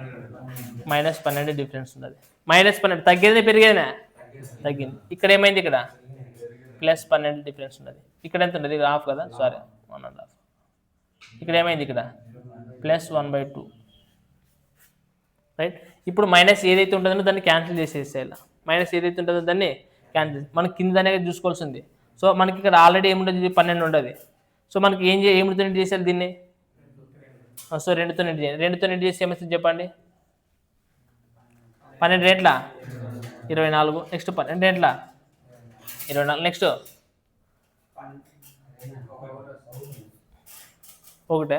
-12 డిఫరెన్స్ ఉన్నది. -12 తగ్గేది పెరిగేదినా? తగ్గింది. ఇక్కడ ఏమైంది? ఇక్కడ +12 డిఫరెన్స్ ఉన్నది. ఇక్కడ ఎంత ఉన్నది? హాఫ్ కదా, సారీ 1.5. ఇక్కడ ఏమైంది? ఇక్కడ +1/2. రైట్. ఇప్పుడు మైనస్ ఏదైతే ఉంటుందో దాన్ని క్యాన్సిల్ చేసేసేయాలి. మైనస్ ఏదైతే ఉంటుందో దాన్ని క్యాన్సిల్. మనకి కింద అనేది చూసుకోవాల్సింది. సో మనకి ఇక్కడ ఆల్రెడీ ఏముంటుంది? 12 ఉండదు. సో మనకి ఏమితో నెట్ చేసేయాలి దీన్ని? సో 2తో నెట్ చేయాలి. 2తో నెట్ చేసి ఏమవుతుంది చెప్పండి? 12 రేట్ల 24. నెక్స్ట్ 12 రేట్ల 24. నెక్స్ట్ ఒకటే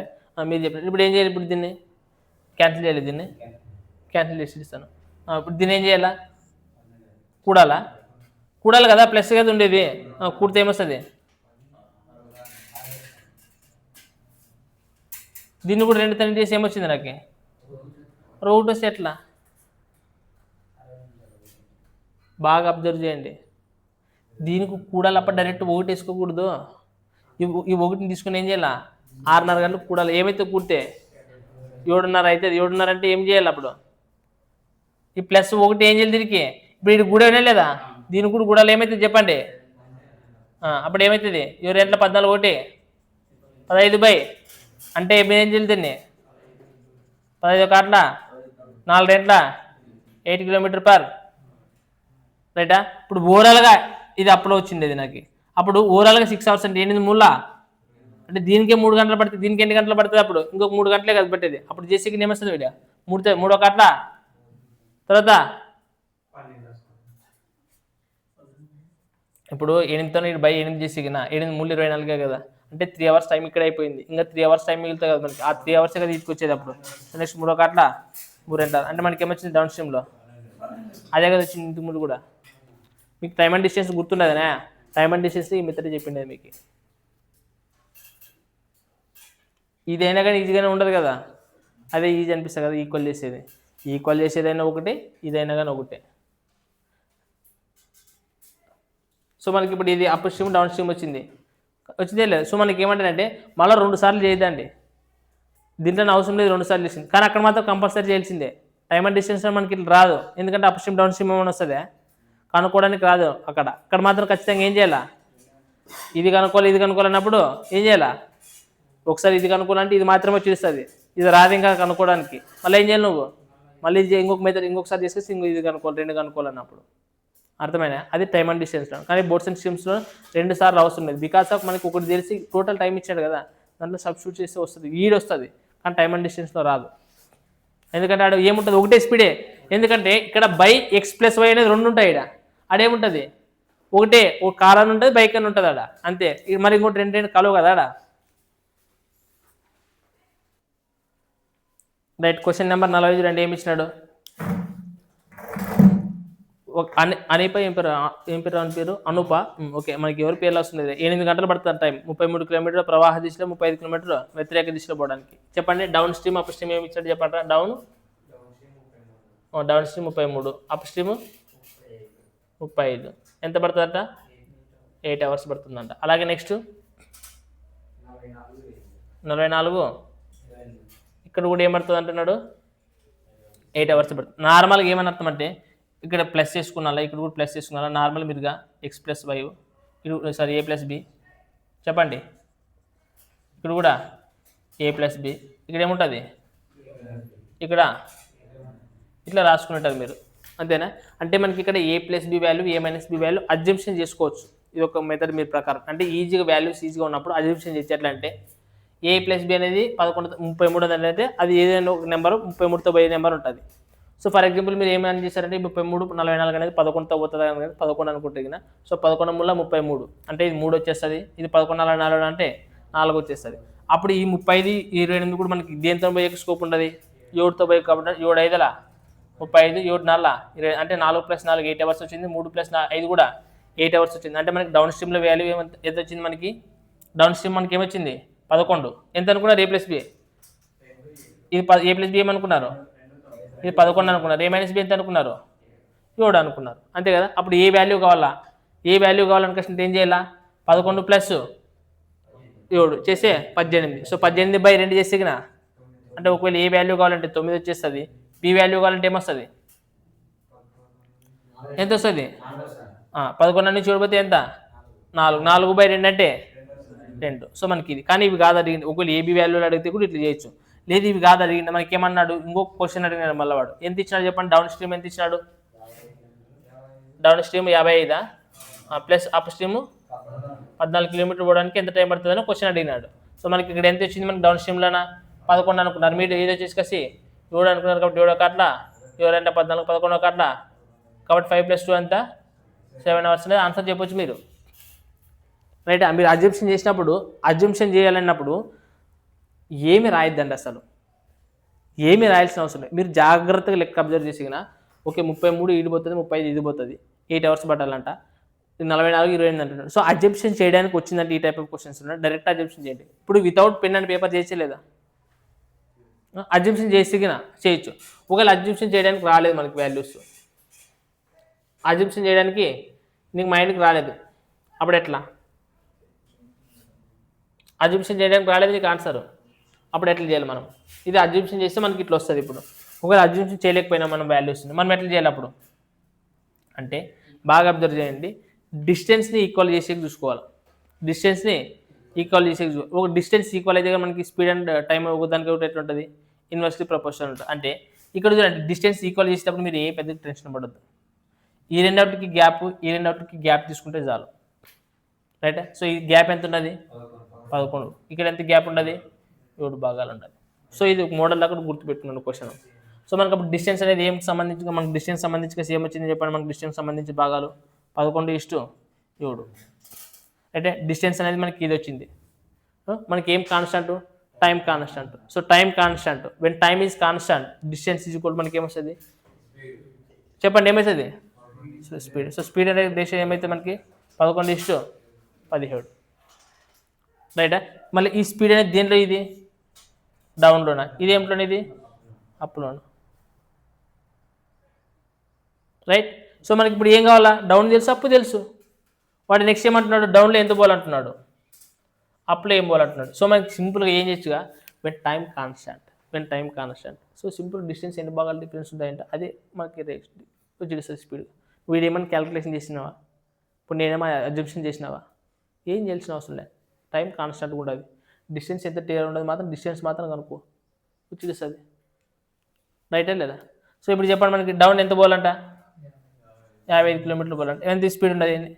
మీరు చెప్పండి. ఇప్పుడు ఏం చేయాలి? ఇప్పుడు దీన్ని క్యాన్సిల్ చేయాలి. దీన్ని క్యాన్సిల్ చేసి ఇస్తాను. ఇప్పుడు దీన్ని ఏం చేయాలా? కూడాలా? కూడాలి కదా, ప్లస్ కదా ఉండేది. కూడితే ఏమొస్తుంది? దీన్ని కూడా 2 తని చేసి ఏమొచ్చింది నాకు? ఒకటి వస్తే ఎట్లా? బాగా అబ్జర్వ్ చేయండి. దీనికి కూడాలి అప్పుడు డైరెక్ట్ 1 వేసుకోకూడదు. ఈ 1ని తీసుకుని ఏం చేయాలా? 6:30 గంటలకు కూడాలి. ఏమైతే కూడితే 7:30 అవుతుంది. 7:30 అంటే ఏం చేయాలి అప్పుడు? ఈ +1 ఏం చేయాలి దీనికి? ఇప్పుడు ఇది గూడేనా లేదా? దీనికి కూడా గూడాలి ఏమవుతుంది చెప్పండి? అప్పుడు ఏమవుతుంది? 7 14 1 15 అంటే ఏం చేయాలి దీన్ని? 15 కాట్ల 4 8 కిలోమీటర్ పర్. రైటా? ఇప్పుడు ఓవరాల్గా ఇది అప్పుడు వచ్చింది అది నాకు. అప్పుడు ఓవరాల్గా 6 అవర్స్ అంటే 8 మూల అంటే దీనికే 3 గంటలు పడుతుంది. దీనికి ఎన్ని గంటలు పడుతుంది? అప్పుడు ఇంకొక 3 గంటలే కదా పెట్టేది. అప్పుడు చేసేకి ఏమొస్తుంది? వీడియో 3 కాట్ల తర్వాత ఇప్పుడు 8తో 8 చేసేకిన 8 3 24 కదా. అంటే 3 అవర్స్ టైం ఇక్కడ అయిపోయింది. ఇంకా 3 అవర్స్ టైం మిగులుతుంది కదా మనకి. ఆ 3 అవర్స్ కదా తీసుకొచ్చేది. అప్పుడు నెక్స్ట్ 3 కాట్ల 3 అంటే మనకి ఏమొచ్చింది డౌన్ స్ట్రీమ్లో? అదే కదా వచ్చింది ఇంటి ముందు కూడా. మీకు టైమ్ అండ్ డిస్టెన్స్ గుర్తుండదనే? టైమ్ అండ్ డిస్టెన్స్ ఈ మెథడ్ చెప్పిండేది మీకు. ఇదైనా కానీ ఈజీగానే ఉండదు కదా. అదే ఈజీ అనిపిస్తుంది కదా ఈక్వల్ చేసేది. ఈక్వల్ చేసేదైనా ఒకటే, ఇదైనా కానీ ఒకటే. సో మనకి ఇప్పుడు ఇది అప్ స్ట్రీమ్ డౌన్ స్ట్రీమ్ వచ్చింది. వచ్చిందే లేదు. సో మనకి ఏమంటారంటే మళ్ళీ 2 సార్లు చేయదండి, దీంట్లో అవసరం లేదు 2 సార్లు చేసింది, కానీ అక్కడ మాత్రం కంపల్సరీ చేయాల్సిందే. టైమ్ అండ్ డిస్టెన్స్ మనకి రాదు, ఎందుకంటే అప్ స్ట్రీమ్ డౌన్ స్ట్రీమ్ ఏమైనా వస్తుంది కనుక్కోవడానికి రాదు. అక్కడ మాత్రం ఖచ్చితంగా ఏం చేయాలా, ఇది కనుక్కోవాలన్నప్పుడు ఏం చేయాలా, ఒకసారి ఇది కనుక్కోవాలంటే ఇది మాత్రమే చూస్తుంది, ఇది రాదు ఇంకా కనుక్కోవడానికి. మళ్ళీ ఏం చేయాలి నువ్వు, మళ్ళీ ఇంకొక మెథడ్ ఇంకొకసారి చేసేసి ఇది కనుక్కోవాలి, 2 కనుక్కోవాలన్నప్పుడు. అర్థమైనా? అది టైమ్ అండ్ డిస్టెన్స్లో. కానీ బోర్డ్స్ అండ్ స్ట్రీమ్స్లో 2 సార్లు అవసరం లేదు, బికాస్ ఆఫ్ మనకి ఒకటి తెలిసి టోటల్ టైం ఇచ్చాడు కదా, దాంట్లో సబ్స్టిట్యూట్ చేస్తే వస్తుంది, ఈడ్ వస్తుంది. కానీ టైమ్ అండ్ డిస్టెన్స్లో రాదు, ఎందుకంటే ఆడ ఏముంటుంది, ఒకటే స్పీడే. ఎందుకంటే ఇక్కడ బై ఎక్స్ ప్లస్ వై అనేది 2 ఉంటాయి, ఇక్కడ ఆడేముంటుంది ఒకటే, ఒక కార్ అని ఉంటుంది, బైక్ అని ఉంటుంది ఆడ, అంతే. మరి ఇంకోటి 2 కలవు కదా ఆడ. రైట్. క్వశ్చన్ నెంబర్ 42 ఏమి ఇచ్చినాడు, అనిప ఏం పేరు అనుప. ఓకే, మనకి ఎవరి పేర్లు వస్తుంది, 8 గంటలు పడుతుంది టైం, 33 కిలోమీటర్ల ప్రవాహ దిశలో, 35 కిలోమీటర్లు వ్యతిరేక దిశలో పోవడానికి. చెప్పండి డౌన్ స్ట్రీమ్ అప్ స్ట్రీమ్ ఏమి ఇచ్చాడు చెప్పండి. డౌన్ స్ట్రీమ్ 33, అప్ స్ట్రీమ్ 35, ఎంత పడుతుందంట, 8 అవర్స్ పడుతుందంట. అలాగే నెక్స్ట్ 44, ఇక్కడ కూడా ఏమడుతుంది అంటున్నాడు, 8 అవర్స్ పడుతుంది. నార్మల్గా ఏమని అర్థం అంటే ఇక్కడ ప్లస్ చేసుకున్నాలా, ఇక్కడ కూడా ప్లస్ చేసుకున్నాలా, నార్మల్ మీరుగా ఎక్స్ ప్లస్ వై, ఇక్కడ సారీ ఏ ప్లస్ బి, చెప్పండి ఇక్కడ కూడా ఏ ప్లస్ బి, ఇక్కడ ఏముంటుంది, ఇక్కడ ఇట్లా రాసుకునేటారు మీరు, అంతేనా? అంటే మనకి ఇక్కడ ఏ ప్లస్ బి వాల్యూ, ఏ మైనస్ బి వాల్యూ అజంప్షన్ చేసుకోవచ్చు. ఇది ఒక మెథడ్ మీరు ప్రకారం, అంటే ఈజీగా వాల్యూస్ ఈజీగా ఉన్నప్పుడు అజంప్షన్ చేసి ఎట్లా అంటే ఏ ప్లస్ బి అనేది 33 అనేది అది ఏదైనా ఒక నెంబర్ 33తో పోయే నెంబర్ ఉంటుంది. సో ఫర్ ఎగ్జాంపుల్ మీరు ఏమైనా చేశారంటే 33, 44 అనేది 11తో పోతుంది అనేది 11 అనుకుంటే, సో 11 మూల 33 అంటే ఇది 3 వచ్చేస్తుంది, ఇది 11 4 అంటే 4 వచ్చేస్తుంది. అప్పుడు ఈ 35, 28 కూడా మనకి దేంతో పోయే స్కోప్ ఉంటుంది, 7తో పోయే కాబట్టి 7 5ల 35, 7 4 20, అంటే 4 + 4 8 అవర్స్ వచ్చింది, 3 + 5 కూడా 8 అవర్స్ వచ్చింది. అంటే మనకి డౌన్ స్ట్రీమ్లో వాల్యూ ఎంత వచ్చింది, మనకి డౌన్ స్ట్రీమ్ మనకి ఏమొచ్చింది 11. ఎంత అనుకున్నారు, ఏ ప్లస్ బి, ఇది ఏ ప్లస్ బి ఏమనుకున్నారు, ఇది 11 అనుకున్నారు, ఏ మైనస్ బి ఎంత అనుకున్నారు, 7 అనుకున్నారు, అంతే కదా. అప్పుడు ఏ వాల్యూ కావాలా, ఏ వాల్యూ కావాలనుకుంటే ఏం చేయాలా, 11 + 7 చేస్తే 18. సో 18/2 చేసేగిన అంటే ఒకవేళ ఏ వాల్యూ కావాలంటే 9 వచ్చేస్తుంది, బి వాల్యూ కావాలంటే ఏమొస్తుంది, ఎంత వస్తుంది, 11 నుంచి చూడబోతే ఎంత 4, 4/2 అంటే 2. సో మనకి ఇది, కానీ ఇవి కాదు అడిగింది. ఒకవేళ ఏబీ వాల్యూలు అడిగితే కూడా ఇట్లా చేయొచ్చు, లేదు ఇవి కాదు అడిగింది. మనకి ఏమన్నాడు, ఇంకొక క్వశ్చన్ అడిగినాడు మళ్ళీ వాడు, ఎంత ఇచ్చినాడు చెప్పండి, డౌన్ స్ట్రీమ్ ఎంత ఇచ్చినాడు, down stream 55 plus up stream 14 కిలోమీటర్లు పోవడానికి ఎంత టైం పడుతుందని క్వశ్చన్ అడిగినాడు. సో మనకి ఇక్కడ ఎంత వచ్చింది, మనకి డౌన్ స్ట్రీమ్లోనా 11 అనుకున్నారు, మీరు ఏదో వచ్చేసి కసి 7 అనుకున్నారు కాబట్టి 7 ఒకట్ల, 7 అంటే 14, 11 ఒకట్ల, కాబట్టి 5 + 2 అంతా 7 అవర్స్ అనేది ఆన్సర్ చెప్పొచ్చు మీరు. రైట్. మీరు అజంప్షన్ చేసినప్పుడు, అజంప్షన్ చేయాలన్నప్పుడు ఏమి రాయొద్దండి, అసలు ఏమి రాయాల్సిన అవసరం లేదు. మీరు జాగ్రత్తగా లెక్క అబ్జర్వ్ చేసినా ఓకే 33 ఈడు పోతుంది, 35 ఇది పోతుంది, 8 అవర్స్ పట్టాలంట, 44 28 అంటున్నాడు. సో అజంప్షన్ చేయడానికి వచ్చిందంటే ఈ టైప్ ఆఫ్ క్వశ్చన్స్ ఉన్నాయి, డైరెక్ట్ అజంప్షన్ చేయండి. ఇప్పుడు వితౌట్ పెన్ అండ్ పేపర్ చేయలేదా, అజంప్షన్ చేసినా చేయొచ్చు. ఒకవేళ అజంప్షన్ చేయడానికి రాలేదు మనకి వాల్యూస్, అజంప్షన్ చేయడానికి నీకు మైండ్కి రాలేదు, అప్పుడు ఎట్లా, అజంప్షన్ చేయడానికి రాలేదు నీకు ఆన్సర్, అప్పుడు ఎట్లా చేయాలి మనం, ఇది అజంప్షన్ చేస్తే మనకి ఇట్లా వస్తుంది. ఇప్పుడు ఒకవేళ అజంప్షన్ చేయలేకపోయినా మనం వాల్యూస్ మనం ఎట్లా చేయాలి అప్పుడు అంటే, బాగా అబ్జర్వ్ చేయండి, డిస్టెన్స్ని ఈక్వల్ చేసేకి చూసుకోవాలి, డిస్టెన్స్ని ఈక్వల్ చేసేకి ఒక డిస్టెన్స్ ఈక్వల్ అయితే మనకి స్పీడ్ అండ్ టైం దానికి ఒకటి ఎట్లా ఉంటుంది, ఇన్వర్స్లీ ప్రపోర్షనల్ ఉంటుంది. అంటే ఇక్కడ చూడండి, డిస్టెన్స్ ఈక్వల్ చేసేటప్పుడు మీరు ఏ పెద్ద టెన్షన్ పడద్దు, ఈ రెండవటికి గ్యాప్ తీసుకుంటే చాలు, రైట్. సో ఈ గ్యాప్ ఎంత ఉన్నది 11, ఇక్కడ ఎంత గ్యాప్ ఉండదు 7 భాగాలు ఉండదు. సో ఇది ఒక మోడల్ లాగా గుర్తుపెట్టుకున్నాను క్వశ్చన్. సో మనకు అప్పుడు డిస్టెన్స్ అనేది ఏం సంబంధించి, మనకు డిస్టెన్స్ సంబంధించి సేమ్ వచ్చింది చెప్పండి, మనకు డిస్టెన్స్ సంబంధించి భాగాలు 11:7, అంటే డిస్టెన్స్ అనేది మనకి ఇది వచ్చింది. మనకి ఏం constant, time constant. So time constant, when time is constant distance is equal మనకి ఏమొస్తుంది చెప్పండి, ఏమవుతుంది స్పీడ్. సో స్పీడ్ అనేది దేశం ఏమైతే మనకి 11:17, రైటా. మళ్ళీ ఈ స్పీడ్ అనేది దేంట్లో, ఇది డౌన్లోనా, ఇది ఏమిటోనా, ఇది అప్లోనా, రైట్. సో మనకి ఇప్పుడు ఏం కావాలా, డౌన్ తెలుసు, అప్పు తెలుసు. వాడు నెక్స్ట్ ఏమంటున్నాడు, డౌన్లో ఎంత పోవాలంటున్నాడు, అప్లో ఏం పోవాలంటున్నాడు. సో మనకి సింపుల్గా ఏం చేయొచ్చుగా when time constant. So simple distance ఎన్ని భాగాలు డిఫరెన్స్ ఉంటాయంటే అదే మనకి వచ్చేస్తుంది స్పీడ్. వీడు ఏమైనా క్యాలిక్యులేషన్ చేసినావా, ఇప్పుడు నేనేమైనా అబ్జర్వేషన్ చేసినావా, ఏం చేయాల్సిన అవసరం లేదు. టైం కాన్స్టాంట్ కూడా అది డిస్టెన్స్ ఎంత క్లియర్ ఉండదు మాత్రం డిస్టెన్స్ మాత్రం కనుక్కో వచ్చేస్తుంది. రైటా లేదా? సో ఇప్పుడు చెప్పండి మనకి డౌన్ ఎంత పోవాలంట 55 కిలోమీటర్లు పోవాలంట. ఎంత స్పీడ్ ఉండదు ఏంటి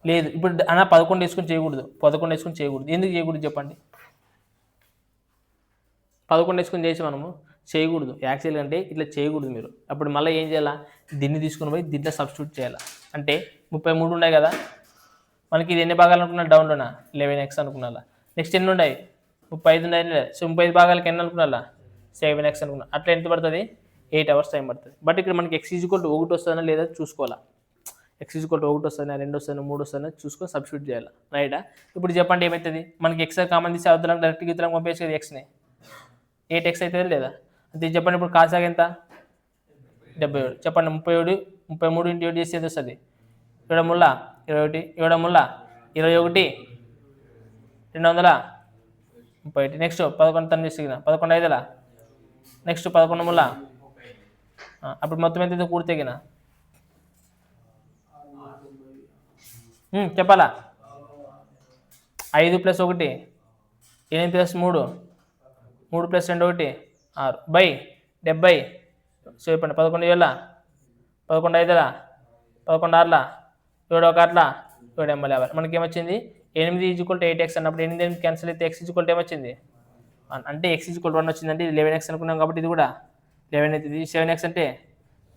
లేదు. ఇప్పుడు అన్న 11 వేసుకొని చేయకూడదు, 11 వేసుకొని చేయకూడదు. ఎందుకు చేయకూడదు చెప్పండి? 11 వేసుకొని చేసి మనము చేయకూడదు యాక్చువల్గా, అంటే ఇట్లా చేయకూడదు మీరు. అప్పుడు మళ్ళీ ఏం చేయాలా, దీన్ని తీసుకుని పోయి దీంట్లో సబ్స్టిట్యూట్ చేయాలా. అంటే 33 ఉన్నాయి కదా మనకి, ఇది ఎన్ని భాగాలు అనుకున్నా డౌన్లోనా 11x అనుకున్నా. నెక్స్ట్ ఎన్ని ఉన్నాయి 35 ఉన్నాయి. సో 35 భాగాలకి ఎన్ని అనుకున్నా 7x అనుకున్నా. అట్లా ఎంత పడుతుంది 8 అవర్స్ టైం పడుతుంది. బట్ ఇక్కడ మనకి x = 1 వస్తుందా లేదా చూసుకోవాలా. x = 1 వస్తుందా 2 వస్తుందా 3 వస్తుందా చూసుకొని సబ్స్టిట్యూట్ చేయాలి. రైటా? ఇప్పుడు చెప్పండి ఏమవుతుంది మనకి x కామన్ తీసి అవతలకు డైరెక్ట్గా ఇతరులకు పంపేసి కదా xని 8x అవుతుంది లేదా అంతే. చెప్పండి ఇప్పుడు కాసాగ ఎంత 77. చెప్పండి 33 × 7 చేసి ఎంత వస్తుంది 7 ముళ్ళ 21, 7 ముళ్ళ 21, 231. నెక్స్ట్ 11 తను చేసిన 11 5 నెక్స్ట్ 11 ముళ్ళ అప్పుడు మొత్తం ఎంత కూడితేగిన చెప్పాలా 5 + 1 8 + 3 3 + 2 1 6/70. సో చెప్పండి 11 7 11 5 11 6 7 1 7 50. మనకి ఏమొచ్చింది 8 = 8x అన్నప్పుడు 8 క్యాన్సిల్ అయితే x = ఏమొచ్చింది 1. అంటే x = 1 వచ్చిందంటే ఇది 11x అనుకున్నాం కాబట్టి ఇది కూడా 11 అవుతుంది. 7x అంటే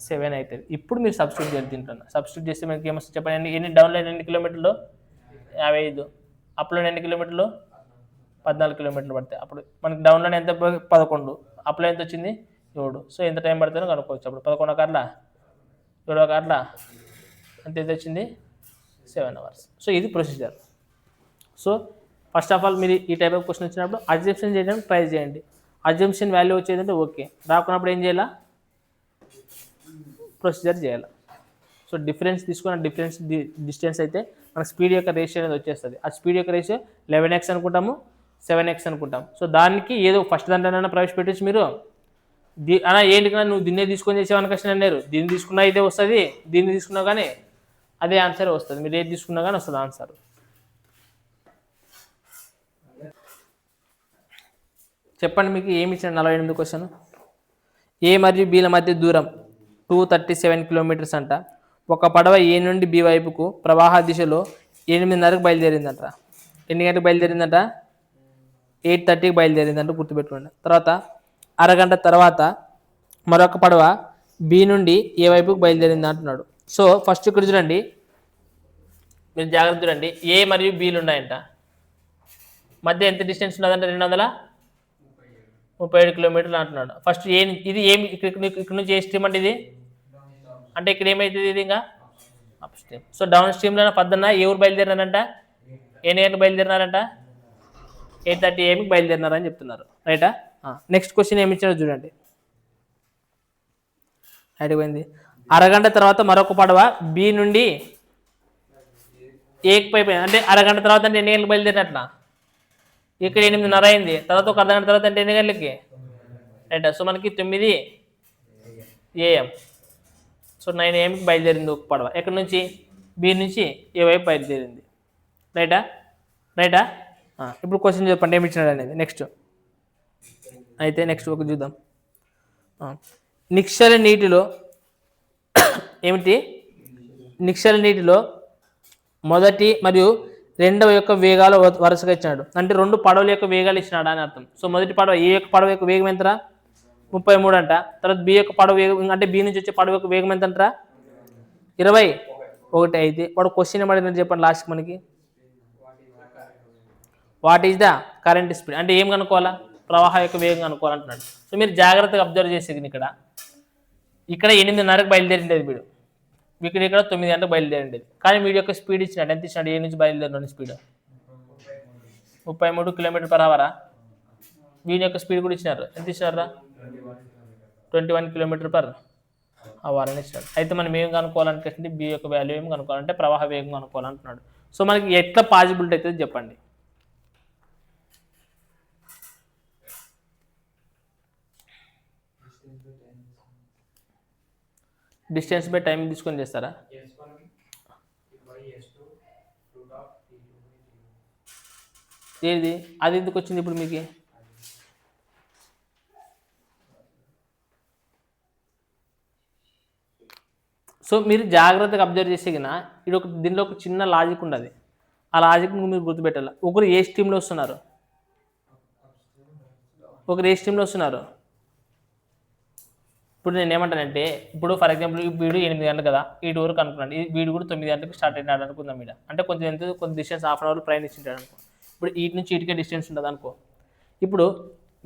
7 అవుతుంది. ఇప్పుడు మీరు సబ్స్టిట్యూట్ చేయాలి. తింటున్నా సబ్స్టిట్యూట్ చేస్తే మనకి ఏమొస్తుంది చెప్పండి. ఎన్ని డౌన్లో ఎన్ని కిలోమీటర్లు 55, అప్లో ఎన్ని కిలోమీటర్లు 14 కిలోమీటర్లు పడతాయి. అప్పుడు మనకి డౌన్లోనే ఎంత 11, అప్లో ఎంత వచ్చింది 7. సో ఎంత టైం పడుతుందో కనుక్కోవచ్చు. అప్పుడు 11 కార్ల 7 కార్ల అంత ఎంత వచ్చింది 7 అవర్స్. సో ఇది procedure. So first of all మీరు ఈ టైప్ ఆఫ్ క్వశ్చన్ వచ్చినప్పుడు అజంప్షన్ చేయడానికి ట్రై చేయండి. అజంప్షన్ వాల్యూ వచ్చేదంటే ఓకే, రాకున్నప్పుడు ఏం చేయాలా ప్రొసీజర్ చేయాలి. సో డిఫరెన్స్ తీసుకున్న డిస్టెన్స్ అయితే మన స్పీడ్ యొక్క రేషియో అనేది వచ్చేస్తుంది. ఆ స్పీడ్ యొక్క రేషియో 11x అనుకుంటాము 7x అనుకుంటాం. సో దానికి ఏదో ఫస్ట్ దాంట్లోనైనా ప్రవేశపెట్టచ్చు మీరు. అలా ఏంటి కదా నువ్వు దీన్నే తీసుకొని చేసేవని కష్టం అన్నారు. దీన్ని తీసుకున్నా ఇదే వస్తుంది, దీన్ని తీసుకున్నా కానీ అదే ఆన్సర్ వస్తుంది. మీరు ఏది తీసుకున్నా కానీ వస్తుంది ఆన్సర్. చెప్పండి మీకు ఏమి ఇచ్చిన 48 క్వశ్చన్. ఏ మరియు బీల మధ్య దూరం 237 కిలోమీటర్స్ అంట. ఒక పడవ ఏ నుండి బి వైపుకు ప్రవాహ దిశలో 8:30కు బయలుదేరిందంట. ఎన్ని గంటలకు బయలుదేరిందంట 8:30కి బయలుదేరిందంట గుర్తుపెట్టుకోండి. తర్వాత అరగంట తర్వాత మరొక పడవ బి నుండి ఏ వైపుకు బయలుదేరింది అంటున్నాడు. సో ఫస్ట్ ఇక్కడ చూడండి, మీరు జాగ్రత్త చూడండి. ఏ మరియు బీలు ఉన్నాయంట, మధ్య ఎంత డిస్టెన్స్ ఉన్నదంటే 237 కిలోమీటర్లు అంటున్నాడు. ఫస్ట్ ఇది ఏమి ఇక్కడ నుంచి ఏ స్ట్రీమ్ అంటే ఇది అంటే ఇక్కడ ఏమవుతుంది ఇది ఇంకా అప్ స్ట్రీమ్. సో డౌన్ స్ట్రీమ్లో పద్దన్న ఎవరు బయలుదేరినారంట ఎన్ని గంటలకు బయలుదేరినారంట 8:30 AM బయలుదేరినారని చెప్తున్నారు. రైటా? నెక్స్ట్ క్వశ్చన్ ఏమి ఇచ్చాడో చూడండి. అయిపోయింది. అరగంట తర్వాత మరొక పడవ బి నుండి ఏకి పైపోయింది. అంటే అరగంట తర్వాత అంటే ఎన్ని గంటలకు బయలుదేరినట్లా ఇక్కడ 8:30 అయింది. తర్వాత ఒక అర్ధగంట తర్వాత అంటే ఎన్ని గంటలకి రైట్. సో మనకి 9 AM. సో 9 AMకి బయలుదేరింది ఒక పడవ. ఎక్కడి నుంచి బి నుంచి ఏ వైపు బయలుదేరింది. రైటా? ఇప్పుడు క్వశ్చన్ చెప్పండి ఏమి ఇచ్చినాడు అనేది. నెక్స్ట్ అయితే నెక్స్ట్ ఒక చూద్దాం. నిశ్చల నీటిలో ఏమిటి నిశ్చల నీటిలో మొదటి మరియు రెండవ యొక్క వేగాలు వరుసగా ఇచ్చినాడు. అంటే రెండు పడవల యొక్క వేగాలు ఇచ్చినాడు అని అర్థం. సో మొదటి పడవ ఏ యొక్క పడవ యొక్క వేగం ఎంతరా 33 అంట. తర్వాత బి యొక్క పడవ వేగం అంటే బి నుంచి వచ్చే పడవ యొక్క వేగం ఎంత అంటారా 21 అయితే వాడు క్వశ్చన్ ఏమడిగినట్టు చెప్పండి లాస్ట్కి మనకి. What is the current speed అంటే ఏం కనుక్కోవాలా ప్రవాహం యొక్క వేగం కనుక్కోవాలంటున్నాడు. సో మీరు జాగ్రత్తగా అబ్జర్వ్ చేసేది ఇక్కడ 8:30కి బయలుదేరిండేది వీడు, ఇక్కడ 9 గంటలకు బయలుదేరిండేది. కానీ వీడి యొక్క స్పీడ్ ఇచ్చినాడు. ఎంత ఇచ్చినాడు ఏ నుంచి బయలుదేరిన స్పీడ్ 33 km/h. వీడి యొక్క స్పీడ్ కూడా ఇచ్చినారు. ఎంత ఇచ్చినారా 21 km/h అని ఇచ్చినాడు. అయితే మనం ఏం కనుక్కోవాలంటే బి యొక్క వాల్యూ ఏం కనుక్కోవాలంటే ప్రవాహ వేగం కనుక్కోవాలంటున్నాడు. సో మనకి ఎట్లా పాసిబిలిటీ అవుతుంది చెప్పండి. డిస్టెన్స్ బై టైం తీసుకొని చేస్తారా? ఏది అది ఎందుకు వచ్చింది ఇప్పుడు మీకు? సో మీరు జాగ్రత్తగా అబ్జర్వ్ చేసే కన్నా ఇది ఒక దీనిలో ఒక చిన్న లాజిక్ ఉండదు. ఆ లాజిక్ మీరు గుర్తుపెట్టాలి. ఒకరు ఏ స్ట్రీమ్లో వస్తున్నారు, ఒకరు ఏ స్ట్రీమ్లో వస్తున్నారు. ఇప్పుడు నేను ఏమంటానంటే, ఇప్పుడు ఫర్ ఎగ్జాంపుల్ వీడు 8 గంటలు కదా, 8 వరకు అనుకున్నాను, వీడు కూడా 9 గంటలకు స్టార్ట్ అయినాడు అనుకుందాం. మీద అంటే కొంచెం డిస్టెన్స్ హాఫ్ అన్ అవర్ ప్రయాణించుంటాడు అనుకో. ఇప్పుడు వీటి నుంచి ఇటుకే డిస్టెన్స్ ఉంటుంది అనుకో. ఇప్పుడు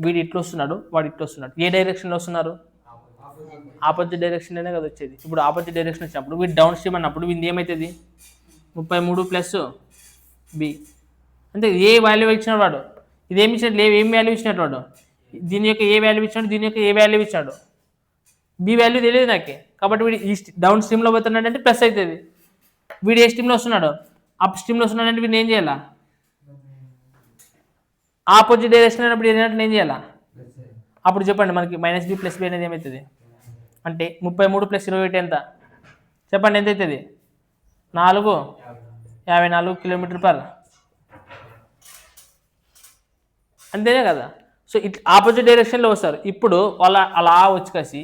వీడు ఇట్లా వస్తున్నాడు, వాడు ఇట్లా వస్తున్నాడు. ఏ డైరెక్షన్లో వస్తున్నారు? ఆపోజిట్ డైరెక్షన్లోనే కదా వచ్చేది. ఇప్పుడు ఆపోజిట్ డైరెక్షన్ వచ్చినప్పుడు వీడు డౌన్ స్ట్రీమ్ అన్నప్పుడు వీడి ఏమవుతుంది? 33 ప్లస్ బి అంటే ఏ వాల్యూ ఇచ్చినాడు వాడు. ఇదేమి ఇచ్చినట్టు లేవు, ఏం వాల్యూ ఇచ్చినట్టు వాడు. దీని యొక్క ఏ వాల్యూ ఇచ్చినాడు, దీని యొక్క ఏ వాల్యూ ఇచ్చాడు. బి వాల్యూ తెలియదు నాకే, కాబట్టి వీడు ఈ డౌన్ స్ట్రీమ్లో పోతున్నాడు అంటే ప్లస్ అవుతుంది. వీడు ఏ స్ట్రీమ్లో వస్తున్నాడు, అప్ స్ట్రీమ్లో వస్తున్నాడు అంటే వీడిని ఏం చేయాలా? ఆపోజిట్ డైరెక్షన్ అయినప్పుడు ఏదంటే ఏం చేయాలా? అప్పుడు చెప్పండి మనకి మైనస్ బి ప్లస్ బి అనేది ఏమవుతుంది అంటే 33 ప్లస్ 21 ఎంత చెప్పండి, ఎంత అవుతుంది? 54 కిలోమీటర్ పర్, అంతేనే కదా. సో ఇట్లా ఆపోజిట్ డైరెక్షన్లో వస్తారు. ఇప్పుడు వాళ్ళ అలా వచ్చి కలిసి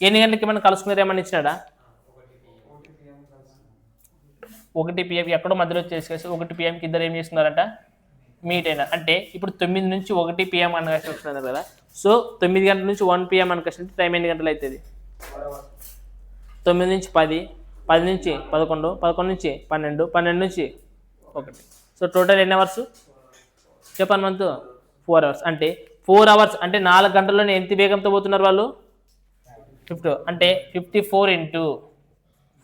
ఎన్ని గంటలకి ఏమైనా కలుసుకున్నారు, ఏమన్నా ఇచ్చినాడా? 1 PM ఎక్కడో మధ్యలో వచ్చేసి 1 PMకి ఇద్దరు ఏం చేస్తున్నారంట, మీట్ అయినారు. అంటే ఇప్పుడు 9 నుంచి 1 PM అనకాసి వస్తున్నారు కదా. సో 9 గంటల నుంచి 1 PM అనకాసి అంటే టైం ఎన్ని గంటలు అవుతుంది? 9 నుంచి 10, 10 నుంచి 11, 11 నుంచి 12, 12 నుంచి 1. సో టోటల్ ఎన్ని అవర్స్ చెప్పండి మనతో? 4 అవర్స్. అంటే 4 అవర్స్ అంటే 4 గంటల్లోనే ఎంత వేగంతో పోతున్నారు వాళ్ళు? 50 అంటే 54 ×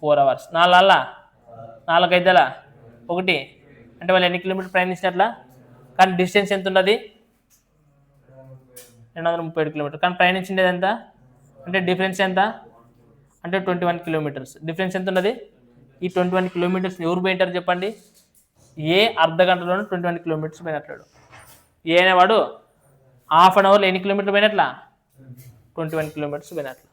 4 అవర్స్. 4 5 1 అంటే వాళ్ళు ఎన్ని కిలోమీటర్ ప్రయాణించినట్లా? కానీ డిస్టెన్స్ ఎంత ఉన్నది? 237 కిలోమీటర్. కానీ ప్రయాణించిండేది ఎంత అంటే డిఫరెన్స్ ఎంత అంటే 21 కిలోమీటర్స్. డిఫరెన్స్ ఎంత ఉన్నది? ఈ 21 కిలోమీటర్స్ ఎవరు పోయింటారు చెప్పండి? ఏ అర్ధ గంటలోనే 21 కిలోమీటర్స్ పోయినట్లాడు. ఏ అనేవాడు హాఫ్ అన్ అవర్లో ఎన్ని కిలోమీటర్లు పోయినట్లా? 21 కిలోమీటర్స్ పోయినట్లా.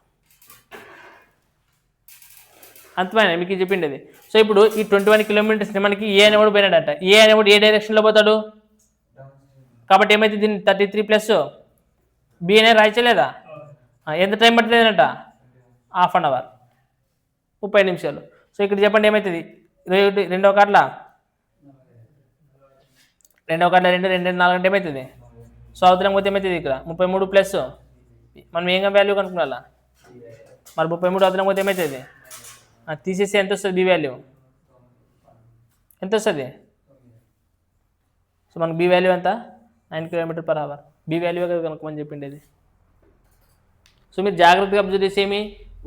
అంతమైన మీకు చెప్పిండేది. సో ఇప్పుడు ఈ 21 కిలోమీటర్స్ మనకి ఏ అనేవాడు పోయినాడట. ఏ అనేవాడు ఏ డైరెక్షన్లో పోతాడు కాబట్టి ఏమైతే దీన్ని 33 ప్లస్ బి అనేది రాయచలేదా? ఎంత టైం పట్టలేదనట? హాఫ్ అన్ అవర్ 30 నిమిషాలు. సో ఇక్కడ చెప్పండి ఏమవుతుంది? 2 కార్డుల 2 2 4 అంటే ఏమవుతుంది? సో అవతలం పోతే ఏమవుతుంది? ఇక్కడ 33 ప్లస్ మనం ఏం వాల్యూ కనుక్కున్నా మరి 33 అవతలం పోతే ఏమవుతుంది? తీసేసి ఎంత వస్తుంది? బి వాల్యూ ఎంత వస్తుంది? సో మనకు బి వాల్యూ ఎంత? 9 km/h. బి వాల్యూ కనుక్కోమని చెప్పిండేది. సో మీరు జాగ్రత్తగా అబ్జర్వ్ చేసేమి,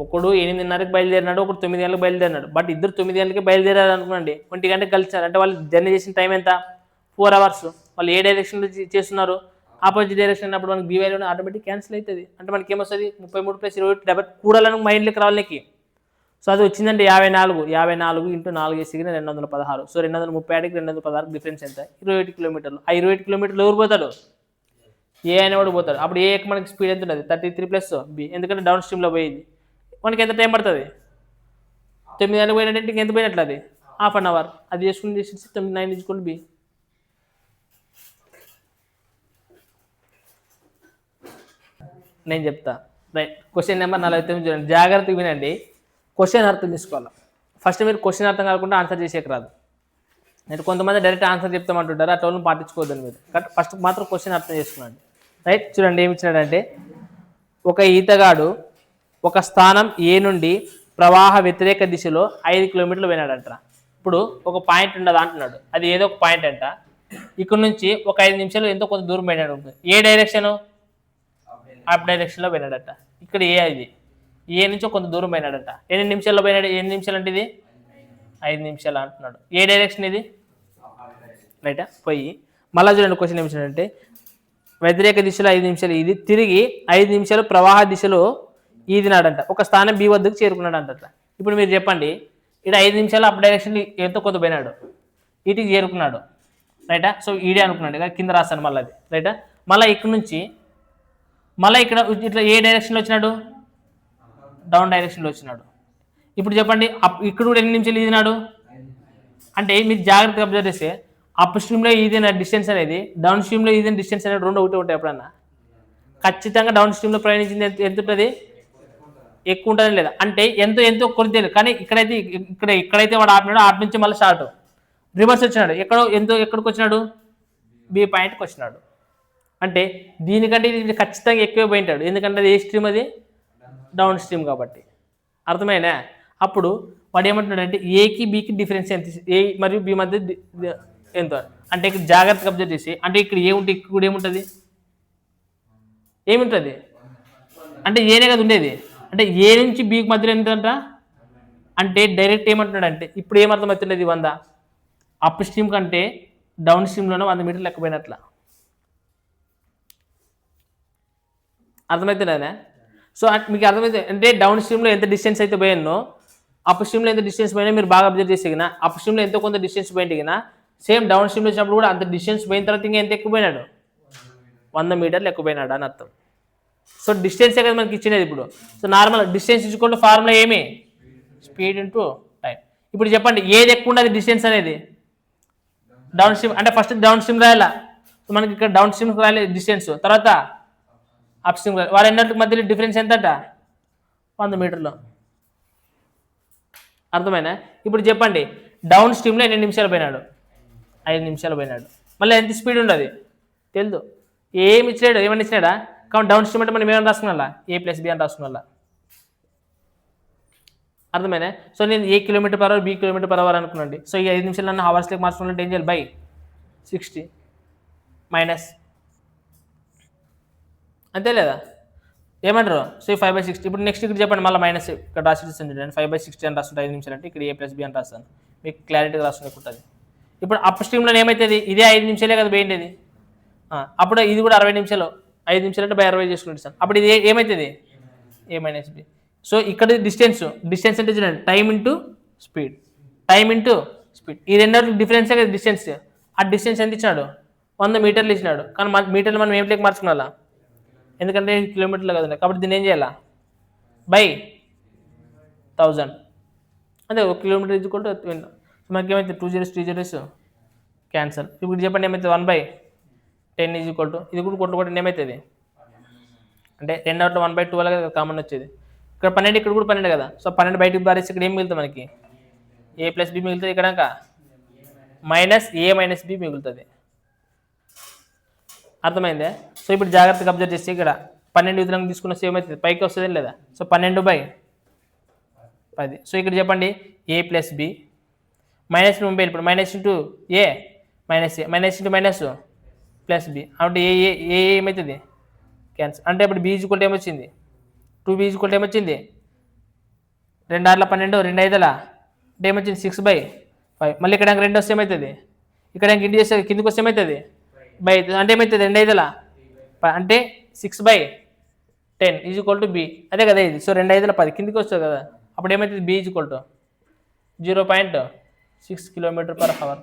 ఒకడు 8:30కి బయలుదేరినాడు, ఒకడు 9 గంటలకు బయలుదేరినాడు. బట్ ఇద్దరు 9 గంటలకి బయలుదేరారు అనుకోండి, 1 గంటకి కలిసినారు అంటే వాళ్ళు జర్నీ చేసిన టైం ఎంత? 4 అవర్స్. వాళ్ళు ఏ డైరెక్షన్లో చేస్తున్నారు? ఆపోజిట్ డైరెక్షన్ అన్నప్పుడు మనకి బి వాల్యూ ఆటోమేటిక్ క్యాన్సిల్ అవుతుంది. అంటే మనకి ఏమొస్తుంది? 33 + 21 డబల్ కూడాలను మైండ్లోకి రావాలకి. సో అది వచ్చిందంటే 54 × 4 చేసి 216. సో 237కి 216 డిఫరెన్స్ ఎంత? 21 కిలోమీటర్లు. ఆ 21 కిలోమీటర్లు ఎవరు పోతాడు? ఏ అనేవాడు పోతాడు. అప్పుడు ఏ మనకి స్పీడ్ ఎంత ఉంటుంది? 33 ప్లస్ బి, ఎందుకంటే డౌన్ స్ట్రీమ్లో పోయింది. మనకి ఎంత టైం పడుతుంది? 9 గంటలకు పోయినట్టు ఇంకెంత పోయినట్లు? అది హాఫ్ అన్ అవర్. అది చేసుకుని చేసి 9 = బి. నేను చెప్తా. రైట్. క్వశ్చన్ నెంబర్ 49 చూడండి, జాగ్రత్తగా వినండి. క్వశ్చన్ అర్థం తీసుకోవాలి. ఫస్ట్ మీరు క్వశ్చన్ అర్థం కాకుండా ఆన్సర్ చేసేకి రాదు. నేను కొంతమంది డైరెక్ట్ ఆన్సర్ చెప్తామంటుంటారు, అట్లా వాళ్ళని పాటించుకోవద్దని మీరు. బట్ ఫస్ట్ మాత్రం క్వశ్చన్ అర్థం చేసుకున్నాండి. రైట్. చూడండి ఏమి ఇచ్చినాడంటే, ఒక ఈతగాడు ఒక స్థానం ఏ నుండి ప్రవాహ వ్యతిరేక దిశలో 5 కిలోమీటర్లు పోయినాడంట. ఇప్పుడు ఒక పాయింట్ ఉండదు అంటున్నాడు, అది ఏదో ఒక పాయింట్ అంట. ఇక్కడ నుంచి ఒక 5 నిమిషాలు ఎంతో కొంత దూరం పోయినాడు. ఏ డైరెక్షను? అప్ డైరెక్షన్లో పోయినాడట. ఇక్కడ ఏ అది ఏ నుంచో కొంత దూరం పోయినాడట. ఎన్ని నిమిషాల్లో పోయినాడు? ఎన్ని నిమిషాలు అంటే ఇది 5 నిమిషాలు అంటున్నాడు. ఏ డైరెక్షన్ ఇది? రైటా. పోయి మళ్ళీ చూడండి క్వశ్చన్ ఏమిటంటే, వ్యతిరేక దిశలో 5 నిమిషాలు ఇది, తిరిగి 5 నిమిషాలు ప్రవాహ దిశలో ఈదినాడంట. ఒక స్థానం బి వద్దకు చేరుకున్నాడు అంట. ఇప్పుడు మీరు చెప్పండి, ఇక్కడ 5 నిమిషాలు అప్ డైరెక్షన్ ఎంతో కొంత పోయినాడు. ఇటుకి చేరుకున్నాడు, రైటా. సో ఈడే అనుకున్నాడు ఇక కింద రాస్తాను మళ్ళీ అది, రైటా. మళ్ళీ ఇక్కడ నుంచి మళ్ళీ ఇక్కడ ఇట్లా ఏ డైరెక్షన్లో వచ్చినాడు, డౌన్ డైరెక్షన్లో వచ్చినాడు. ఇప్పుడు చెప్పండి ఇక్కడ కూడా ఎన్ని నిమిషాలు ఈదినాడు అంటే మీరు జాగ్రత్తగా అబ్జర్వ్ చేస్తే అప్ స్ట్రీమ్లో ఈదిన డిస్టెన్స్ అనేది డౌన్ స్ట్రీమ్లో ఈదిన డిస్టెన్స్ అనేది రెండు ఒకటి ఉంటాయి. ఎప్పుడన్నా ఖచ్చితంగా డౌన్ స్ట్రీమ్లో ప్రయాణించింది ఎంత ఉంటుంది, ఎక్కువ ఉంటుంది లేదా అంటే ఎంతో కొన్ని తెలియదు. కానీ ఇక్కడైతే వాడు ఆపినాడు, ఆటి నుంచి మళ్ళీ స్టార్ట్ రివర్స్ వచ్చినాడు, ఎక్కడికి వచ్చినాడు, బి పాయింట్కి వచ్చినాడు. అంటే దీనికంటే ఇది ఖచ్చితంగా ఎక్కువ పోయింటాడు, ఎందుకంటే అది ఏ స్ట్రీమ్, అది డౌన్ స్ట్రీమ్ కాబట్టి. అర్థమైనా? అప్పుడు వాడు ఏమంటున్నాడు అంటే ఏకి బికి డిఫరెన్స్ ఎంత, ఏ మరియు బి మధ్య ఎంత అంటే ఇక్కడ జాగ్రత్తగా అబ్జర్వ్ చేసి, అంటే ఇక్కడ ఏముంటే ఇక్కడ కూడా ఏముంటుంది అంటే ఏనే కదా ఉండేది, అంటే ఏ నుంచి బికి మధ్యలో ఎంతంట అంటే డైరెక్ట్ ఏమంటున్నాడు అంటే ఇప్పుడు ఏమర్థమవుతున్నది 100 అప్ స్ట్రీమ్ కంటే డౌన్ స్ట్రీమ్లోనే 100 మీటర్లు లెక్కపోయినట్ల. అర్థమవుతుందా? సో మీకు అర్థమైతే అంటే డౌన్ స్ట్రీమ్లో ఎంత డిస్టెన్స్ అయితే పోయానో అప్ స్ట్రీమ్లో ఎంత డిస్టెన్స్ పోయినా మీరు బాగా అబ్జర్వ్ చేసేగిన అప్ స్ట్రీమ్లో ఎంతో కొంత డిస్టెన్స్ పోయింటిగినా సేమ్ డౌన్ స్ట్రీమ్లో వచ్చినప్పుడు కూడా అంత డిస్టెన్స్ పోయిన తర్వాత ఇంకా ఎంత ఎక్కువపోయినాడు, 100 మీటర్లు ఎక్కువపోయినాడు అని అర్థం. సో డిస్టెన్సే కదా మనకి ఇచ్చినది ఇప్పుడు. సో నార్మల్ డిస్టెన్స్ ఇచ్చుకుంటే ఫార్ములా ఏమి, స్పీడ్ ఇంటూ టైం. ఇప్పుడు చెప్పండి ఏది ఎక్కువ ఉండదు డిస్టెన్స్ అనేది, డౌన్ స్ట్రీమ్ అంటే ఫస్ట్ డౌన్ స్ట్రీమ్ రాయాలా. సో మనకి ఇక్కడ డౌన్ స్ట్రీమ్ రాయాలి డిస్టెన్స్, తర్వాత అప్ స్ట్రీమ్ రాయాలి. వాళ్ళ రెండింటికి మధ్యలో డిఫరెన్స్ ఎంతట 100 మీటర్లు. అర్థమైనా? ఇప్పుడు చెప్పండి డౌన్ స్ట్రీమ్లో ఎన్ని నిమిషాలు పోయినాడు, 5 నిమిషాలు పోయినాడు. మళ్ళీ ఎంత స్పీడ్ ఉండదు తెలుదు, ఏమి ఇచ్చినాడు, ఏమన్నా ఇచ్చినాడా. కాబట్టి డౌన్ స్ట్రీమ్ అంటే మనం ఏమైనా రాసుకున్నా A+B అని రాసుకున్నా. అర్థమైనా? సో నేను A km/h B km/h అనుకున్నాండి. So ఈ 5 నిమిషాలు నన్ను హవర్స్లోకి మార్చుకున్నట్టు ఏం చేయాలి, బై 60 మైనస్ అంతే లేదా, ఏమంటారు. సో 5/60. ఇప్పుడు నెక్స్ట్ ఇక్కడ చెప్పండి మళ్ళీ మైనస్ ఇక్కడ రాసి చూడండి 5/60 అని రాస్తుంటే 5 నిమిషాలు అంటే ఇక్కడ A+B అని రాస్తాను, మీకు క్లారిటీగా రాసుకుంటుంది. ఇప్పుడు అప్ స్ట్రీమ్లో ఏమవుతుంది, ఇదే 5 నిమిషాలే కదా పోయిండేది. అప్పుడు ఇది కూడా 60 నిమిషాలు, 5 నిమిషాలు అంటే 60 చేసుకుంటాను. అప్పుడు ఇది ఏమవుతుంది A-B. సో ఇక్కడ డిస్టెన్స్ అంటే చూడండి టైం ఇంటూ స్పీడ్, ఈ రెండింటికి డిఫరెన్సే కదా డిస్టెన్స్. ఆ డిస్టెన్స్ ఎంత ఇచ్చినాడు, 100 మీటర్లు ఇచ్చినాడు. కానీ మీటర్లు మనం ఏం లేక మార్చుకోవాలా, ఎందుకంటే కిలోమీటర్లు కదండి. కాబట్టి దీన్ని ఏం చేయాలా, బై 1000 అదే 1 కిలోమీటర్ ఇచ్చుకుంటూ మనకి ఏమైతే 2 zeros 3 zeros క్యాన్సల్. ఇప్పుడు చెప్పండి ఏమైతే 1/10 ఇది కూడా కొట్టుకుంటే ఏమవుతుంది అంటే 10 1/2 అలాగే కామన్ వచ్చేది. ఇక్కడ 12 ఇక్కడ కూడా 12 కదా. సో 12 బయటకు బారేసి ఇక్కడ ఏం మిగులుతుంది మనకి, A+B మిగులుతుంది. ఇక్కడ -A-B మిగులుతుంది. అర్థమైందే? సో ఇప్పుడు జాగ్రత్తగా అబ్జర్వ్ చేస్తే ఇక్కడ 12 విధంగా తీసుకున్న సేమ్ అవుతుంది, పైకి వస్తుంది లేదా. సో 12/10. సో ఇక్కడ చెప్పండి A+B మైనస్ ముంబై ఇప్పుడు minus into A minus into minus +B అంటే ఏ ఏమవుతుంది క్యాన్సల్. అంటే ఇప్పుడు B ఈక్వల్ ఏమొచ్చింది 2B ఈక్వల్ ఏమొచ్చింది 2 6 12 2 5 అంటే ఏమొచ్చింది 6/5. మళ్ళీ ఇక్కడ 2 వస్తే ఏమవుతుంది, ఇక్కడ ఇంటి చేస్తే కిందికి వస్తే ఏమవుతుంది బై అంటే ఏమవుతుంది 2 5 అంటే 6/10 B అదే కదా ఇది. సో 2 5 10 కిందికి వస్తుంది కదా. అప్పుడు ఏమవుతుంది B ఈక్వల్ 0.6 km/h.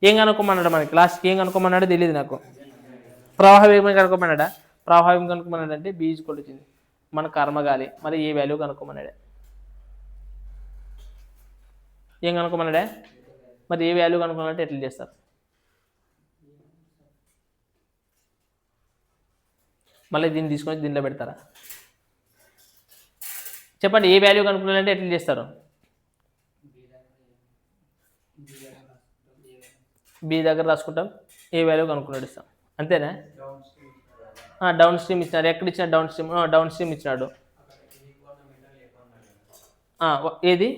ఏం కనుక్కోమన్నాడు మనకి లాస్ట్కి, ఏం కనుక్కోమన్నాడో తెలియదు నాకు. ప్రవాహ వేగం కనుక్కోమన్నాడా, ప్రవాహ వేగం కనుక్కోమన్నాడు అంటే B ఈక్వల్ వచ్చింది. మన కర్మగాలి మరి ఏ వాల్యూ కనుక్కోమన్నాడే, ఏం కనుక్కోమన్నాడే మరి ఏ వాల్యూ కనుక్కోమంటే ఎట్లా చేస్తారు. మళ్ళీ దీన్ని తీసుకొని దీనిలో పెడతారా చెప్పండి, ఏ వాల్యూ కనుక్కున్నారంటే ఎట్లా చేస్తారు. B దగ్గర రాసుకుంటాం, ఏ వాల్యూ కనుక్కున్నాడు ఇస్తాం అంతేనా. డౌన్ స్ట్రీమ్ ఇచ్చినాడు, ఎక్కడ ఇచ్చినాడు డౌన్ స్ట్రీమ్ ఇచ్చినాడు. ఏది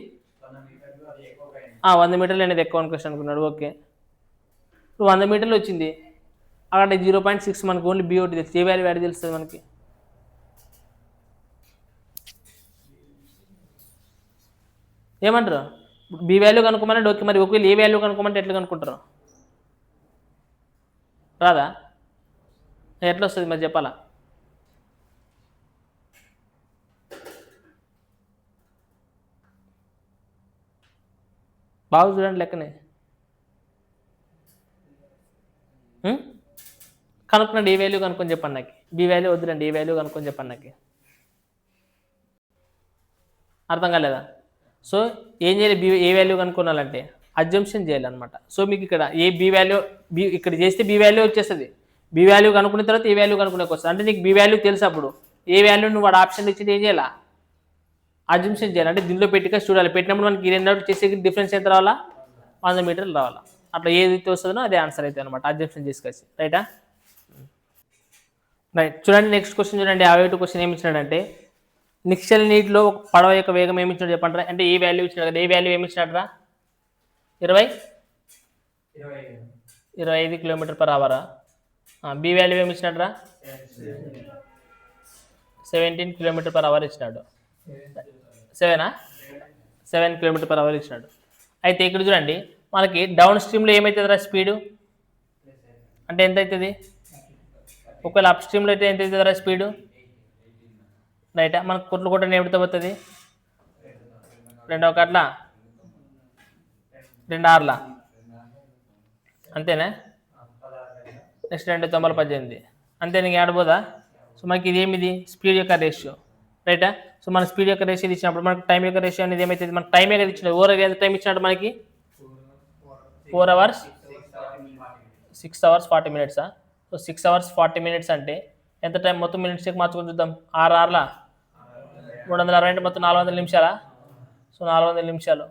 100 మీటర్లు అనేది ఎక్కువ క్వశ్చన్ అనుకున్నాడు. ఓకే ఇప్పుడు 100 మీటర్లు వచ్చింది, అక్కడ 0.6 మనకు ఓన్లీ B ఒకటి తెలుస్తుంది. ఏ వాల్యూ తెలుస్తుంది మనకి, ఏమంటారు B వాల్యూ కనుక్కోమన్నాడు. ఓకే మరి ఒకవేళ ఏ వాల్యూ కనుక్కోమంటే ఎట్లా కనుక్కుంటారు, రాదా ఎట్లా వస్తుంది మరి చెప్పాలా. బాగా చూడండి లెక్కనే కనుక్కునండి, ఏ వాల్యూ కనుక్కొని చెప్పండి నాకు. బి వాల్యూ వద్దులండి, ఏ వాల్యూ కనుక్కొని చెప్పండి నాకు. అర్థం కాలేదా? సో ఏం చేయాలి, ఏ వాల్యూ కనుక్కోవాలంటే అజంప్షన్ చేయాలన్నమాట. సో మీకు ఇక్కడ బి వాల్యూ ఇక్కడ చేస్తే బి వాల్యూ వచ్చేస్తుంది. బి వాల్యూ కనుక్కున్న తర్వాత ఏ వాల్యూ కనుక్కునే వస్తుంది. అంటే నీకు బి వాల్యూ తెలుసు, అప్పుడు ఏ వాల్యూ నువ్వు వాడు ఆప్షన్ ఇచ్చింది ఏం చేయాలా, అజంప్షన్ చేయాలి. అంటే దీనిలో పెట్టిక చూడాలి. పెట్టినప్పుడు మనకి రెండు చేసే డిఫరెన్స్ ఎంత రావాలా, 100 మీటర్లు రావాలా. అట్లా ఏదైతే వస్తుందో అదే ఆన్సర్ అయితే అనమాట, అజంప్షన్ చేసుకొచ్చి. రైటా? రైట్. చూడండి నెక్స్ట్ క్వశ్చన్ చూడండి. 52 క్వశ్చన్ ఏమి ఇచ్చినాడంటే నిశ్చల నీటిలో పడవ యొక్క వేగం ఏమి ఇచ్చినాడు చెప్పంటారా. అంటే ఏ వాల్యూ ఇచ్చినాడు కదా, ఏ వాల్యూ ఏమి ఇచ్చినాడరా, 25 km/h. బి వాల్యూ ఏమి ఇచ్చినాడరా, 17 km/h ఇచ్చినాడు. 7 km/h ఇచ్చినాడు. అయితే ఇక్కడ చూడండి మనకి డౌన్ స్ట్రీమ్లో ఏమవుతుందిరా స్పీడు, అంటే ఎంత అవుతుంది, ఒకవేళ అప్ స్ట్రీమ్లో అయితే ఎంత అవుతుందిరా స్పీడు. రైటా? మనకు కొట్లు కొట్టని ఎప్పుడు పోతుంది, 2 1 2 6 అంతేనా. నెక్స్ట్ 2 9 18 అంతే, నీకు ఆడబోదా. సో మనకి ఇది ఏమిది, స్పీడ్ యొక్క రేషియో. రైటా? సో మన స్పీడ్ యొక్క రేషియో ఇచ్చినప్పుడు మనకి టైం యొక్క రేషియో అనేది ఏమవుతుంది, మనకి టైం ఏది ఇచ్చినది, ఓవర్ ఎంత టైం ఇచ్చినట్టు మనకి 4 hours 6 hours 40 minutes. So 6 hours 40 minutes అంటే ఎంత టైం, మొత్తం మినిట్స్ మార్చుకొని చూద్దాం. 6 6 360 అంటే మొత్తం 400 నిమిషాలా. సో 400 నిమిషాలు.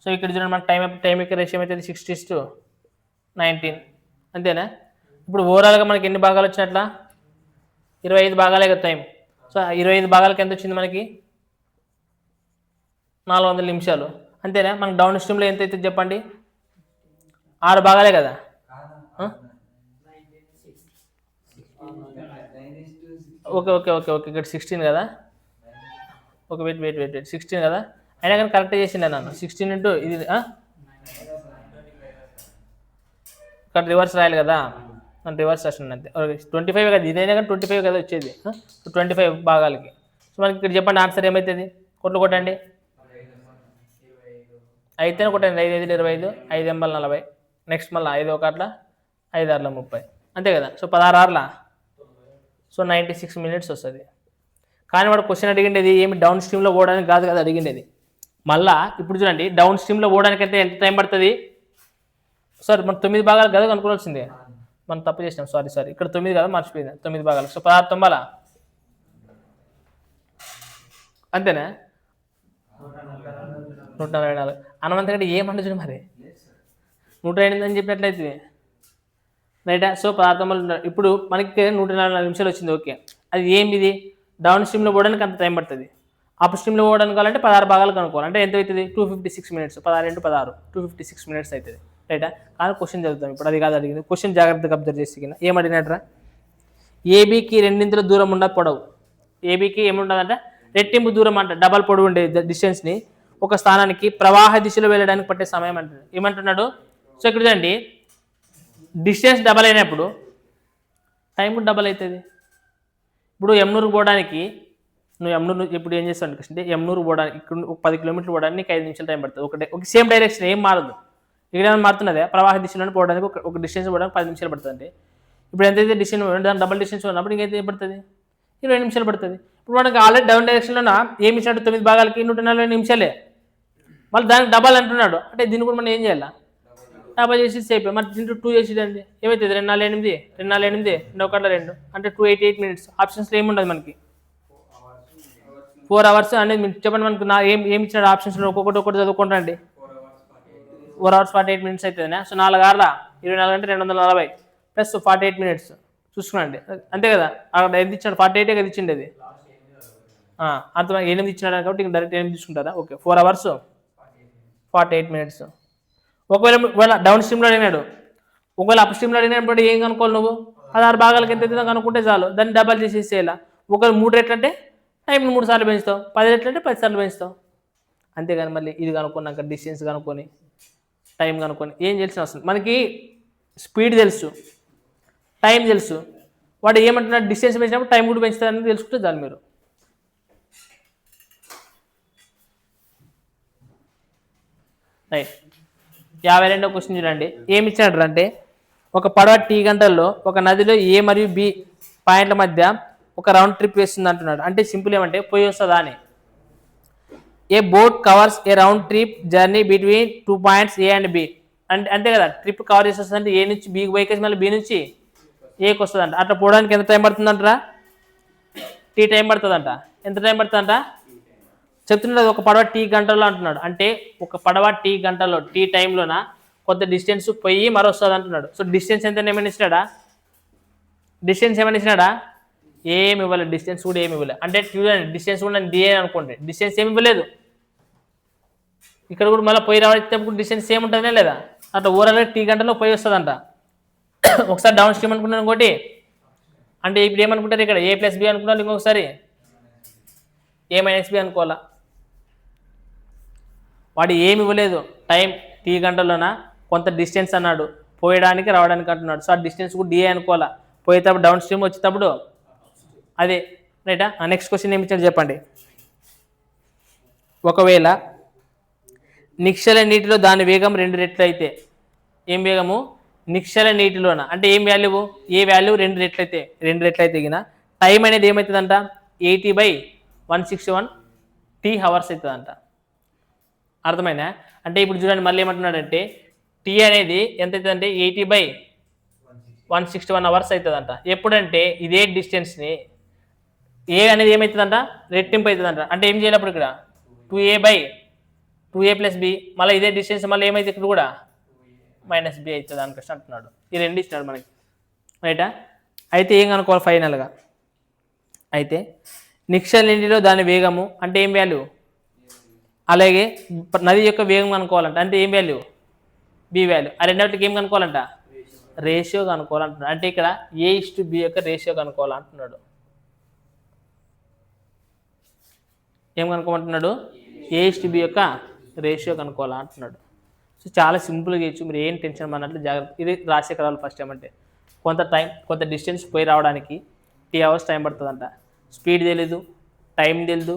సో ఇక్కడ చూడండి మనకి టైం యొక్క రేషియో ఏమవుతుంది, 60:19 అంతేనా. ఇప్పుడు ఓవరాల్గా మనకి ఎన్ని భాగాలు వచ్చినట్లా, 25 భాగాలే కదా టైం. సో 25 భాగాలకి ఎంత వచ్చింది మనకి, 400 నిమిషాలు అంతేనా. మనకి డౌన్ స్ట్రీమ్లో ఎంత అవుతుంది చెప్పండి, 6 భాగాలే కదా. ఓకే ఓకే ఓకే ఓకే ఇక్కడ 16 కదా. ఓకే వెయిట్ 16 కదా. అయినా కానీ కరెక్ట్ చేసిండే నన్ను. 16 ఇంటూ ఇది ఇక్కడ రివర్స్ రాయాలి కదా, నన్ను రివర్స్ రాసింది అంతే. 25 కదా, ఇదైనా కానీ 25 కదా వచ్చేది. 25 భాగాలకి. సో మనకి ఇక్కడ చెప్పండి ఆన్సర్ ఏమవుతుంది, కొట్లు కొట్టండి. అయితేనే కొట్టండి, 5 5 25, 5 8 40. నెక్స్ట్ మళ్ళీ 5 1 5 6 30 అంతే కదా. సో 16 6 సో 96 minutes వస్తుంది. కానీ వాడు క్వశ్చన్ అడిగిండేది ఏమి డౌన్ స్ట్రీమ్లో పోవడానికి కాదు కదా అడిగిండేది. మళ్ళా ఇప్పుడు చూడండి డౌన్ స్ట్రీమ్లో పోవడానికి అయితే ఎంత టైం పడుతుంది. సార్ మనం 9 భాగాలు కదా కనుక్కోవాల్సిందే, మనం తప్పు చేసినాం. సారీ ఇక్కడ 9 కదా, మర్చిపోయింది. 9 భాగాలు. సో 16 9 అంతేనా. 144 హనుమంతగడ్డి ఏమంటే చూడు మరి 108 అని చెప్పినట్లయితే. రైటా? సో 16 9 ఇప్పుడు మనకి 144 నిమిషాలు వచ్చింది. ఓకే, అది ఏమిది, డౌన్ స్ట్రీమ్లో పోవడానికి అంత టైం పడుతుంది. అప్ స్ట్రీమ్లో పోవడానికి కావాలంటే 16 భాగాలు కనుక్కోవాలి. అంటే ఎంత అవుతుంది, 256 minutes. 16 × 16 256 minutes అవుతుంది. రైటా? కానీ క్వశ్చన్ చదువుతాం ఇప్పుడు, అది కాదు అడిగింది. క్వశ్చన్ జాగ్రత్తగా అబ్జర్వ్ చేసి ఏమడిగినట్రా, ఏబీకి రెండింతల దూరం ఉన్న పొడవు. ఏబీకి ఏముంటుందంటే రెట్టింపు దూరం అంట, డబల్ పొడవు ఉండే డిస్టెన్స్ని ఒక స్థానానికి ప్రవాహ దిశలో వెళ్ళడానికి పట్టే సమయం అంటాడు. ఏమంటున్నాడు, సో ఇక్కడ చూడండి డిస్టెన్స్ డబల్ అయినప్పుడు టైం డబల్ అవుతుంది. ఇప్పుడు ఎమ్నూరు పోవడానికి నువ్వు ఎమ్నూరు ఇప్పుడు ఏం చేస్తావు అంటే ఎమ్నూరు పోవడానికి ఇక్కడ 10 కిలోమీటర్లు పోవడానికి 5 నిమిషాలు టైం పడుతుంది. ఒక సేమ్ డైరెక్షన్ ఏం మారదు. ఇక్కడ ఏమైనా మారుతున్నదే, ప్రవాహ దిశలోనే పోవడానికి ఒక డిస్టెన్స్ పోవడానికి 10 నిమిషాలు పడుతుంది. అంటే ఇప్పుడు ఎంతైతే డిస్టెన్స్ దాని డబల్ డిస్టెన్స్ ఉన్నప్పుడు ఇంకైతే ఏం పడుతుంది, 20 నిమిషాలు పడుతుంది. ఇప్పుడు మనకి ఆల్రెడీ డౌన్ డైరెక్షన్లో ఏమి ఇచ్చినట్టు 9 భాగాలకి 140 నిమిషాలే, మళ్ళీ దానికి డబల్ అంటున్నాడు. అంటే దీన్ని కూడా మనం ఏం చేయాలి, డబల్ చేసి సేపు మరి దీంట్లో 2 చేసేదండి ఏమవుతుంది, 2 4 8 2 4 8 2 1 2 అంటే 288 minutes. ఆప్షన్స్లో ఏముండదు మనకి, 4 hours అనేది చెప్పండి మనకు. ఏమి ఇచ్చినాడు ఆప్షన్స్లో, ఒక్కొక్కటి చదువుకుంటాండి. 4 hours 48 minutes అవుతుంది. సో 4 6 24 అంటే 240 ప్లస్ 48 minutes చూసుకున్నాండి. అంతే కదా, అక్కడ ఎంత ఇచ్చాడు, 48 కదా ఇచ్చిండి. అది అంత 8 ఇచ్చినాడు కాబట్టి డైరెక్ట్ 8 తీసుకుంటారా. Okay, 4 hours 48 minutes. ఒకవేళ డౌన్ స్ట్రీమ్లో అడిగినాడు, ఒకవేళ అప్ స్ట్రీమ్లో అడిగినప్పుడు ఏం కనుక్కోవాలి నువ్వు, 16 భాగాలకి ఎంత అవుతుందో కనుక్కుంటే చాలు, దాన్ని డబల్ చేసేసేయాలి. ఒకవేళ 3 రెట్లు అంటే టైంని 3 సార్లు పెంచుతావు, 10 రెట్లు అంటే 10 సార్లు పెంచుతావు. అంతేగాని మళ్ళీ ఇది కనుక్కున్నాక డిస్టెన్స్ కనుక్కొని టైం కనుక్కొని ఏం తెలిసిన అవసరం. మనకి స్పీడ్ తెలుసు, టైం తెలుసు, వాడు ఏమంటున్నాడు డిస్టెన్స్ పెంచినప్పుడు టైం కూడా పెంచుతారని తెలుసుకుంటే చాలు మీరు. రైట్. 52వ క్వశ్చన్ చూడండి, ఏమి ఇచ్చాడు అంటే ఒక పడవ టీ గంటల్లో ఒక నదిలో ఏ మరియు బి పాయింట్ల మధ్య ఒక రౌండ్ ట్రిప్ వేస్తుంది అంటున్నాడు. అంటే సింపుల్ ఏమంటే పోయి వస్తుందా అని. A boat covers a round trip journey between 2 points A and B. అంటే అంతే కదా, ట్రిప్ కవర్ చేసి వస్తుంది అంటే ఏ నుంచి బీకి పోయికేసి మళ్ళీ బి నుంచి ఏకి వస్తుందంట. అట్లా పోవడానికి ఎంత టైం పడుతుందంటరా? టీ టైం పడుతుందంట. ఎంత టైం పడుతుందంట చెప్తున్నది. ఒక పడవ టీ గంటల్లో అంటున్నాడు. అంటే ఒక పడవ టీ గంటల్లో టీ టైంలోన కొంత డిస్టెన్స్ పోయి మరో వస్తుంది అంటున్నాడు. సో డిస్టెన్స్ ఎంత ఏమైనా ఇచ్చినాడా? డిస్టెన్స్ ఏమైనా ఇచ్చినాడా? ఏమి ఇవ్వలేదు. డిస్టెన్స్ కూడా ఏమి ఇవ్వలేదు. అంటే చూడండి, డిస్టెన్స్ కూడా డిఏ అనుకోండి, డిస్టెన్స్ ఏమి ఇవ్వలేదు. ఇక్కడ కూడా మళ్ళీ పోయి రావడం డిస్టెన్స్ సేమ్ ఉంటుందనే లేదా? అట్లా ఓవరాల్గా టీ గంటలో పోయి వస్తుందంట. ఒకసారి డౌన్ స్ట్రీమ్ అనుకున్నాను ఇంకోటి. అంటే ఇప్పుడు ఏమనుకుంటారు ఇక్కడ? ఏ ప్లస్ బి అనుకున్నారు, ఇంకొకసారి ఏ మైనస్ బి అనుకోవాలా. వాడు ఏమి ఇవ్వలేదు. టైం టీ గంటల్లోన కొంత డిస్టెన్స్ అన్నాడు, పోయడానికి రావడానికి అంటున్నాడు. సో ఆ డిస్టెన్స్ కూడా డిఏ అనుకోవాలా. పోయేటప్పుడు డౌన్ స్ట్రీమ్ వచ్చేటప్పుడు అదే రైటా. నెక్స్ట్ క్వశ్చన్ ఏమి ఇచ్చాడు చెప్పండి. ఒకవేళ నిశ్చల నీటిలో దాని వేగం 2 రెట్లు అయితే, ఏం వేగము? నిశ్చల నీటిలోన అంటే ఏం వాల్యూ? ఏ వాల్యూ 2 రెట్లు అయితే, 2 రెట్లు అయితే గిన టైం అనేది ఏమవుతుందంట? 80/161 టీ అవర్స్ అవుతుందంట. అర్థమైనా? అంటే ఇప్పుడు చూడండి మళ్ళీ ఏమంటున్నాడంటే టీ అనేది ఎంత అవుతుందంటే 80/161 అవర్స్ అవుతుందంట. ఎప్పుడంటే ఇదే డిస్టెన్స్ని ఏ అనేది ఏమవుతుందంట? రెట్టింపు అవుతుందంట. అంటే ఏం చేయాలి అప్పుడు ఇక్కడ? 2a ప్లస్ బి, మళ్ళీ ఇదే డిస్టెన్స్ మళ్ళీ ఏమైతే ఇక్కడ కూడా మైనస్ బి అవుతుంది అనుకోసం అంటున్నాడు. ఈ రెండు ఇచ్చినాడు మనకి రైటా. అయితే ఏం కనుక్కోవాలి ఫైనల్గా? అయితే నిశ్చల నీటిలో దాని వేగము అంటే ఏం వాల్యూ, అలాగే నది యొక్క వేగం కనుక్కోవాలంట. అంటే ఏం వాల్యూ? B value. ఆ రెండింటికి ఏం కనుక్కోవాలంట? రేషియో కనుక్కోవాలంటున్నాడు. అంటే ఇక్కడ A/B యొక్క రేషియో కనుక్కోవాలంటున్నాడు. ఏం కనుక్కోమంటున్నాడు? A/B యొక్క రేషియో కనుక్కోవాలంటున్నాడు. సో చాలా సింపుల్గా చేయొచ్చు, మీరు ఏం టెన్షన్ పడినట్లు జాగ్రత్త. ఇది రాసే కరాలి ఫస్ట్ ఏమంటే కొంత టైం కొంత డిస్టెన్స్ పోయి రావడానికి 3 అవర్స్ టైం పడుతుందంట. స్పీడ్ తెలీదు, టైం తెలీదు,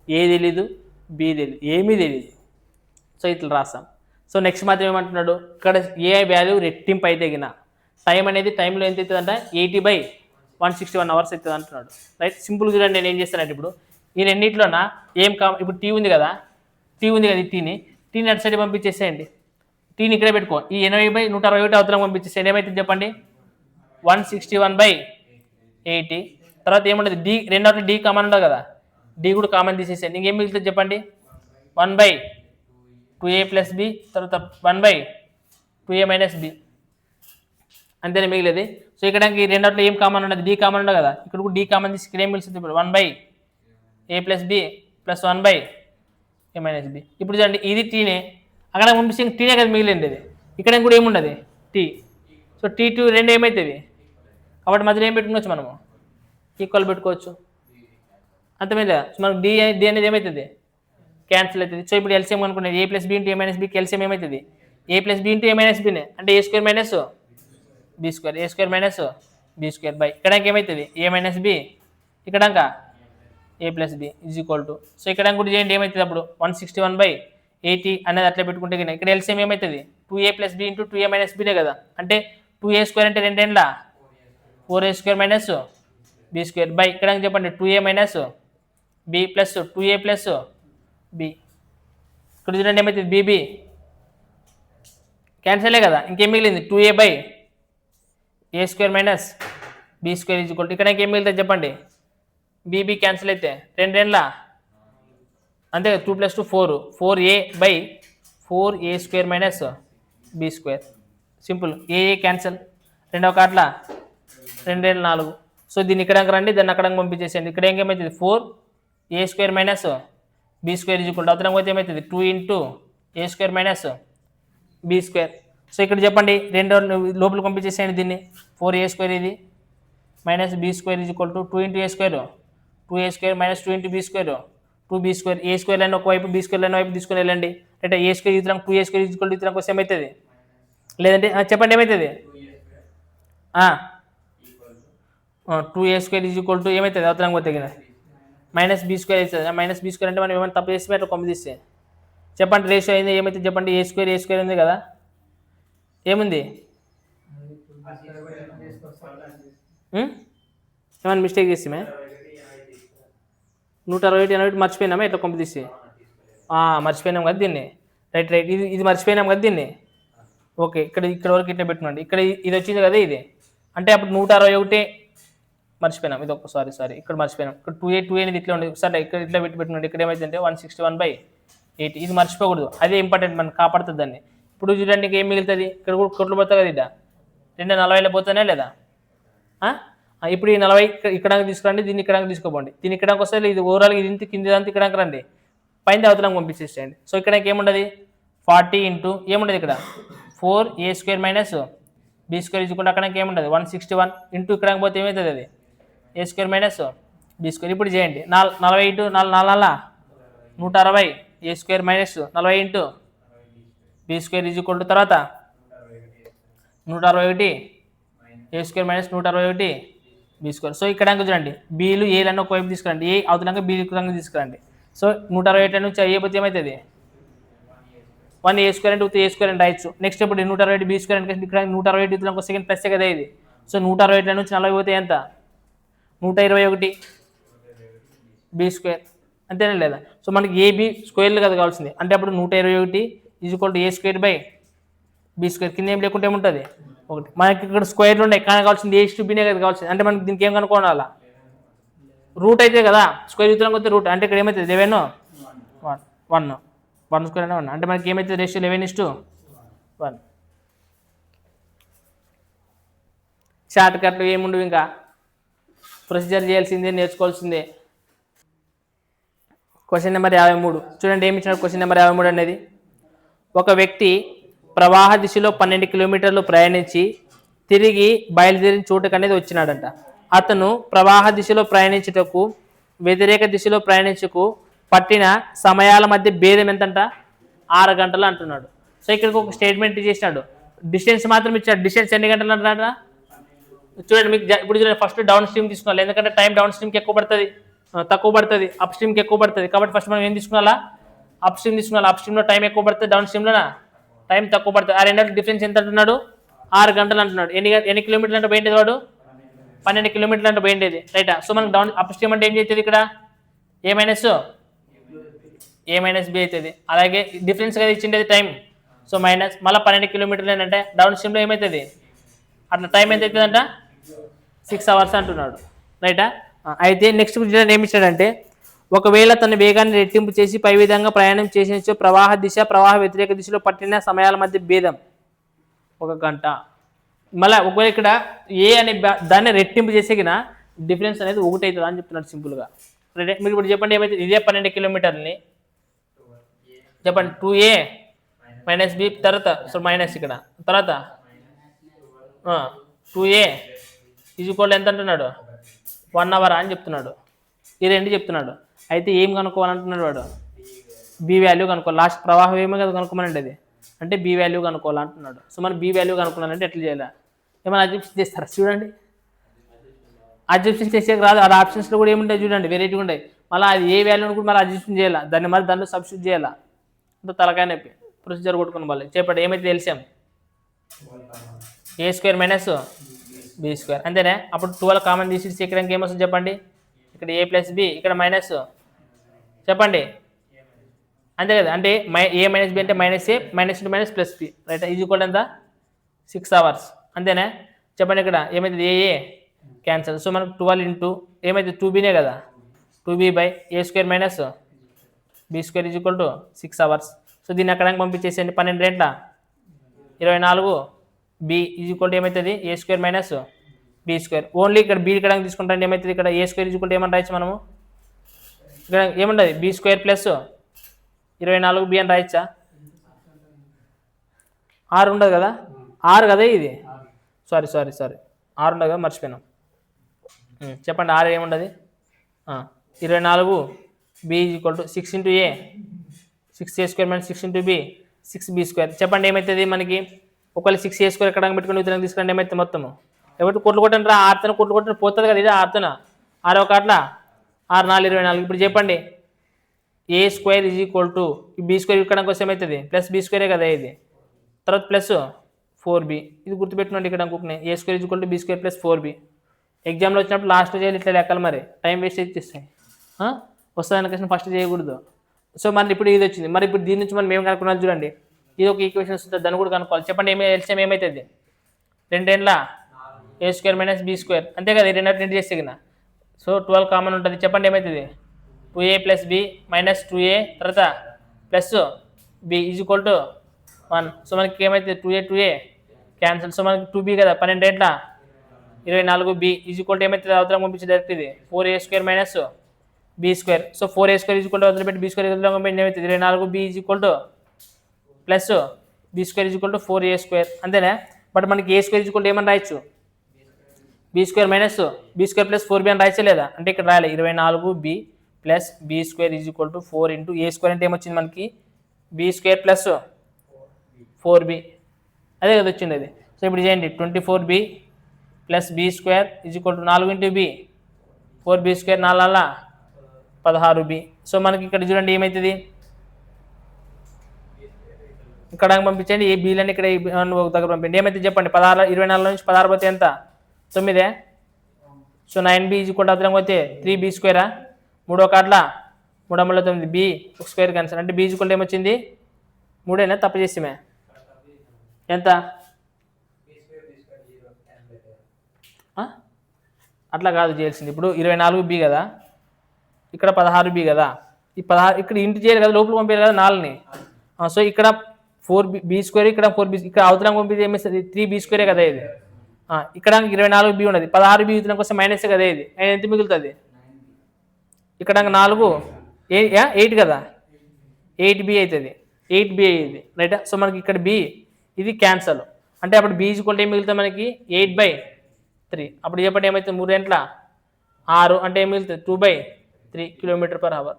ఏ తెలీదు, బి తెలీదు, ఏమీ తెలీదు. సో ఇట్లా రాస్తాం. సో నెక్స్ట్ మాత్రం ఏమంటున్నాడు? ఇక్కడ ఏ వాల్యూ రెట్టింపు అయితే గిన టైం అనేది టైంలో ఎంత అవుతుందంట? 80/161 అవర్స్ అవుతుంది అంటున్నాడు. రైట్. సింపుల్ చూడండి, నేను ఏం చేస్తానంటే ఇప్పుడు ఈ రెండింటిలోన ఏం ఇప్పుడు టీ ఉంది కదా, ఈ టీని అటు సైడ్ పంపించేసేయండి. టీని ఇక్కడే పెట్టుకో. ఈ 80/161 అవతలం పంపించేసేయండి. ఏమైతుంది చెప్పండి? 161/80. తర్వాత ఏముండదు? డి రెండవ డి కామన్ ఉండదు కదా, డి కూడా కామన్ తీసేసేయండి. ఇంకేం మిగులుతుంది చెప్పండి? 1/2a ప్లస్ బి, తర్వాత 1/2a మైనస్ బి. అంతేనే మిగిలేదు. సో ఇక్కడ రెండోట్లో ఏం కామన్ ఉండదు? డి కామన్ ఉండదు కదా, ఇక్కడ కూడా డి కామన్ తీసి ఇక్కడ ఏం మిగులుతుంది? ఇప్పుడు 1/a plus B plus 1/a minus B. ఇప్పుడు చూడండి ఇది టీనే, అక్కడ పంపిస్తే టీనే కదా మిగిలింది. ఇది ఇక్కడ కూడా ఏముండదు? టీ. సో T2 రెండు ఏమవుతుంది? కాబట్టి మధ్యలో ఏం పెట్టుకోవచ్చు మనము? ఈక్వల్ పెట్టుకోవచ్చు. అంతమేదా? సో మనకు డి అనేది ఏమవుతుంది? క్యాన్సిల్ అవుతుంది. సో ఇప్పుడు ఎల్సిఎం అనుకునేది A plus B into A minus బికి ఎల్సిఎం ఏమవుతుంది? A plus B into A minus బినే, అంటే A square minus B square, A square minus B square by ఇక్కడ ఏమవుతుంది? A మైనస్ బి, ఇక్కడ A plus B is equal to. So ఇక్కడ కూడా చేయండి, ఏమవుతుంది అప్పుడు? 161/80 అనేది అట్లా పెట్టుకుంటే కదా ఇక్కడ ఎల్సిఎం ఏమవుతుంది? 2a plus B into 2a minus బినే కదా, అంటే 2a స్క్వేర్ అంటే రెండేండ్ల 4a square minus B square by ఇక్కడ చెప్పండి 2a minus B plus 2a plus B. ఇక్కడ చూడండి ఏమవుతుంది? బీబీ క్యాన్సలే కదా, ఇంకేం మిగిలింది? 2a/a square minus B square is equal to ఇక్కడ ఇంకేం మిగులుతుంది చెప్పండి? బీబీ క్యాన్సిల్ అయితే రెండేండ్ల అంతే కదా, 2 + 2 4, 4a/4a square minus B square. Simple. A cancel, రెండవ కాట్ల రెండేళ్ళు 4. సో దీన్ని ఇక్కడ రండి, దాన్ని అక్కడ పంపించేసేయండి. ఇక్కడ ఏమవుతుంది? 4a square minus B square is equal to అవతరం పోతే ఏమవుతుంది? 2 × a square minus B square. So ఇక్కడ చెప్పండి రెండు లోపల పంపించేసేయండి దీన్ని. 4a స్క్వేర్ ఇది minus B square is equal to 2 × a square, 2a square minus 2 × b square, 2b square. A square line ఒకవైపు, బి స్క్వేర్ లైన్ వైపు తీసుకొని వెళ్ళండి. అంటే ఏ స్క్వేర్ ఇతరం 2a square is equal to ఇతరం కోసం ఏమవుతుంది? లేదంటే చెప్పండి ఏమవుతుంది? 2a square is equal to ఏమవుతుంది? అవతరం పోతే మైనస్ బి స్క్వేర్ అవుతుంది. మైనస్ బి స్క్వేర్ అంటే మనం ఏమైనా తప్పు చేసి అట్లా పంపిస్తే చెప్పండి రేషియో అయింది ఏమైతే చెప్పండి? ఏ స్క్వేర్ ఉంది కదా, ఏముంది? ఏమైనా మిస్టేక్ చేసామే 161 మర్చిపోయినామా ఎట్లా కొంప తీసి మర్చిపోయినాం కదా దీన్ని రైట్ ఇది మర్చిపోయినాం కదా దీన్ని ఓకే ఇక్కడ వరకు ఇట్లా పెట్టుకోండి ఇక్కడ ఇది వచ్చింది కదా ఇది అంటే అప్పుడు 161 మర్చిపోయినాం ఇది ఒక సారీ ఇక్కడ మర్చిపోయినాం ఇక్కడ 2A అనేది ఇట్లా ఉండేది సరే ఇక్కడ ఇట్లా పెట్టుకోండి ఇక్కడ ఏమైందంటే 161/8 ఇది మర్చిపోకూడదు అదే ఇంపార్టెంట్ మనం కాపాడుతుంది దాన్ని ఇప్పుడు చూడండి ఏం మిగులుతుంది ఇక్కడ కూడా కొట్లు పోతుంది కదా ఇట్లా 240లో పోతానే లేదా ఇప్పుడు ఈ 40 ఇక్కడ తీసుకురండి దీన్ని ఇక్కడ తీసుకోపోండి దీన్ని ఇక్కడ వస్తే ఇది ఓవరాల్ ఇది ఇంత కింది అంతా ఇక్కడ రండి పైన అవతలకు పంపించేసేయండి సో ఇక్కడ ఏముండదు 40 ఇంటూ ఏముండదు ఇక్కడ 4A² - B² ఇచ్చుకుంటే అక్కడ ఏముండదు 161 ఇంటూ ఇక్కడ పోతే ఏమవుతుంది అది A² - B². ఇప్పుడు చేయండి 40 ఇంటూ 4 160 A² - 40 ఇంటూ B² ఇచ్చుకుంటూ తర్వాత 161 A² - 161 B². సో ఇక్కడ చూడండి బీలు ఏలన్నీ ఒకవైపు తీసుకురండి ఏ అవుతున్నాక బీ తీసుకురండి సో 168 నుంచి అయిపోతే ఏమవుతుంది 1A² అంటే A² రాయొచ్చు నెక్స్ట్ ఇప్పుడు 160 B² అంటే ఇక్కడ 160 సెకండ్ ప్లస్ కదా ఇది సో 160 నుంచి 40 పోతే ఎంత 121 B² అంతేనా లేదా సో మనకి AB స్క్వేర్లు కదా కావాల్సింది అంటే అప్పుడు 121 = A² కింద ఏం లేకుంటే ఏముంటుంది ఒకటి మనకి ఇక్కడ స్క్వేర్లు ఉన్నాయి కానీ కావాల్సింది A/Bనే కదా కావాల్సింది అంటే మనకి దీనికి ఏం కనుక్కోవాలా రూట్ అయితే కదా స్క్వేర్ యూత్రం కొద్ది రూట్ అంటే ఇక్కడ ఏమవుతుంది 11 1 1² 1 అంటే మనకి ఏమవుతుంది రేషియో 11:1 షార్ట్ కట్లు ఏముండవు ఇంకా ప్రొసీజర్ చేయాల్సిందే నేర్చుకోవాల్సిందే క్వశ్చన్ నెంబర్ 53 చూడండి ఏమి ఇచ్చినాడు క్వశ్చన్ నెంబర్ 53 అనేది ఒక వ్యక్తి ప్రవాహ దిశలో 12 కిలోమీటర్లు ప్రయాణించి తిరిగి బయలుదేరిన చోటుకు అనేది వచ్చినాడంట అతను ప్రవాహ దిశలో ప్రయాణించుటకు వ్యతిరేక దిశలో ప్రయాణించుకు పట్టిన సమయాల మధ్య భేదం ఎంతంట 6 గంటలు అంటున్నాడు సో ఇక్కడికి ఒక స్టేట్మెంట్ చేసినాడు డిస్టెన్స్ మాత్రం ఇచ్చాడు డిస్టెన్స్ ఎన్ని గంటలు అంటున్నాడా చూడండి మీకు ఇప్పుడు చూడండి ఫస్ట్ డౌన్ స్ట్రీమ్ తీసుకోవాలి ఎందుకంటే టైం డౌన్ స్ట్రీమ్కి తక్కువ పడుతుంది అప్ స్ట్రీమ్కి ఎక్కువ పడుతుంది కాబట్టి ఫస్ట్ మనం ఏం తీసుకున్నాలా అప్ స్ట్రీమ్ తీసుకున్నాం అప్ స్ట్రీమ్లో టైం ఎక్కువ పడుతుంది డౌన్ స్ట్రీమ్లోనా టైం తక్కువ పడుతుంది ఆ రెండింటి డిఫరెన్స్ ఎంత అంటున్నాడు 6 గంటలు అంటున్నాడు ఎన్ని కిలోమీటర్లు అంటే పోయిండేది వాడు 12 కిలోమీటర్లు అంటే పోయిండేది రైటా సో మనకు డౌన్ అప్ స్ట్రీమ్ అంటే ఏం చేస్తుంది ఇక్కడ A - B అవుతుంది అలాగే డిఫరెన్స్ కదా ఇచ్చిండేది టైం సో మైనస్ మళ్ళీ 12 కిలోమీటర్లు ఏంటంటే డౌన్ స్ట్రీమ్లో ఏమవుతుంది అట్లా టైం ఎంత అవుతుందంట 6 అవర్స్ అంటున్నాడు రైటా అయితే నెక్స్ట్ ఏమి ఇచ్చాడంటే ఒకవేళ తన వేగాన్ని రెట్టింపు చేసి పై విధంగా ప్రయాణం చేసిన ప్రవాహ వ్యతిరేక దిశలో పట్టిన సమయాల మధ్య భేదం 1 గంట మళ్ళీ ఒకవేళ ఇక్కడ ఏ అనే దాన్ని రెట్టింపు చేసేగిన డిఫరెన్స్ అనేది 1 అవుతుంది అని చెప్తున్నాడు సింపుల్గా రైట్ మీరు ఇప్పుడు చెప్పండి ఏమైతే ఇదే 12 కిలోమీటర్ని చెప్పండి 2A - B తర్వాత సో మైనస్ ఇక్కడ తర్వాత 2A = ఎంత అంటున్నాడు 1 అవర్ అని చెప్తున్నాడు ఈ రెండు చెప్తున్నాడు అయితే ఏం కనుక్కోవాలంటున్నాడు వాడు బి వాల్యూ కనుక్కోవాలి లాస్ట్ ప్రవాహం ఏమో కదా కనుక్కోమనండి అది అంటే బి వాల్యూ కనుక్కోవాలంటున్నాడు సో మనం బి వాల్యూ కనుక్కున్నానంటే ఎట్లా చేయాలి ఏమైనా అడ్జస్ట్ చేస్తారా చూడండి అడ్జస్ట్మెంట్ చేసేకి రాదు ఆ ఆప్షన్స్లో కూడా ఏముంటాయి చూడండి వెరైటీగా ఉంటాయి మళ్ళీ అది ఏ వాల్యూని కూడా మళ్ళీ అడ్జస్ట్మెంట్ చేయాలి దాంట్లో సబ్స్టిట్యూట్ చేయాలా అంత తలకాయ నొప్పి ప్రొసీజర్ కొట్టుకుని వాళ్ళు చెప్పండి ఏమైతే తెలిసాం A² - B² అంతేనే అప్పుడు 12 కామన్ తీసి ఇక్కడ ఏమొస్తుంది చెప్పండి ఇక్కడ A + B ఇక్కడ మైనస్ చెప్పండి అంతే కదా అంటే A - B అంటే -A -+ B రైట్ = ఎంత 6 అవర్స్ అంతేనే చెప్పండి ఇక్కడ ఏమైతుంది ఏ క్యాన్సల్ సో మనకు 12 ఇంటూ ఏమైతే 2Bనే కదా 2B/A² - B² = 6 అవర్స్ సో దీన్ని అక్కడ పంపించేసేయండి 12 గంటల 24 B = ఏమవుతుంది A² - B² ఓన్లీ ఇక్కడ B ఇక్కడ తీసుకుంటే ఏమవుతుంది ఇక్కడ A² ఏమని రాయొచ్చు మనము ఇక్కడ ఏముంటుంది B² + 24B అని రాయొచ్చా 6 ఉండదు కదా 6 కదా ఇది సారీ 6 ఉండదు కదా మర్చిపోయినాం చెప్పండి 6 ఏముండదు 24 B = 6 × A 6A² - 6 × B 6B² చెప్పండి ఏమవుతుంది మనకి ఒకవేళ 6A² ఎక్కడ పెట్టుకుని ఇతను తీసుకురండి ఏమవుతుంది మొత్తము ఎవరికి కొట్లు కొట్టండి రా 6 కొట్లు కొట్టిన పోతుంది కదా ఇది 6 6 ఒక అట్లా 6 4 24 ఇప్పుడు చెప్పండి A² = B² ఇక్కడ కోసం ఏమవుతుంది +B² కదా ఇది తర్వాత +4 4b. ఇది గుర్తుపెట్టుకోండి ఇక్కడ అనుకుంటున్నా a² = b² + 4b. ఎగ్జామ్లో వచ్చినప్పుడు లాస్ట్ చేయాలి ఇట్లా లెక్కలు, మరి టైం వేస్ట్ చేస్తాయి. వస్తుందని క్వశ్చన్ ఫస్ట్ చేయకూడదు. సో మరి ఇప్పుడు ఇది వచ్చింది, మరి ఇప్పుడు దీని నుంచి మనం ఏం కనుక్కున్నాం చూడండి. ఇది ఒక ఈక్వేషన్ వస్తుంది, దాన్ని కూడా కనుక్కోవాలి. చెప్పండి ఎల్సిఎం ఏమవుతుంది? 2 ఏండ్ల a² - b², అంతే కదా, 2 రెండు చేస్తే కదా. సో 12 కామన్ ఉంటుంది. చెప్పండి ఏమవుతుంది? 2a + b - 2a తర్వాత ప్లస్ b = 1. సో మనకి ఏమవుతుంది? 2a cancel. సో మనకి 2b కదా, 12 ఏంట్ల 24b = ఏమవుతుంది? అవతల పంపించి డైరెక్ట్ ఇది 4a² - b². సో 4a² వదిలిపెట్టి b² పంపించి ఏమవుతుంది? 24b ప్లస్ b² = 4a², అంతేనా? బట్ మనకి a² ఏమని రాయొచ్చు? b² - b² + 4b అని రాయచ్చే లేదా? అంటే ఇక్కడ రాయాలి 24b plus b² = 4 into a² అంటే ఏమొచ్చింది మనకి? b² + 4b, అదే కదా వచ్చింది అది. సో ఇప్పుడు చేయండి 24b plus b² = 4 into b, 4b² 4 16b. So మనకి ఇక్కడ చూడండి ఏమవుతుంది? ఇక్కడ పంపించండి ఏ బీలని ఇక్కడ దగ్గర పంపించండి. ఏమైతే చెప్పండి? 24 నుంచి 16 పోతే ఎంత? 9. సో 9b = పోతే 3b². 3 కార్డ్ల 3 9 b ఒక² క్యాన్సర్. అంటే b = ఏమొచ్చింది? 3 తప్పు చేసిమే ఎంత? అట్లా కాదు చేయాల్సింది. ఇప్పుడు 24b కదా, ఇక్కడ 16b కదా, ఈ 16 ఇక్కడ ఇంటి చేయాలి కదా, లోపల పంపించాలి కదా 4ని. సో ఇక్కడ 4b², ఇక్కడ 4b, ఇక్కడ అవతలం పంపిస్తే ఏమిస్తుంది? 3b² కదా ఇది. ఇక్కడ 24b ఉన్నది, 16b యూతనం కోసం మైనస్ కదా ఇది, ఎంత మిగులుతుంది? ఇక్కడ 4 8 కదా, 8b అవుతుంది, 8b అయ్యింది రైట్. సో మనకి ఇక్కడ b ఇది క్యాన్సల్, అంటే అప్పుడు b = ఏం మిగులుతుంది మనకి? 8/3. అప్పుడు చెప్పండి ఏమవుతుంది? 3 గంటల 6 అంటే ఏం మిగులుతుంది? 2/3 km/h.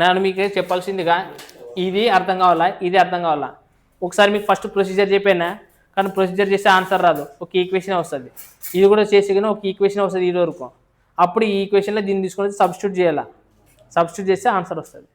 నేను మీకు చెప్పాల్సిందిగా ఇది అర్థం కావాలా, ఇది అర్థం కావాలా? ఒకసారి మీకు ఫస్ట్ ప్రొసీజర్ చెప్పానా, కానీ ప్రొసీజర్ చేస్తే ఆన్సర్ రాదు, ఒక ఈక్వేషన్ వస్తుంది. ఇది కూడా చేసి కానీ ఒక ఈక్వేషన్ వస్తుంది ఇది వరకు. అప్పుడు ఈ ఈక్వేషన్లో దీన్ని తీసుకొని సబ్స్టిట్యూట్ చేయాలా, సబ్స్టిట్యూట్ చేస్తే ఆన్సర్ వస్తుంది.